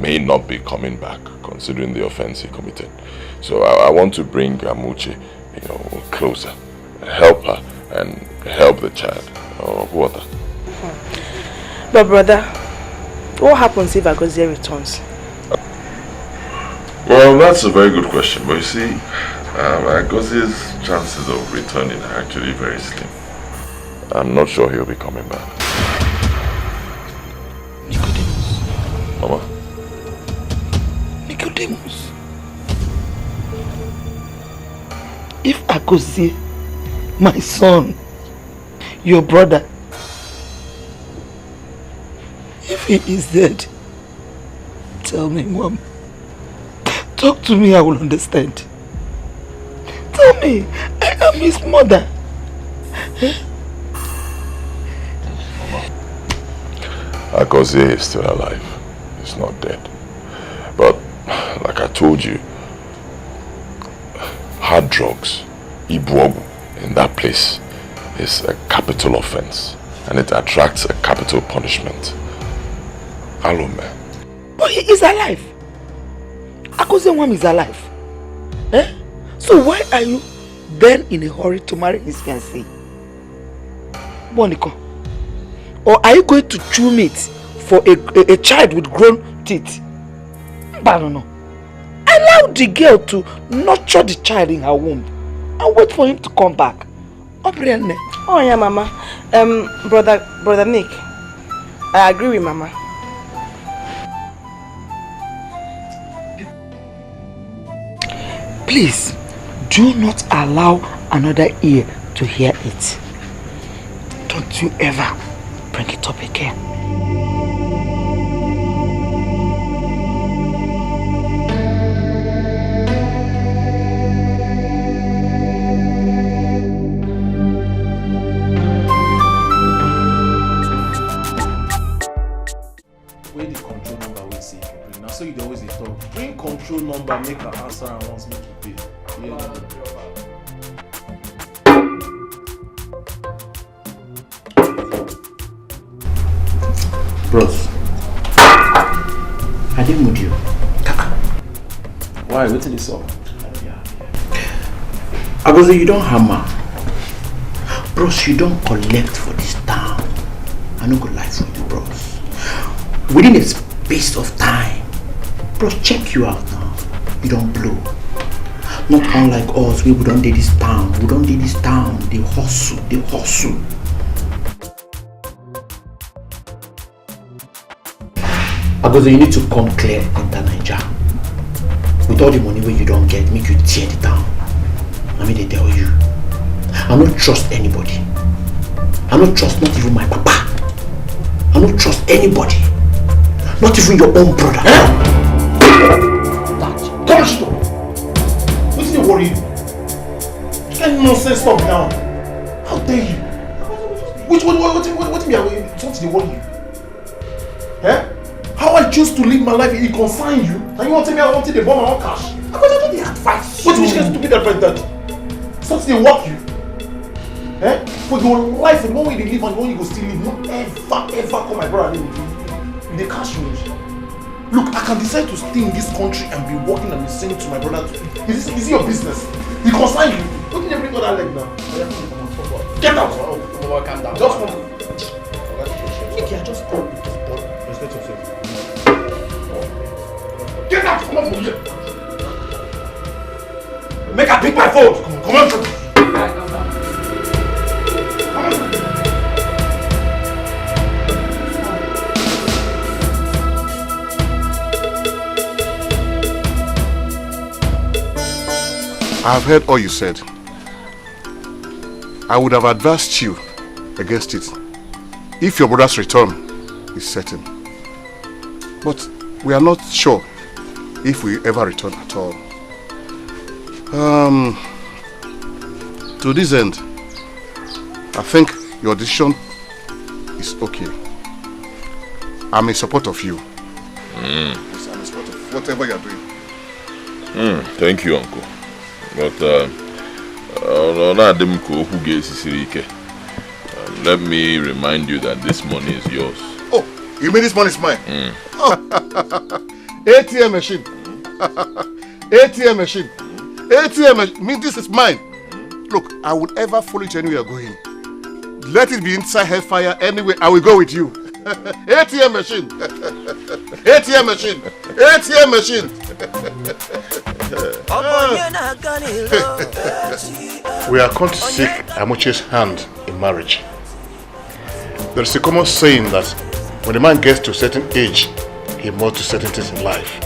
may not be coming back, considering the offense he committed. So I want to bring Amuche, you know, closer, help her, and help the child. Or what? But brother, what happens if Agozie returns? Well, that's a very good question. But you see, Agozie's chances of returning are actually very slim. I'm not sure he'll be coming back. Nicodemus. Mama? Nicodemus. If Agozie, my son, your brother, if he is dead, tell me, Mom. Talk to me, I will understand. Tell me, I am his mother. Agozie is still alive. He's not dead. But, like I told you, hard drugs, Ibuogu, in that place is a capital offense. And it attracts a capital punishment. Alome. But he is alive. Agozie Nwam is alive. So why are you then in a hurry to marry his fiancée? Boniko. Or are you going to chew meat for a child with grown teeth? I don't know. Allow the girl to nurture the child in her womb and wait for him to come back. Oh yeah, Mama. Brother Nick, I agree with Mama. Please, do not allow another ear to hear it. Don't you ever bring it up again. Where the control number we see you bring. Now so you always talk. Bring control number, make an answer and once make it pay. Yeah. Bros, I didn't mood you. Why? What did you saw? Agozie, you don't hammer. Bros, you don't collect for this town. I no go lie for you, bros. Within a space of time, bros, check you out now. You don't blow. Not unlike us, we don't do this town. We don't do this town. They hustle. Agozie, you need to come clear into Nigeria. With all the money where you don't get, make you tear the town. I mean, they tell you. I don't trust anybody. I don't trust not even my papa. I don't trust anybody. Not even your own brother. That. Come on, stop. What's the worry you? You can't nonsense stuff now. How dare you? What do you worry you? How I choose to live my life, it consign you. And you want to tell me I want to the bomb and all cash? Because I don't the advice. What do you get stupid advice that? Something they work you. For your life, the one way they live and the one you go still live, not ever call my brother and live in the cash range. Look, I can decide to stay in this country and be working and be saying to my brother, is it your business? He consign you. What did they bring on that leg now? Get out! Oh, calm down. Just come. Nick, I just come. Respect yourself. Get out! Come on from here! Make her pick my phone! Come on from here! I've heard all you said. I would have advised you against it if your brother's return is certain. But we are not sure if we ever return at all. To this end, I think your decision is okay. I'm in support of you. Yes, I'm in support of whatever you're doing. Thank you, Uncle. But let me remind you that this money is yours. Oh, you mean this money is mine? Oh. ATM machine. ATM machine. ATM machine. Mean this is mine. Look, I would ever follow you anywhere you're going. Let it be inside hellfire anyway. I will go with you. ATM machine. ATM machine. ATM machine. We are come to seek Amuche's hand in marriage. There is a common saying that when a man gets to a certain age, he must do certain things in life.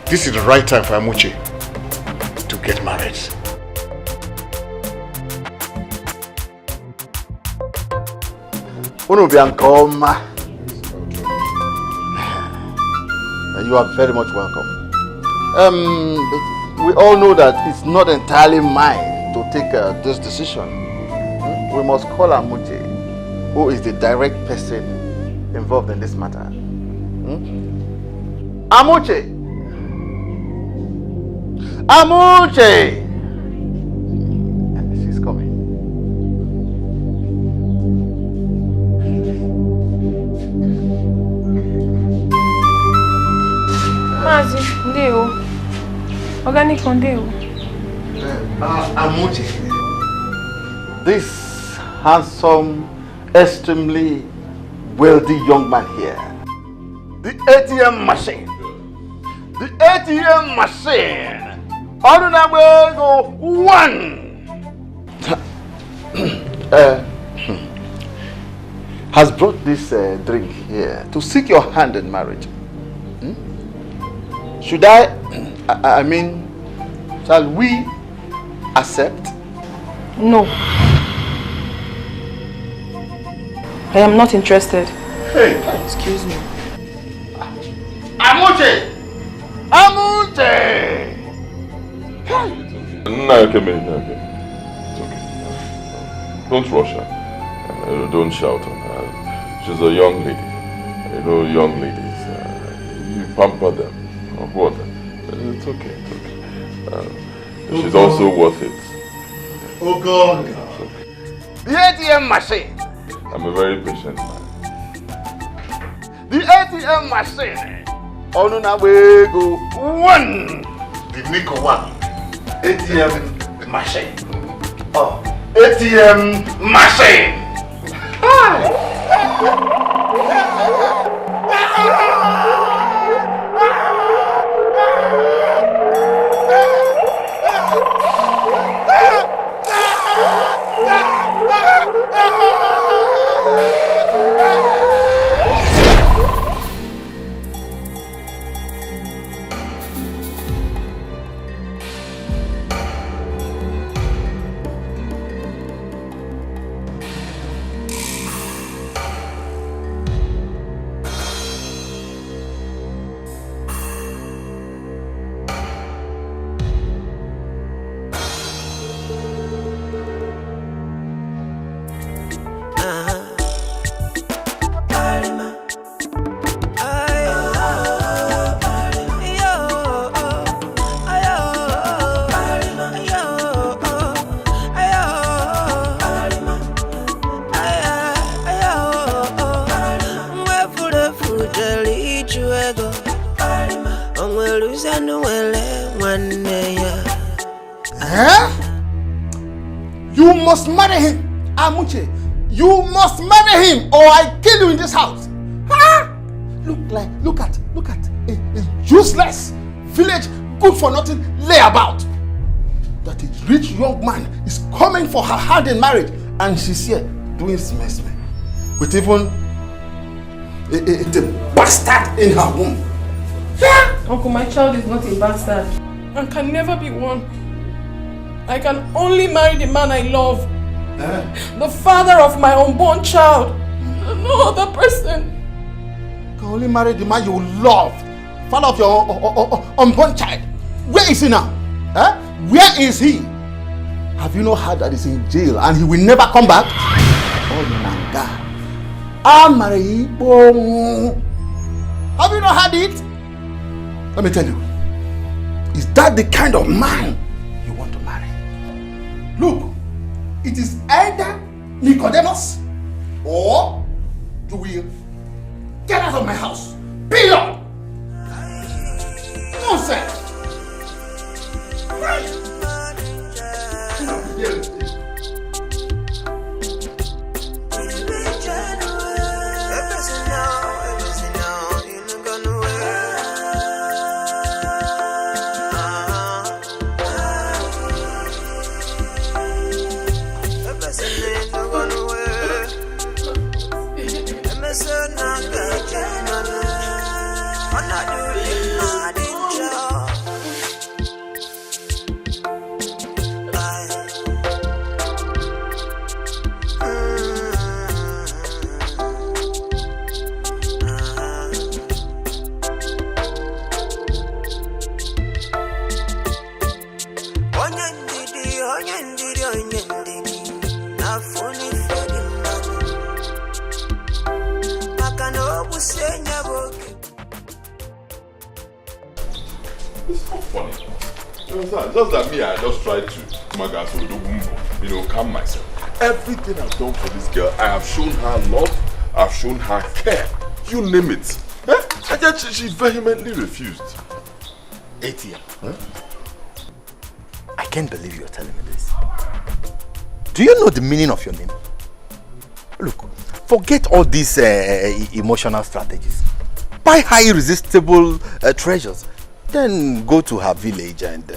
This is the right time for Amuche to get married. You are very much welcome. But we all know that it's not entirely mine to take this decision. We must call Amuche, who is the direct person involved in this matter. Amuche! Amuche! She's coming. Mazi, ndeo. Organic ndeo. Amuche, this handsome, extremely wealthy young man here, the ATM machine, the ATM machine, Honorable One, has brought this drink here to seek your hand in marriage. Should I mean, shall we accept? No. I am not interested. Hey, excuse me. Amuche! Amuche! No, okay. It's okay. Don't rush her. Don't shout on her. She's a young lady. You know, young ladies. You pamper them. What? It's okay. She's also worth it. Oh God! The ATM machine. I'm a very patient man. The ATM machine. Onunawego One. The Nico One. ATM machine. Oh, ATM machine. You must marry him, Amuche. You must marry him, or I kill you in this house. Huh? Look at a useless village, good for nothing layabout. That a rich young man is coming for her hand in marriage, and she's here doing smesme with even a bastard in her womb. Yeah. Uncle, my child is not a bastard and can never be one. I can only marry the man I love. The father of my unborn child. No other person. You can only marry the man you love. Father of your unborn child. Where is he now? Where is he? Have you not heard that he's in jail and he will never come back? Oh, Nanga. Have you not heard it? Let me tell you. Is that the kind of man you want to marry? Look, it is either Nicodemus or you will get out of my house. Period. Nonsense. Right. Just that me, I just tried to, calm myself. Everything I've done for this girl, I have shown her love, I've shown her care. You name it. And yet she vehemently refused. Etia, I can't believe you're telling me this. Do you know the meaning of your name? Look, forget all these emotional strategies. Buy high irresistible treasures. Then go to her village and,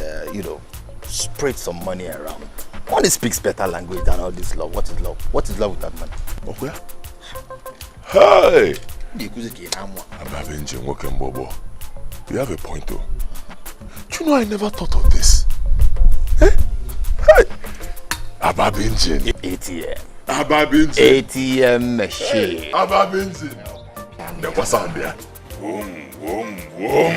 spread some money around. Money speaks better language than all this love. What is love? What is love without money? Okay. Hey! You have a point though. Do you know I never thought of this? Eh? Hey! Ababinjin. ATM. Ababinjin. ATM machine. Ababinjin. Then what's on there? Boom, boom, boom.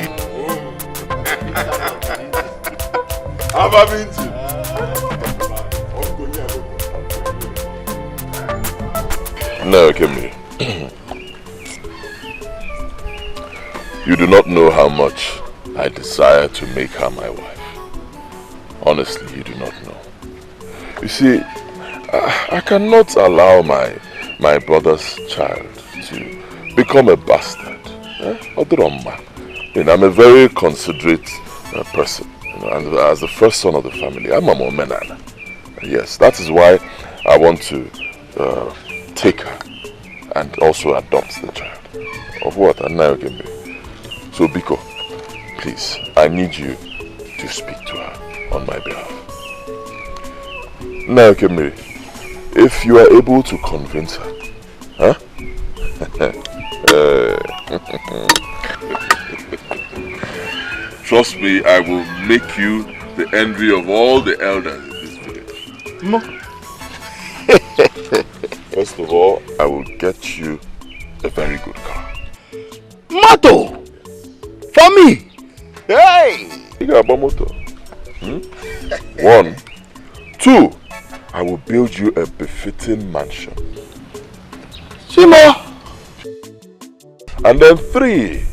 Ababinjin. No, Kemi. You do not know how much I desire to make her my wife. Honestly, you do not know. You see, I cannot allow my brother's child to become a bastard. I'm a very considerate person. And as the first son of the family, I'm a Momenana. Yes, that is why I want to take her and also adopt the child. Of what? And now can be. So Biko, please, I need you to speak to her on my behalf. Now Kemiri, if you are able to convince her, huh? Trust me, I will make you the envy of all the elders in this village. No. First of all, I will get you a very good car. Moto! For me! Hey! You got a motor. 1. 2. I will build you a befitting mansion. Shimo! And then 3.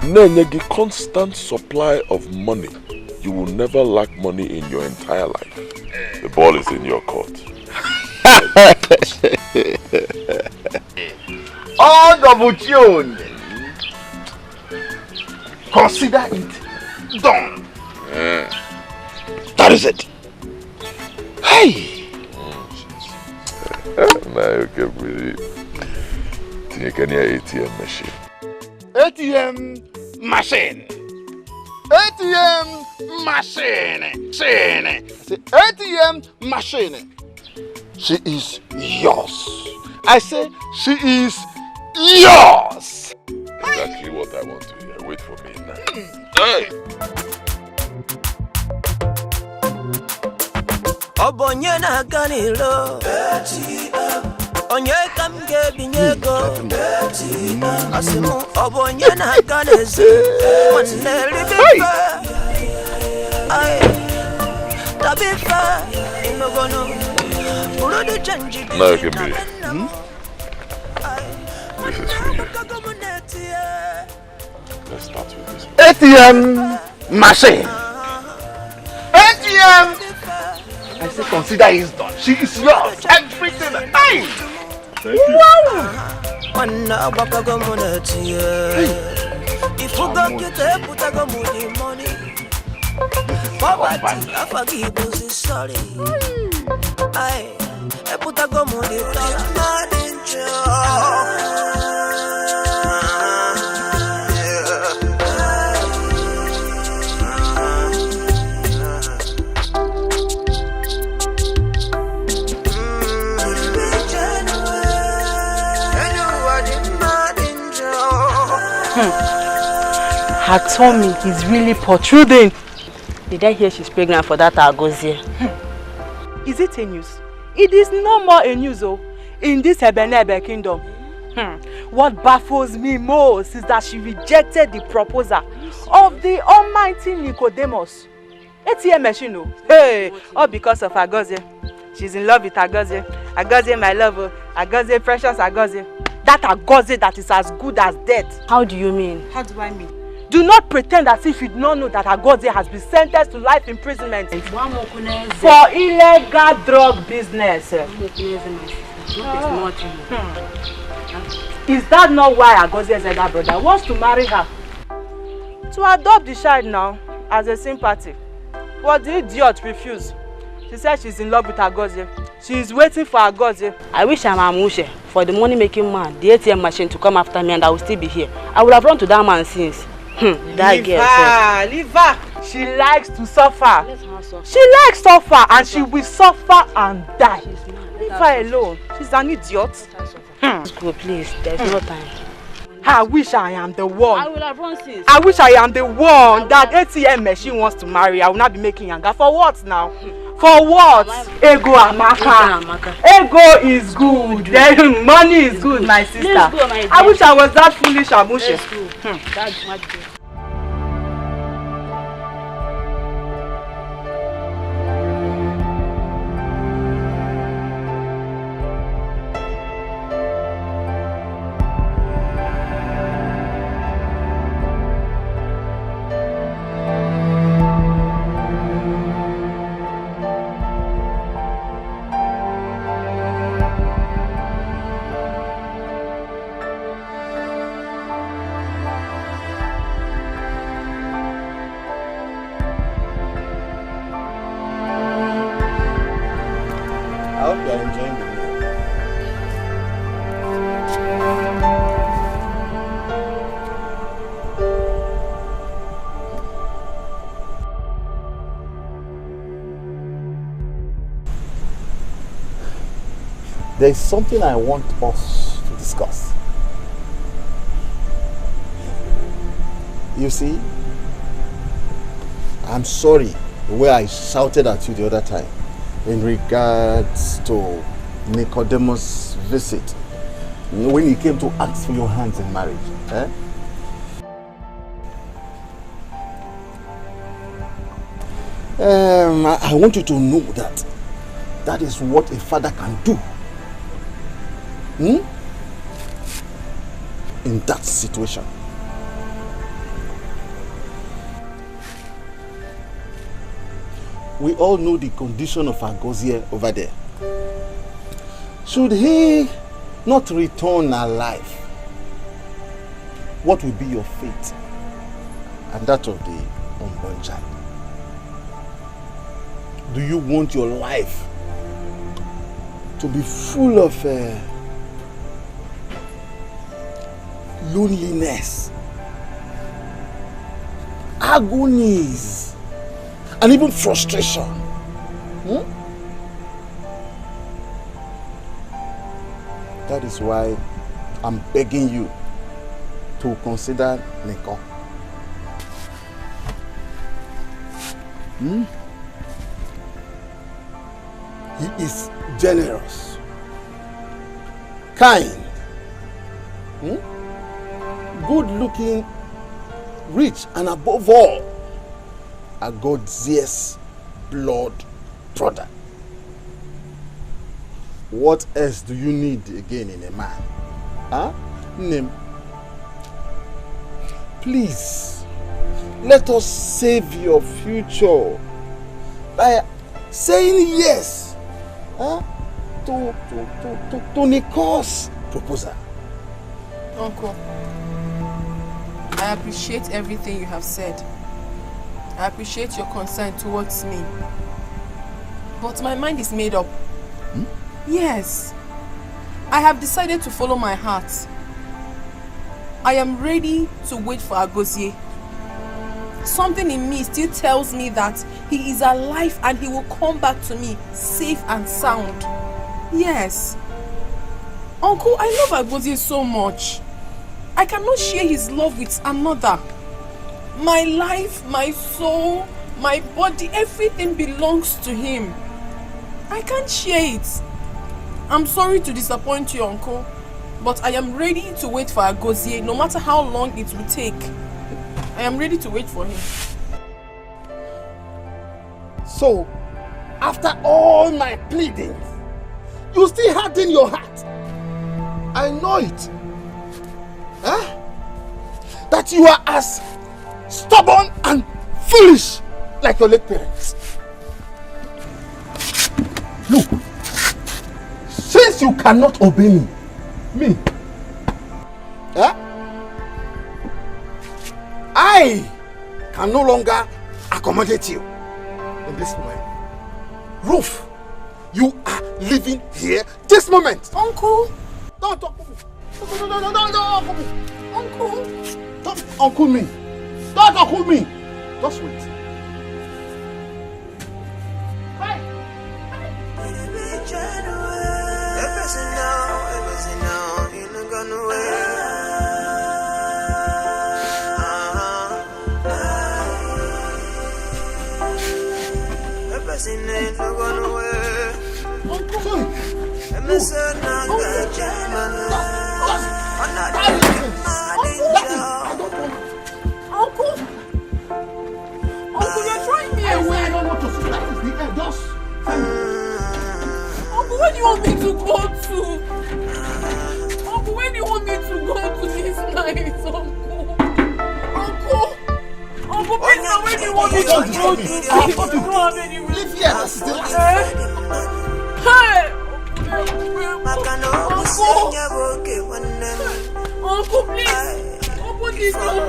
Nenyegi constant supply of money. You will never lack money in your entire life. The ball is in your court. All double tune. Consider it done. That is it. Hey! Now you can really think any ATM machine. ATM machine. ATM machine. ATM machine. She is yours. I say she is yours. Exactly what I want to hear. Wait for me now. Hey! Obonye na ganilo Onye kamge binyego Asimu obonye na ganezi Wanne libifa Ay Tabifa Inogono Urudu chanji Now you can be. This is for you. Let's start with this. ATM machine. ATM. I still consider it's done. She is yours. Everything. Hey. Thank you. Wow. If you go get a put a go money. Poverty, I forgive you, sorry. I put a go money. Mad in Her tummy is really protruding. Did I hear she's pregnant for that Agozie? Is it a news? It is no more a news, oh, in this Ebenebe kingdom. What baffles me most is that she rejected the proposal of the almighty Nicodemus. ATM machine, oh. Hey, all because of Agozie. She's in love with Agozie. Agozie, my love, Agozie, precious Agozie. That Agozie that is as good as dead. How do you mean? How do I mean? Do not pretend as if you do not know that Agozie has been sentenced to life imprisonment for illegal drug business. Is that not why Agozie's elder brother wants to marry her? To adopt the child now as a sympathy. But the idiot refused. She said she's in love with Agozie. She is waiting for Agozie. I wish I'm Amushe for the money-making man, the ATM machine, to come after me, and I will still be here. I would have run to that man since. That girl. Leave her. She likes to suffer. She likes suffer, and she will suffer and die. Leave her alone. She's an idiot. Let's go, please. There's no time. I wish I am the one. I will have run since. I wish I am the one that ATM machine wants to marry. I will not be making yanga. For what now? For what? Ego Amaka. Ego is good. Then money is good, my sister. Go, my I wish I was that foolish, Amushe. That's what you. There's something I want us to discuss. You see, I'm sorry the way I shouted at you the other time in regards to Nicodemus' visit when he came to ask for your hands in marriage. I want you to know that that is what a father can do. In that situation. We all know the condition of Agozie over there. Should he not return alive, what will be your fate and that of the unborn child? Do you want your life to be full of loneliness, agonies, and even frustration? That is why I'm begging you to consider Neko. He is generous, kind, good looking, rich, and above all, Agozie's blood brother. What else do you need again in a man? Name. Please, let us save your future by saying yes to Nicole's proposal. Uncle, I appreciate everything you have said. I appreciate your concern towards me. But my mind is made up. Yes. I have decided to follow my heart. I am ready to wait for Agozie. Something in me still tells me that he is alive and he will come back to me safe and sound. Yes. Uncle, I love Agozie so much. I cannot share his love with another. My life, my soul, my body, everything belongs to him. I can't share it. I'm sorry to disappoint you, Uncle, but I am ready to wait for Agozie no matter how long it will take. I am ready to wait for him. So, after all my pleadings, you still harden your heart. I know it. Huh? That you are as stubborn and foolish like your late parents. Look, since you cannot obey me, I can no longer accommodate you in this moment. Ruth, you are living here this moment. Uncle! Don't talk to me. No, Uncle me. Uncle! Don't uncle me. Don't uncle me. Just wait. Hi. Uncle, you're throwing me away. I don't want to see that. Just Uncle, where do you want me to go to? Uncle, where do you want me to go to this night, Uncle? Uncle, please, now where do you want me to go to? I don't have any relief here. Hey! Uncle, please! Open this door!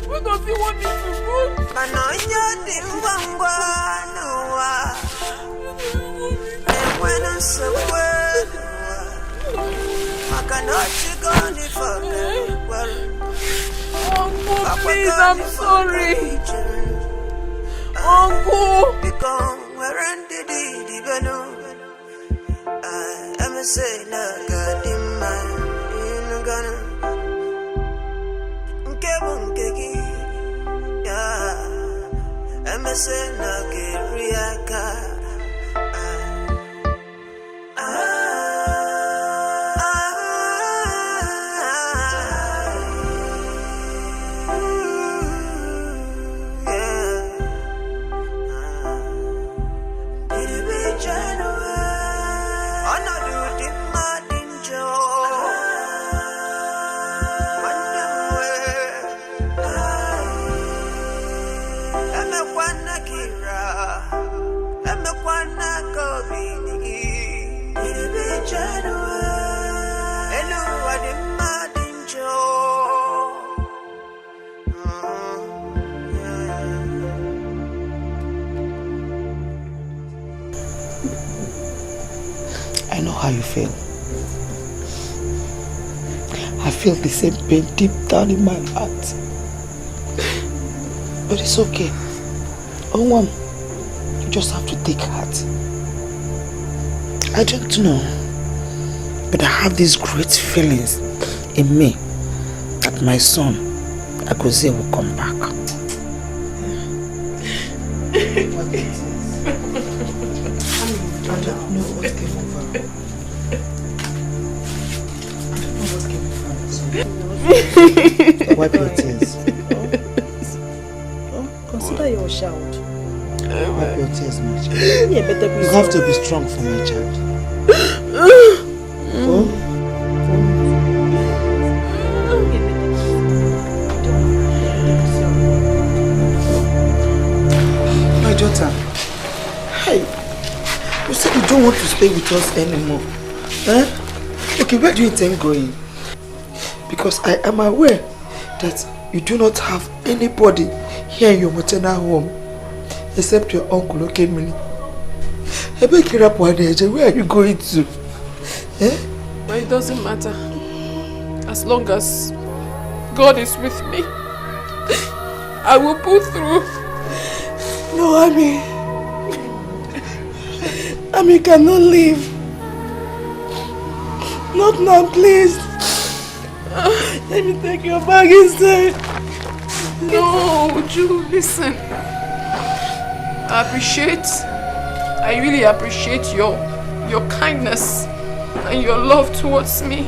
Where does he want me to go? Uncle, please, I'm sorry. Uncle! I know how you feel. I feel the same pain deep down in my heart. But it's okay. Oh, you just have to take heart. I don't know, but I have these great feelings in me that my son, Agozie, will come back. I don't know what came over. Wipe your tears. Consider your child. Wipe your tears, my child. You have to be strong for my child. stay with us anymore. Huh? Okay, where do you intend going? Because I am aware that you do not have anybody here in your maternal home except your uncle, okay, Mini? I beg you up one day, where are you going to? Eh? But it doesn't matter. As long as God is with me, I will pull through. No, Ami cannot leave. Not now, please. Let me take your bag inside. No, Uju, listen. I really appreciate your kindness and your love towards me.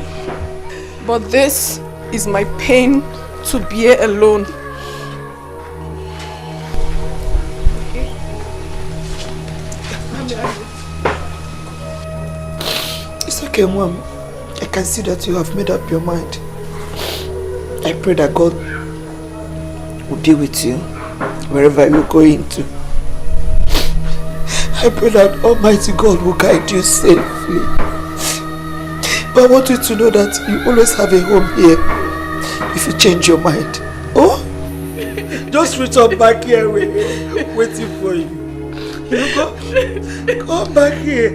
But this is my pain to bear alone. It's okay, Mom. I can see that you have made up your mind. I pray that God will be with you wherever you're going to. I pray that Almighty God will guide you safely. But I want you to know that you always have a home here if you change your mind. Oh? Just return back here, waiting for you. You go? Come back here.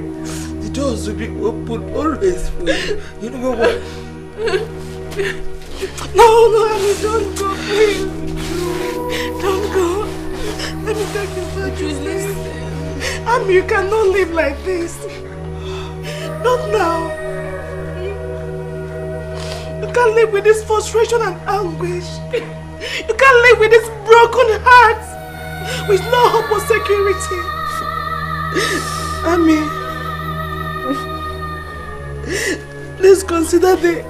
The doors will be open always for you. You know what? No, Ami, don't go, please. Don't go. Let me take you back. Listen. Ami, you cannot live like this. Not now. You can't live with this frustration and anguish. You can't live with this broken heart with no hope or security. Ami, please consider the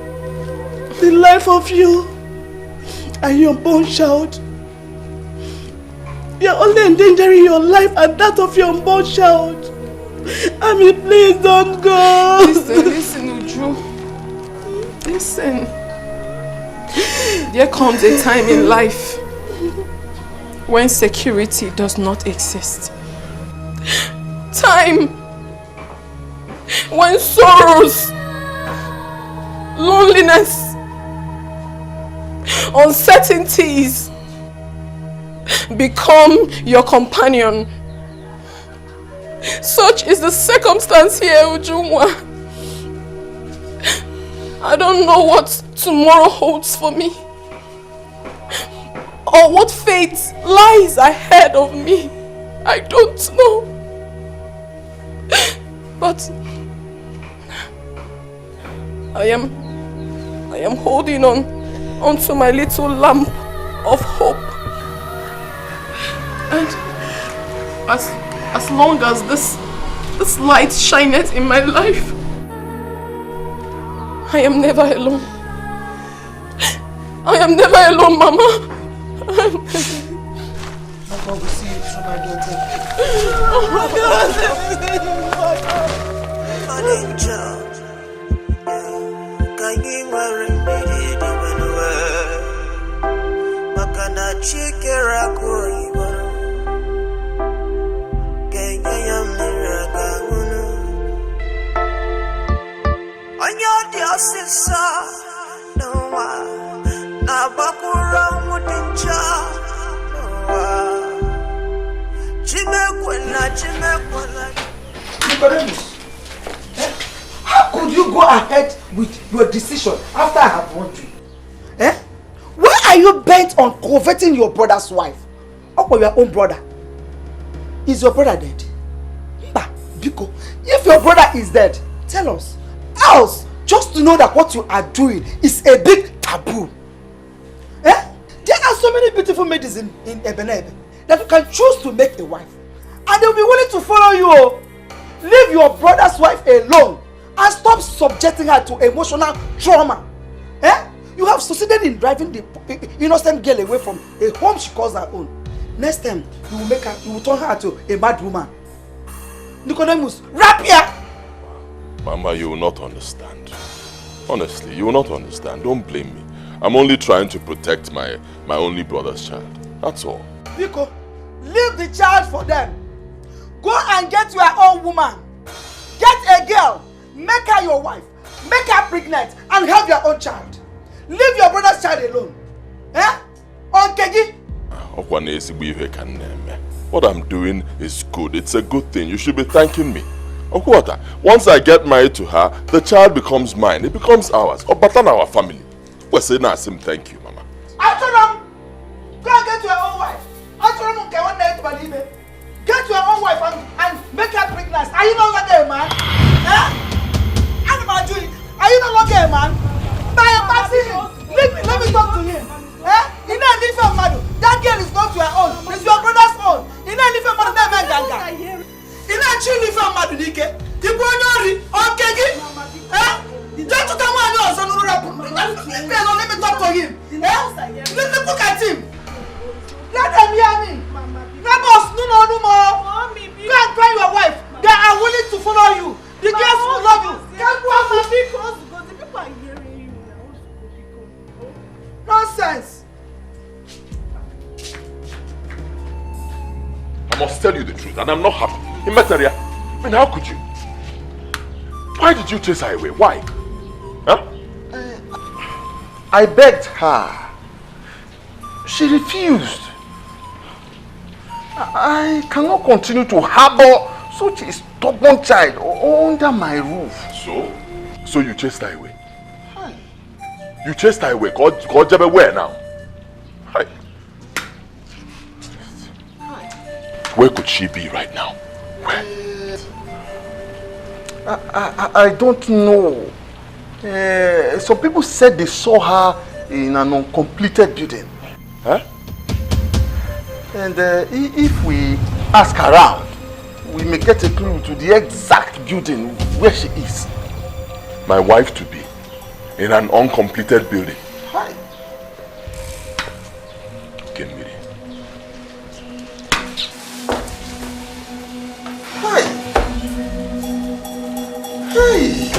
life of you and your unborn child. You're only endangering your life and that of your unborn child. Ami, please don't go. Listen, Uju. Listen. There comes a time in life when security does not exist. Time when sorrows, loneliness, uncertainties become your companion. Such is the circumstance here, Ujunwa. I don't know what tomorrow holds for me, or what fate lies ahead of me. I don't know. But I am holding onto my little lamp of hope. And as long as this light shineth in my life, I am never alone. I am never alone, Mama. God will see you through, my daughter. Oh my God. How could you go ahead with your decision after I have warned you? Eh? Why are you bent on coveting your brother's wife? Or your own brother? Is your brother dead? Biko, if your brother is dead, tell us. Else, just to know that what you are doing is a big taboo. Eh? There are so many beautiful ladies in Ebenebe that you can choose to make a wife. And they'll be willing to follow you. Leave your brother's wife alone and stop subjecting her to emotional trauma. Eh? You have succeeded in driving the innocent girl away from a home she calls her own. Next time, you will turn her to a mad woman. Nicodemus, rap here! Mama, you will not understand. Honestly, you will not understand. Don't blame me. I'm only trying to protect my only brother's child. That's all. Biko, leave the child for them. Go and get your own woman. Get a girl, make her your wife, make her pregnant, and have your own child. Leave your brother's child alone. Eh? Okay. What I'm doing is good. It's a good thing. You should be thanking me. Okada, once I get married to her, the child becomes mine. It becomes ours. Or but our family. We're saying Asim, thank you, Mama. Go and get your own wife. Get your own wife and make her pregnant. Are you no longer a man? Eh? Are you no longer a man? Let me talk to him. Eh? That girl is not your own. It's your brother's own. You know if I'm Dikeh. You go okay? Eh? Just to come on, let me talk to him. Eh? Look at him. Let them hear me. Neighbors, no more. Go and find your wife. They are willing to follow you. The girls will love you. Because the people are hearing you now. Nonsense. I must tell you the truth, and I'm not happy. Imetaria, I mean, how could you? Why did you chase her away? Why? Huh? I begged her. She refused. I cannot continue to harbor such a stubborn child under my roof. So you chased her away? Hi. You chased her away? God Jabba, where now? Hi. Where could she be right now? Where? I don't know. Some people said they saw her in an uncompleted building. Huh? And if we ask around, we may get a clue to the exact building where she is. My wife to be in an uncompleted building. Hi. Kenmiri. Hi. Hey.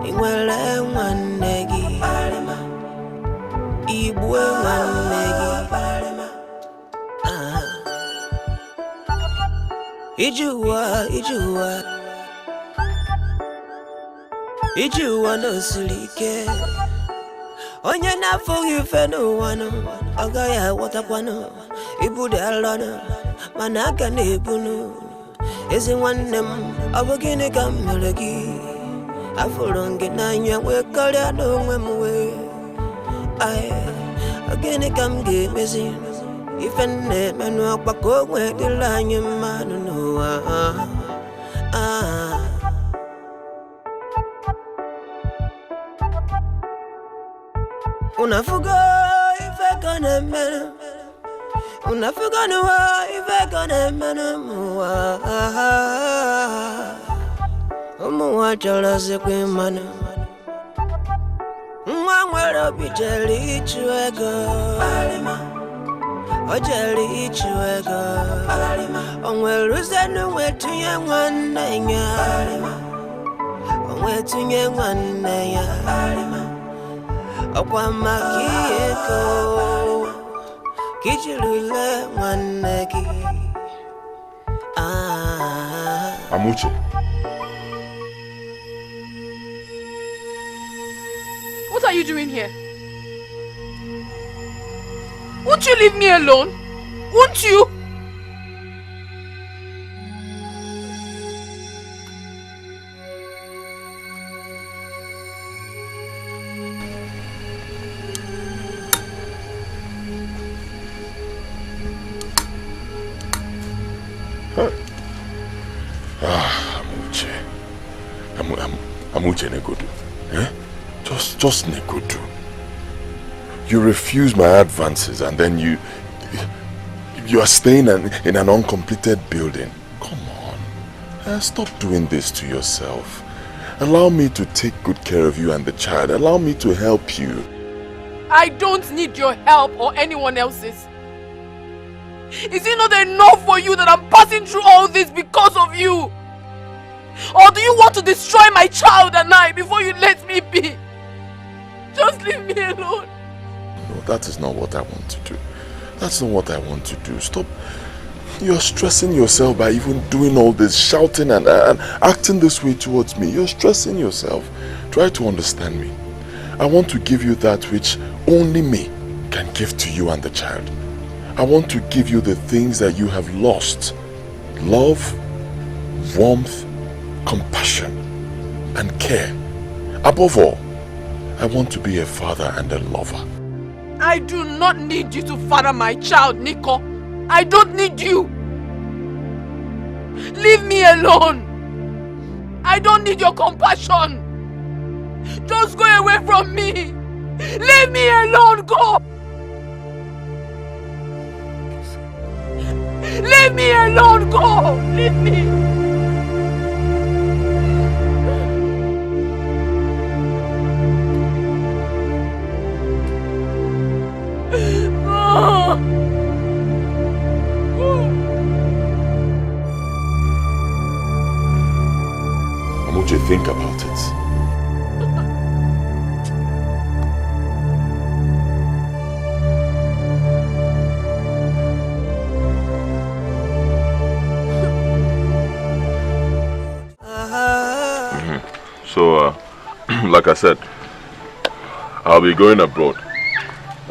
inwele nwanegi ibwe nwanegi Ijuwa no silike onye na-afụghị ife n'ụwa no agaghị aghọtakwa no ibude ala no mana aka na-ebunu ezi nwanne m ọ bụ gịnị ka m mere gị afụrụ gị n'anya wee karịa n'onwe m wee gịnị ka m ga-emezi ife na-eme n'ọkwa ka o nwee dịrị anyị mmadụ n'ụwa unafuga ife gonna mena unafuga nuwa ife gonna mena muwa chala sekwe mana mwa nwere bijeli ichuego ojeli ichuego onwere uzenu wetunye nwanne ya onwetunye nwanne ya Okwa makieko Kichilule maneki Amuche. What are you doing here? Won't you leave me alone? Won't you? Amuche Negodu. Eh? Just Negodu. You refuse my advances and then you are staying in an uncompleted building. Come on. Stop doing this to yourself. Allow me to take good care of you and the child. Allow me to help you. I don't need your help or anyone else's. Is it not enough for you that I'm passing through all this because of you? Or do you want to destroy my child and I before you let me be? Just leave me alone. No, that is not what I want to do. That's not what I want to do. Stop. You're stressing yourself by even doing all this, shouting and acting this way towards me. You're stressing yourself. Try to understand me. I want to give you that which only me can give to you and the child. I want to give you the things that you have lost. Love, warmth, compassion, and care. Above all, I want to be a father and a lover. I do not need you to father my child, Nico. I don't need you. Leave me alone. I don't need your compassion. Just go away from me. Leave me alone, go. Leave me alone, go. Leave me. Amuche, think about it. So, like I said, I'll be going abroad.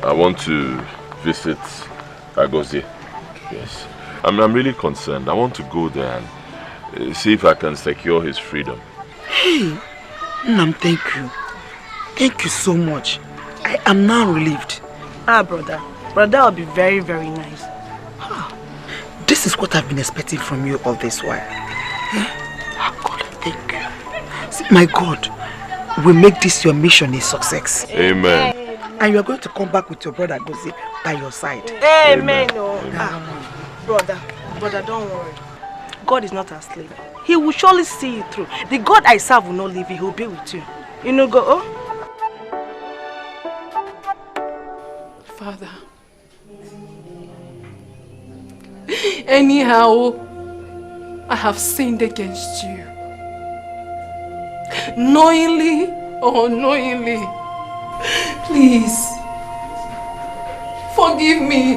I want to visit Agozie. Yes. I'm really concerned. I want to go there and see if I can secure his freedom. Hey, Nam, thank you. Thank you so much. I am now relieved. Brother. Brother will be very, very nice. This is what I've been expecting from you all this while. God, thank you. See, my God will make this your mission a success. Amen. And you are going to come back with your brother Gozi by your side. Amen. Brother, don't worry. God is not asleep. He will surely see you through. The God I serve will not leave you. He will be with you. You know, go. Oh? Father. Anyhow, I have sinned against you. Knowingly or unknowingly. Please, forgive me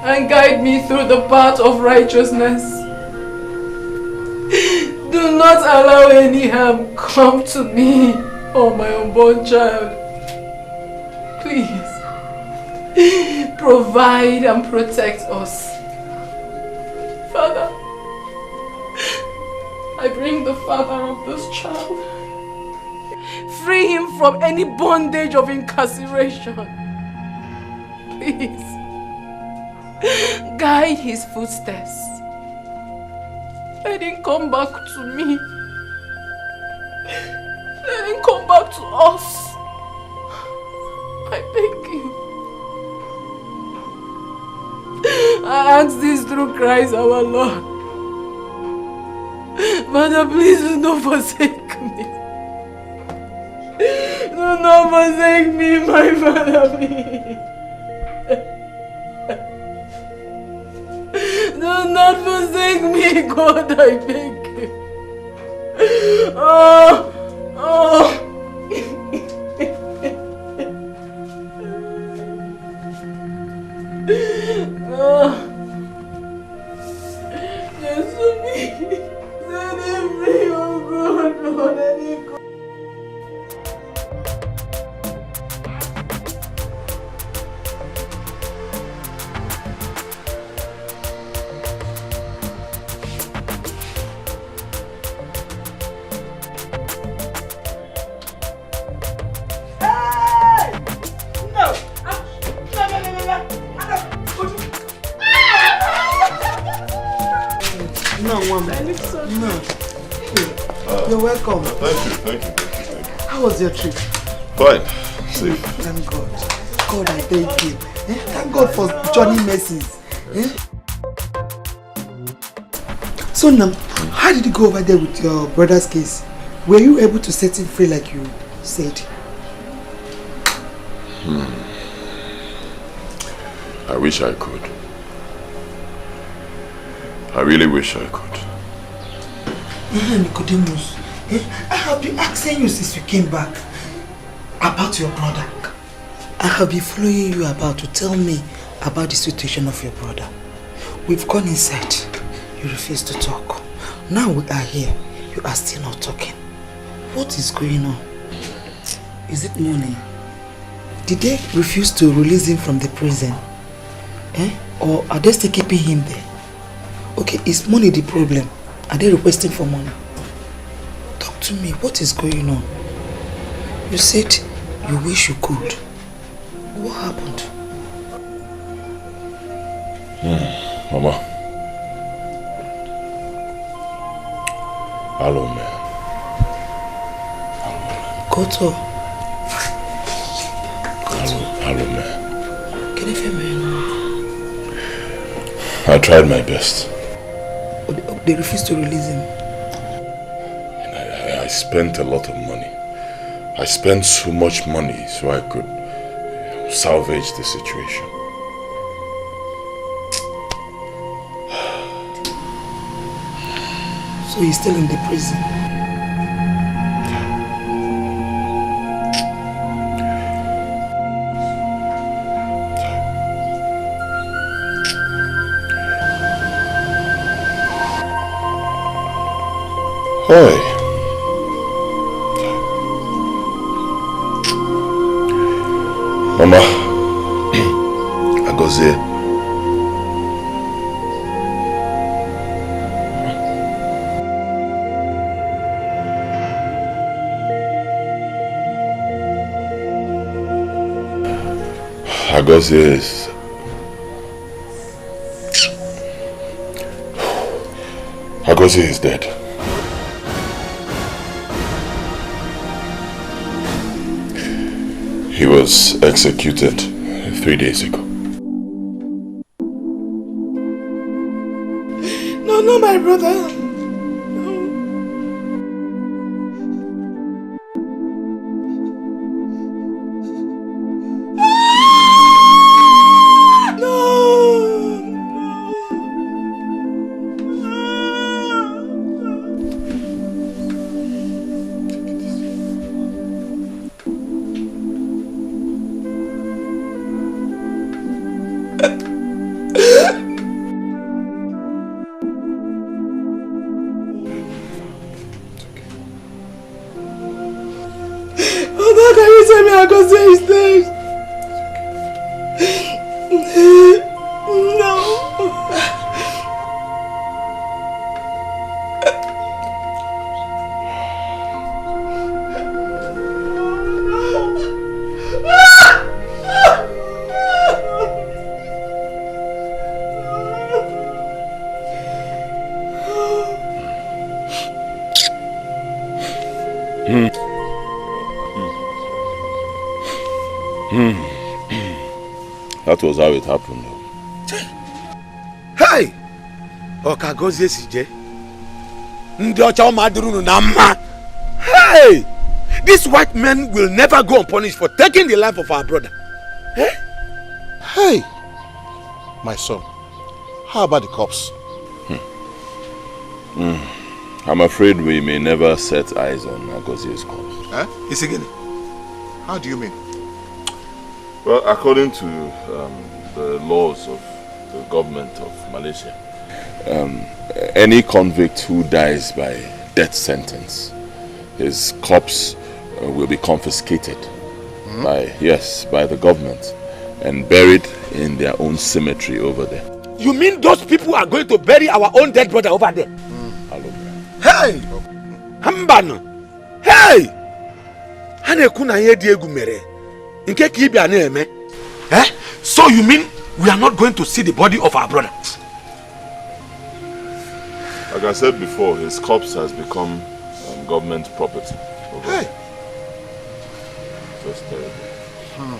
and guide me through the path of righteousness. Do not allow any harm come to me or my unborn child. Please, provide and protect us. Father, I bring the father of this child. Free him from any bondage of incarceration. Please, guide his footsteps. Let him come back to me. Let him come back to us. I beg you. I ask this through Christ our Lord. Father, please do not forsake me. Do not forsake me, my Father, please. Do not forsake me, God, I beg you. Oh. You're welcome. Thank you. How was your trip? Fine. Safe. Thank God. God, I thank you. Thank God for Johnny mercies. So now, how did you go over there with your brother's case? Were you able to set him free like you said? I wish I could. I really wish I could. Nicodemus, I have been asking you since you came back about your brother. I have been following you about to tell me about the situation of your brother. We've gone inside. You refuse to talk. Now we are here. You are still not talking. What is going on? Is it money? Did they refuse to release him from the prison? Or are they still keeping him there? Okay, is money the problem? Are they requesting for money? Talk to me. What is going on? You said you wish you could. What happened? Mama. Hello, man. Koto. Hello, man. Can you feel me now? I tried my best. They refused to release him. I spent a lot of money. I spent so much money so I could salvage the situation. So he's still in the prison. Hi. Mama, Agozie. Agozie is dead. He was executed 3 days ago. No, my brother. That was how it happened. Hey! Okagozie sije. Ndi ocha madurunu na mma. Hey! These white men will never go unpunished for taking the life of our brother. Eh? Hey! My son, how about the cops? I'm afraid we may never set eyes on Agozie's corpse. Eh? Isigini? How do you mean? Well, according to the laws of the government of Malaysia, any convict who dies by death sentence, his corpse will be confiscated by the government and buried in their own cemetery over there. You mean those people are going to bury our own dead brother over there? Hey! Hambano! Hey! Hanekuna ye diegu mere. Nke kibi ane. Eh? So you mean we are not going to see the body of our brother? Like I said before, his corpse has become government property. Hey! Just terrible.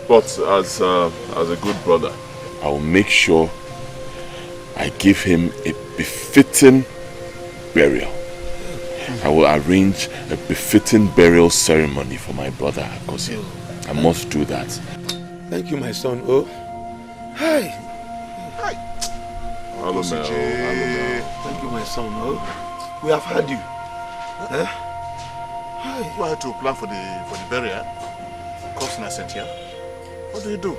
But as a good brother, I will make sure I give him a befitting burial. I will arrange a befitting burial ceremony for my brother Agozie. I must do that. Thank you, my son. Oh, hi. Hi. Hello, Mel. Thank you, my son. Oh, we have had you. Eh? Hi. You had to plan for the burial. Cost na sent here. What do you do?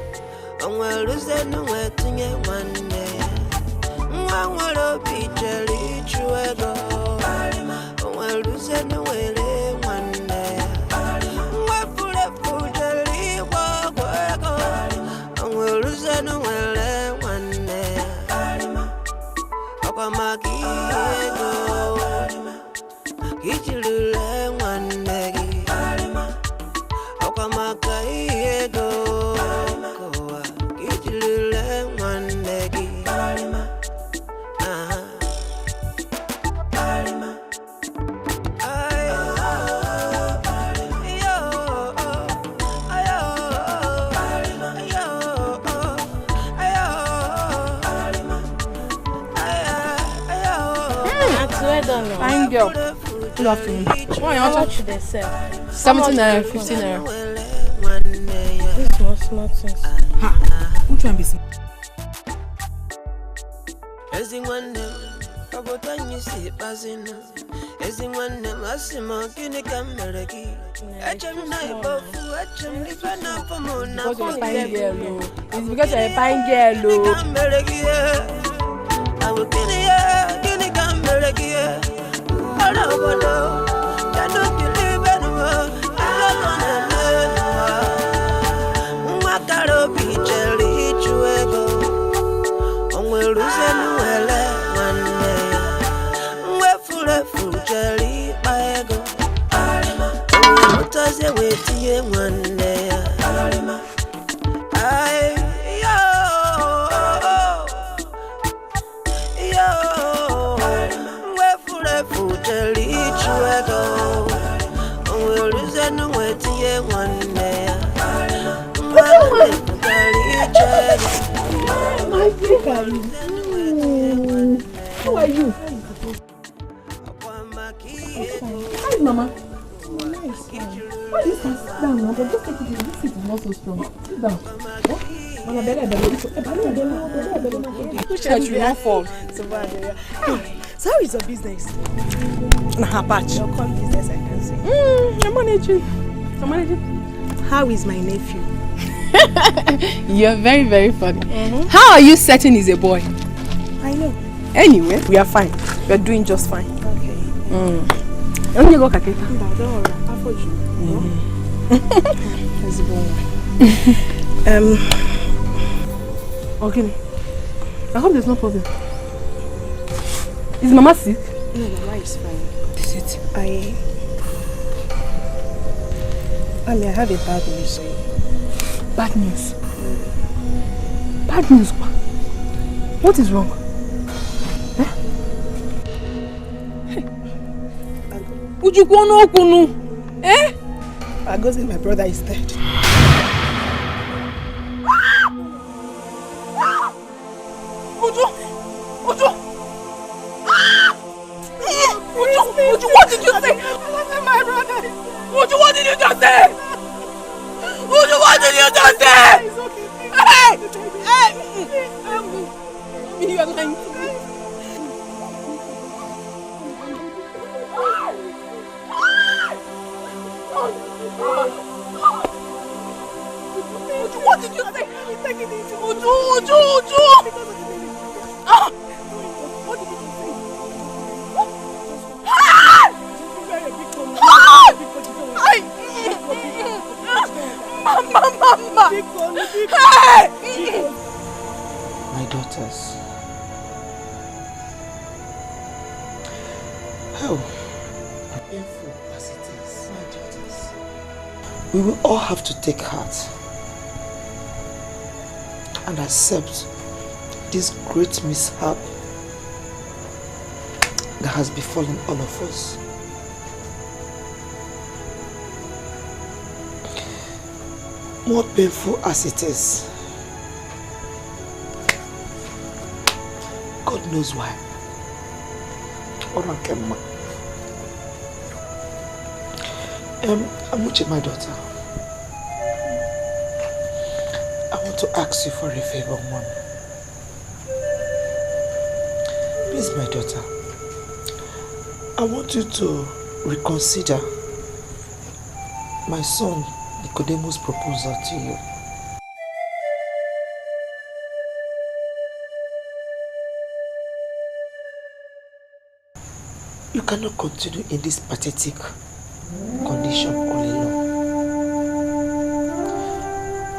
Fine girl. Good afternoon. How much should they sell? 17 naira, 15 naira. This one small things. Ha! Which one be small? It's because you're a fine girl, How are you? Hi, Mama. Nice. Why you can sit down now? But just take it easy. This seat is not so strong. Sit down. Which church you want for? So how is your business? Nah, patch. Your con business, I can say. I'm managing. How is my nephew? You're very, very funny. How are you certain he's a boy? I know. Anyway, we are fine. We are doing just fine. Okay. Let me go, Kake. Don't worry. I'll forge you. Okay. I hope there's no problem. Is Mama sick? No, Mama is fine. Is it? I have a bad news. Bad news? Bad news? What is wrong? Eh? Agozi, my brother is dead. Uju, what did you say? My brother. Uju, what did you just say? Uju, what did you just say? It's okay. Hey! You are lying. Uju, what did you say? Take it easy. Uju! What did you say? Mama! My daughters. How painful as it is, my daughters. We will all have to take heart and accept this great mishap that has befallen all of us. More painful as it is, God knows why. Amuche, my daughter, I want to ask you for a favor, Mom. Please, my daughter, I want you to reconsider my son Nicodemus' proposal to you. You cannot continue in this pathetic condition all alone.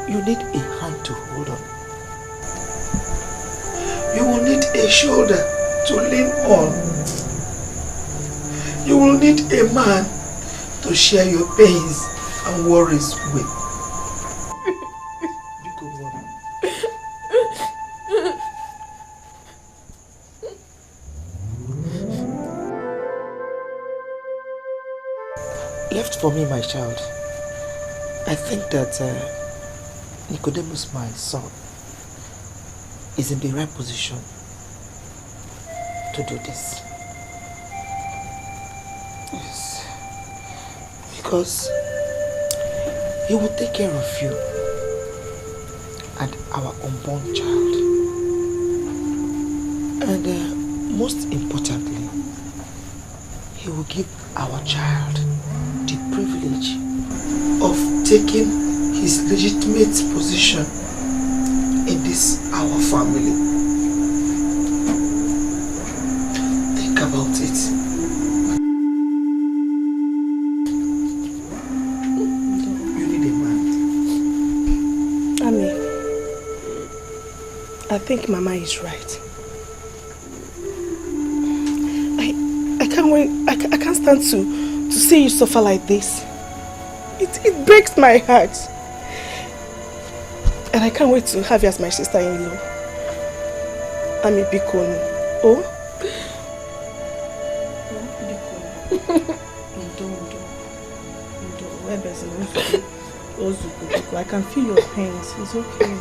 You need a hand to hold on. You will need a shoulder to lean on. You will need a man to share your pains and worries with. Left for me, my child, I think that Nicodemus, my son, is in the right position to do this. Yes. Because he will take care of you and our unborn child. And most importantly, he will give our child the privilege of taking his legitimate position in this our family. Think about it. You need a man. Ami, I think Mama is right. I can't wait. I can't stand to see you suffer like this. It breaks my heart. And I can't wait to have you as my sister-in-law. Ami Bikon. Oh? I can feel your pains. It's okay.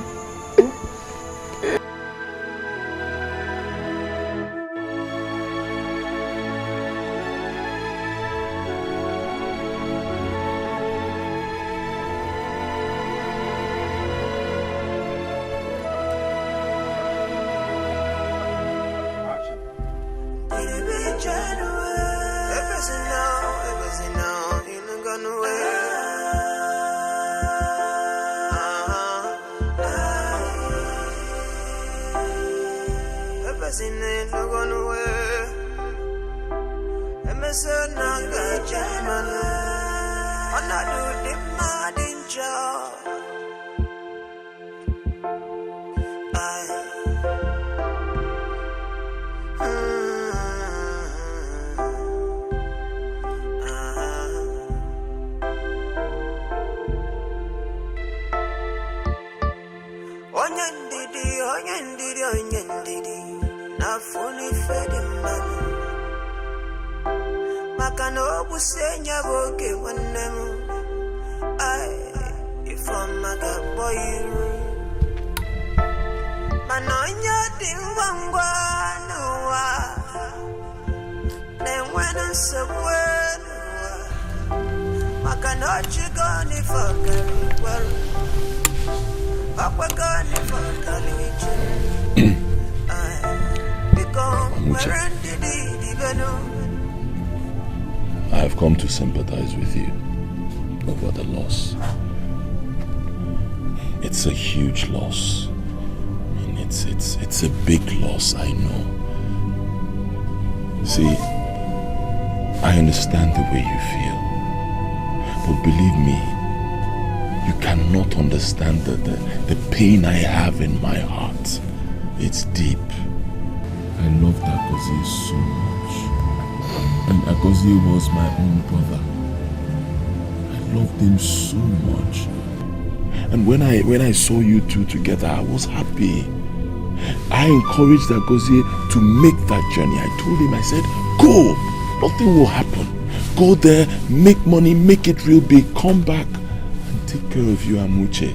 Makano busenya boke wanemu. From Magaboyu Manonya Dingwangwanua Then when I'm so well Makanochi gone for Gary Papa gone for Galichi I have come to sympathize with you over the loss. It's a huge loss. And it's a big loss, I know. See, I understand the way you feel. But believe me, you cannot understand the pain I have in my heart. It's deep. I love Agozie so much. And Agozie was my own brother. I loved him so much. And when I saw you two together, I was happy. I encouraged Agozie to make that journey. I told him, I said, go! Nothing will happen. Go there, make money, make it real big, come back and take care of you, Amuche.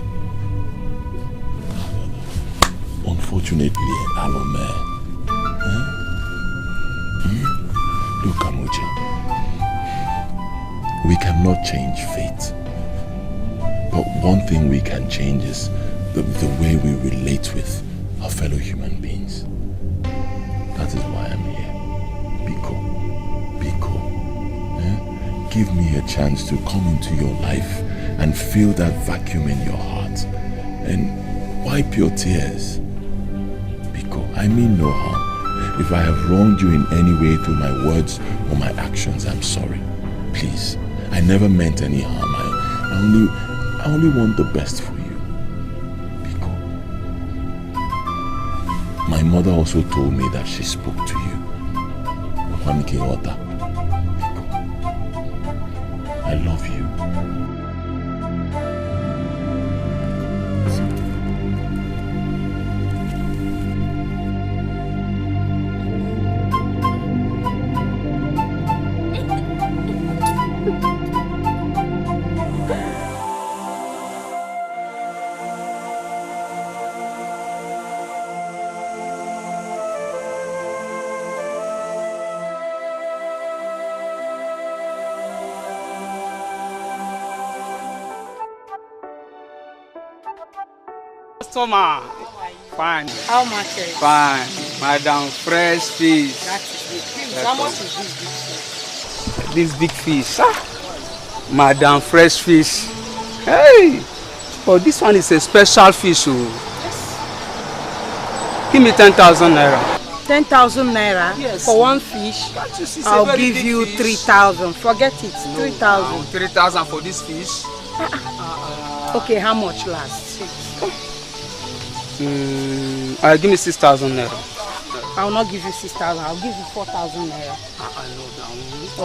Unfortunately, Alome. Look, Amuche. We cannot change fate. But one thing we can change is the way we relate with our fellow human beings. That is why I'm here. Biko. Give me a chance to come into your life and feel that vacuum in your heart and wipe your tears. Biko, I mean no harm. If I have wronged you in any way through my words or my actions, I'm sorry. Please, I never meant any harm. I only want the best for you. Biko. My mother also told me that she spoke to you. Biko. I love you. Customer. Fine. How much is it? Fine. Madam, fresh fish. That is big fish. How much is this big fish? This big fish. Madam, fresh fish. Hey! But this one is a special fish. Oh. Yes. Give me 10,000 naira. 10,000 naira? Yes. For one fish? I'll give you 3,000. Forget it. 3,000. 3,000 for this fish? Okay, how much last? Give me 6,000 naira. I will not give you 6,000. I'll give you 4,000 naira. I know that.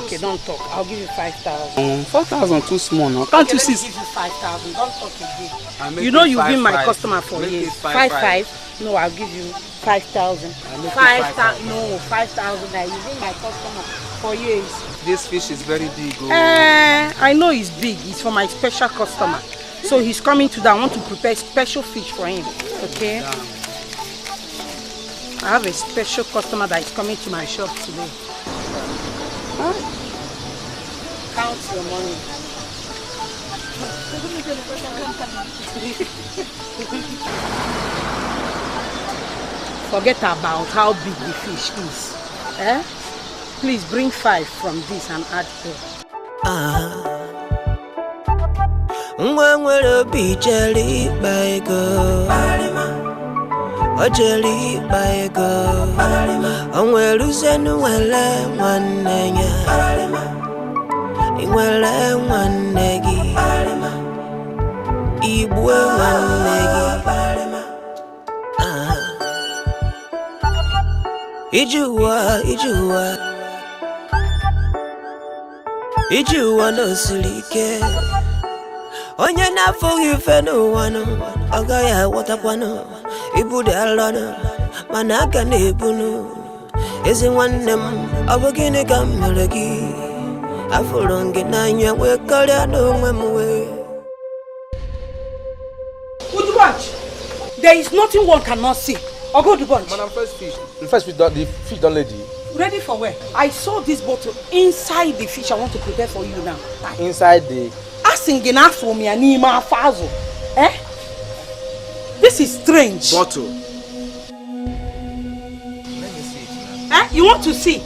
Okay, don't talk. I'll give you 5,000. 4,000 too small now. Can't okay, you see? Let me give you 5,000. Don't talk again. You know you've been my customer for years. 5,500. No, I'll give you 5,000. 5,000. No, 5,000. You've been my customer for years. This fish is very big. Oh. I know it's big. It's for my special customer. So he's coming today. I want to prepare special fish for him. Okay? Yeah. I have a special customer that is coming to my shop today. Huh? Count your money. Forget about how big the fish is. Eh? Please bring 5 from this and add 4. Nwere obi jeli baego o jeli baego onwere uzenu wele nwanne ya inwere nwanne gị igwe nwanne gị ijuwa no siri ike onye na-afụghị ife n'ụwa nụ ọ gaghị aghọtakwanụ ibu dị alọ nụ mana aka na-ebunụ ezi nwanne m ọ bụ gịnị ka m mere gị Afurongi nanya we kalya no mwe. Good bunch. There is nothing one cannot see. Or go to bunch. Madam, first fish. The first fish, the fish done ready. Ready for where? I saw this bottle inside the fish I want to prepare for you now. Inside the... Asking enough for me and Nima Fazo. Eh? This is strange. Bottle. Let me see it now. Eh? You want to see?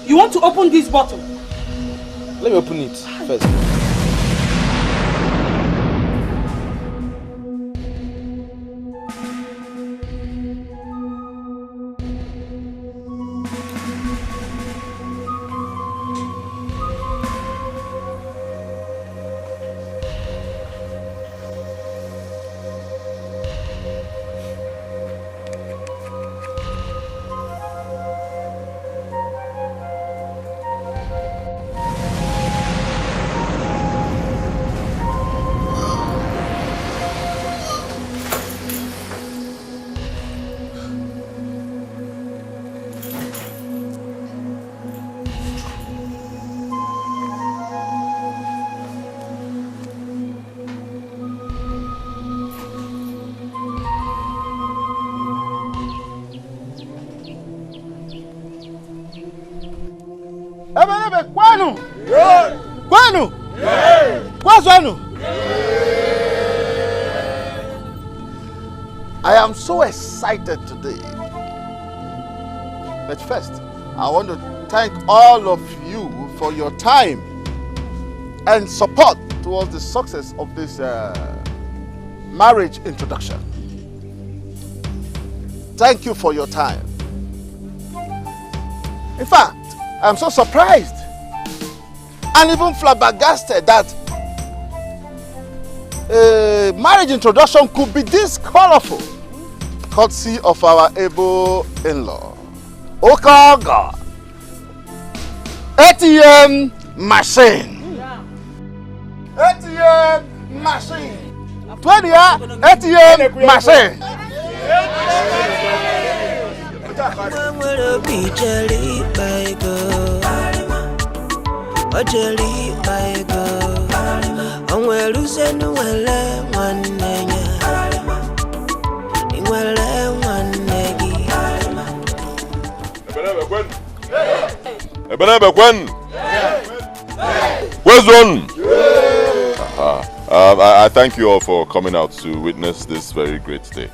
You want to open this bottle? Let me open it first. Kwanu! Kwanu! Kwanu! I am so excited today. But first, I want to thank all of you for your time and support towards the success of this marriage introduction. Thank you for your time. In fact, I'm so surprised and even flabbergasted that a marriage introduction could be this colorful, courtesy of our able in-law, Okada. ATM machine. ATM machine. 20 ATM machine. Where's one? I thank you all for coming out to witness this very great day.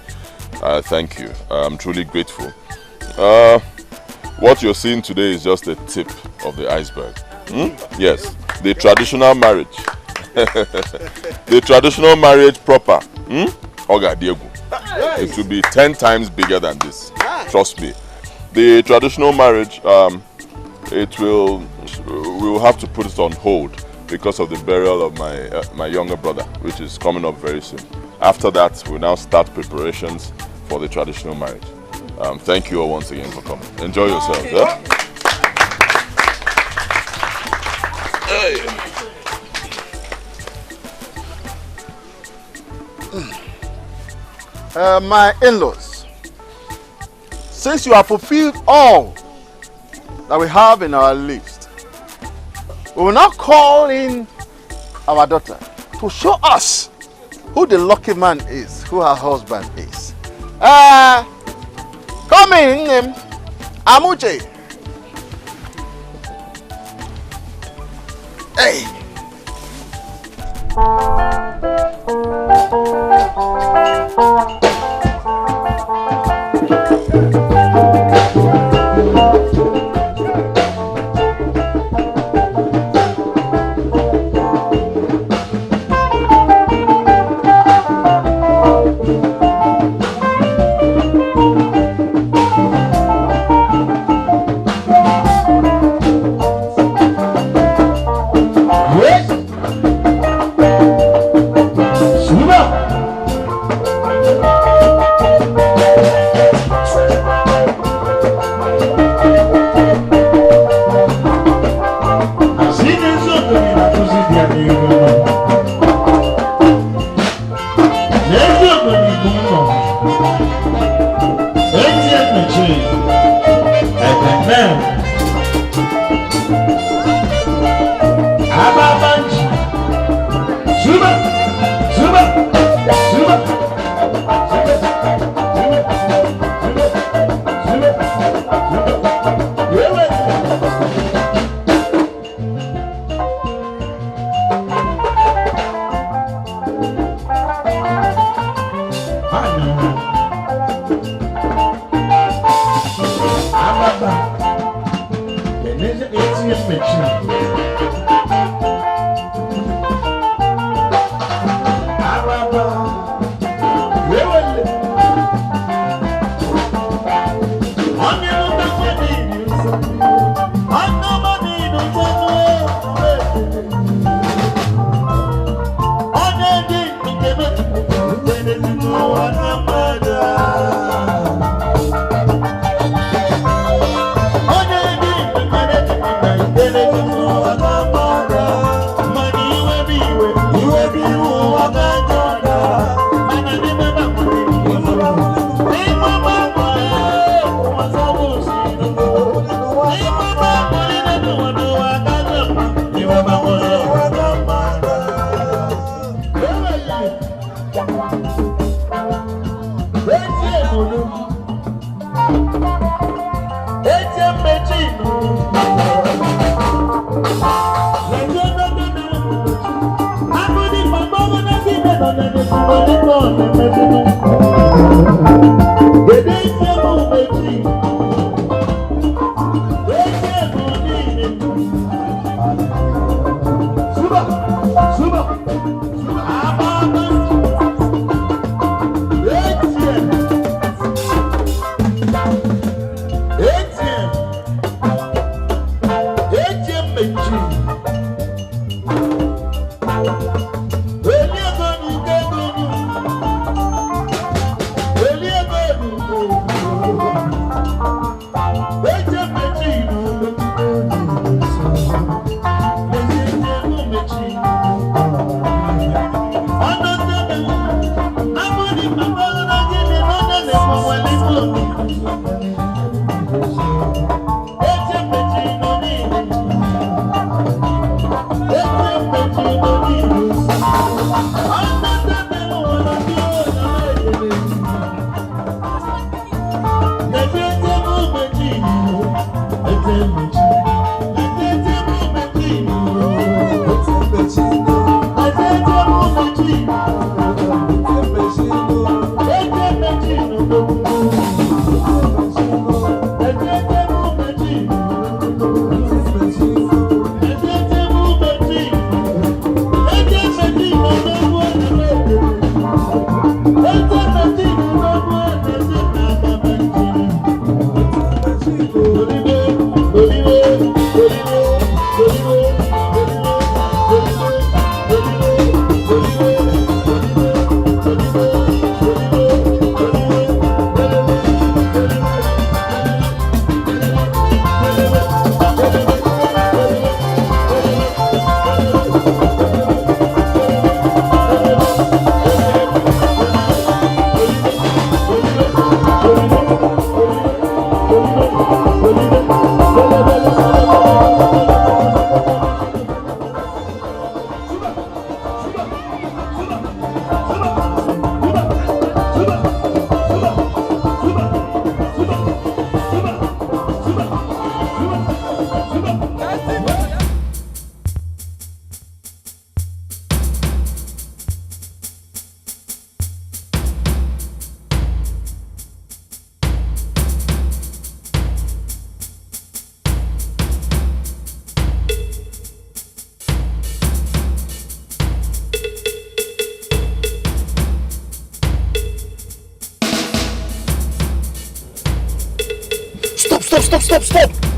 Thank you. I'm truly grateful. What you're seeing today is just the tip of the iceberg. Yes, the traditional marriage. The traditional marriage proper. Oga Diego. It will be 10 times bigger than this. Trust me. The traditional marriage, we'll have to put it on hold because of the burial of my younger brother, which is coming up very soon. After that, we'll now start preparations for the traditional marriage. Thank you all once again for coming. Enjoy yourselves. Yeah? My in-laws, since you have fulfilled all that we have in our list, we will now call in our daughter to show us who the lucky man is, who her husband is. Come in, Amuche. Hey.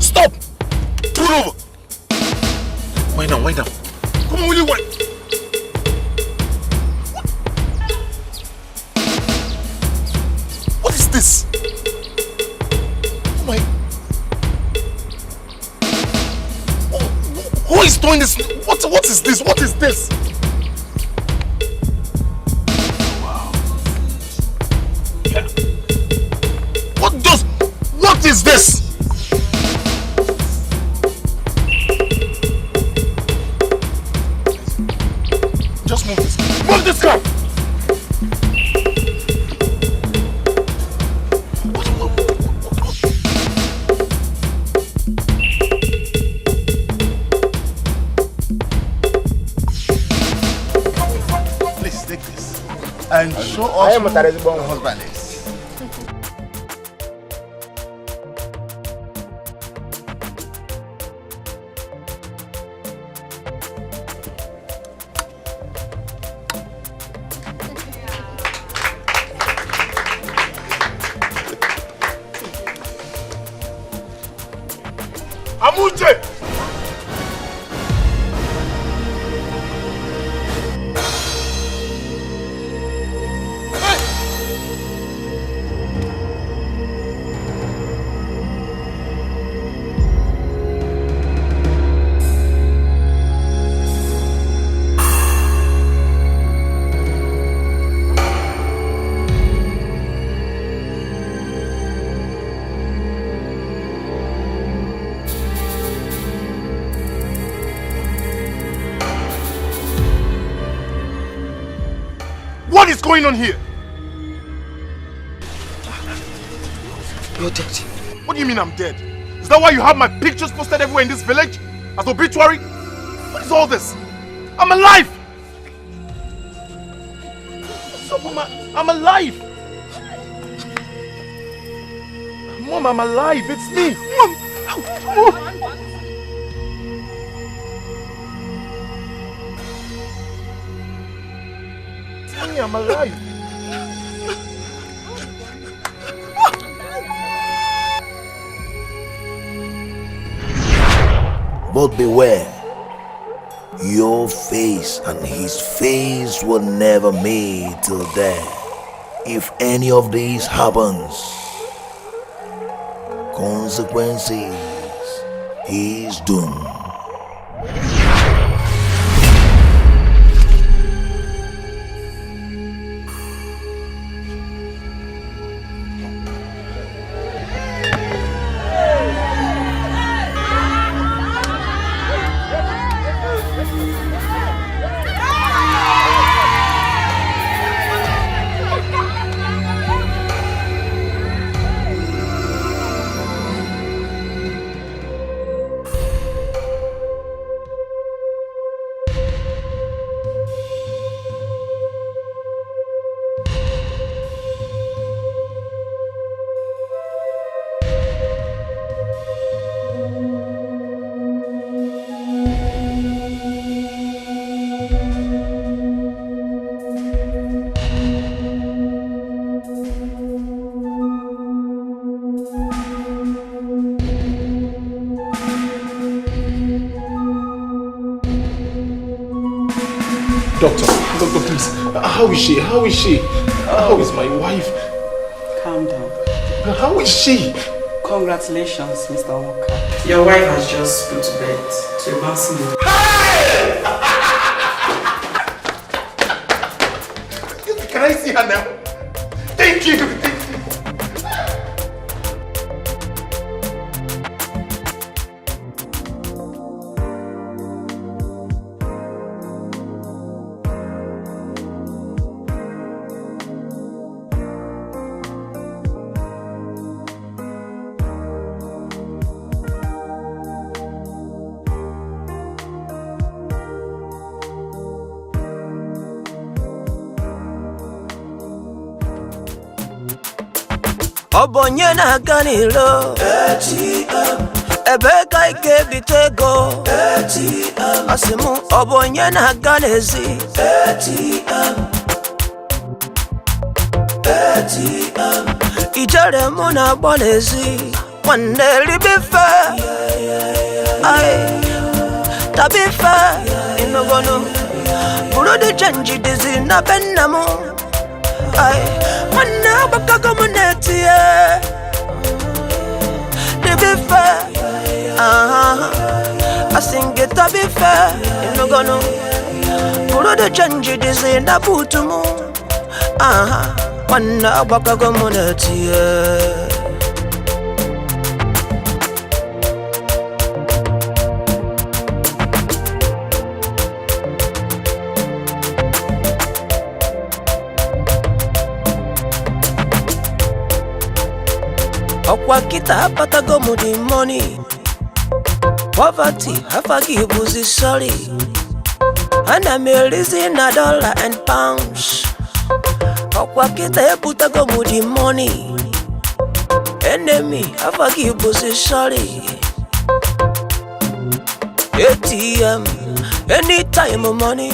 Stop! Pull over! Wind down. Come on, will you wind? What is this? Oh my... Who is doing this? What is this? What is this? Wow. Yeah. What is this? Just move this. Move this car! Please take this and show us who the husband is. Amuche! What is going on here? You're dead. What do you mean I'm dead? Is that why you have my pictures posted everywhere in this village? As obituary? What is all this? I'm alive! What's up, Mama? I'm alive! Mom, I'm alive! It's me! Mom! It's me, I'm alive! But beware, your face and his face will never meet till death. If any of these happens, consequences is doom. Doctor, please. How is she? How is she? How is my wife? Calm down. How is she? Congratulations, Mr. Walker. Your wife has just put to bed to a bouncing ball. Hey! Can I see her now? Thank you. Obonye na ganilo ATM Ebeka ike bitego ATM Asimu obonye na ganezi ATM ATM Ijare muna bonezi Waneli bife Ay Tabife Inogono Burudi chanji dizi na benamu Ay Wana baka komuneti De bife Asingita bife Inogono Burudi chanji dizi na butumu Wana baka komuneti Okwa kita patago mudi money Poverty hafagibuzi sorry And I'm releasing a dollar and pounds Okwa kita patago mudi money Enemy hafagibuzi sorry ATM anytime money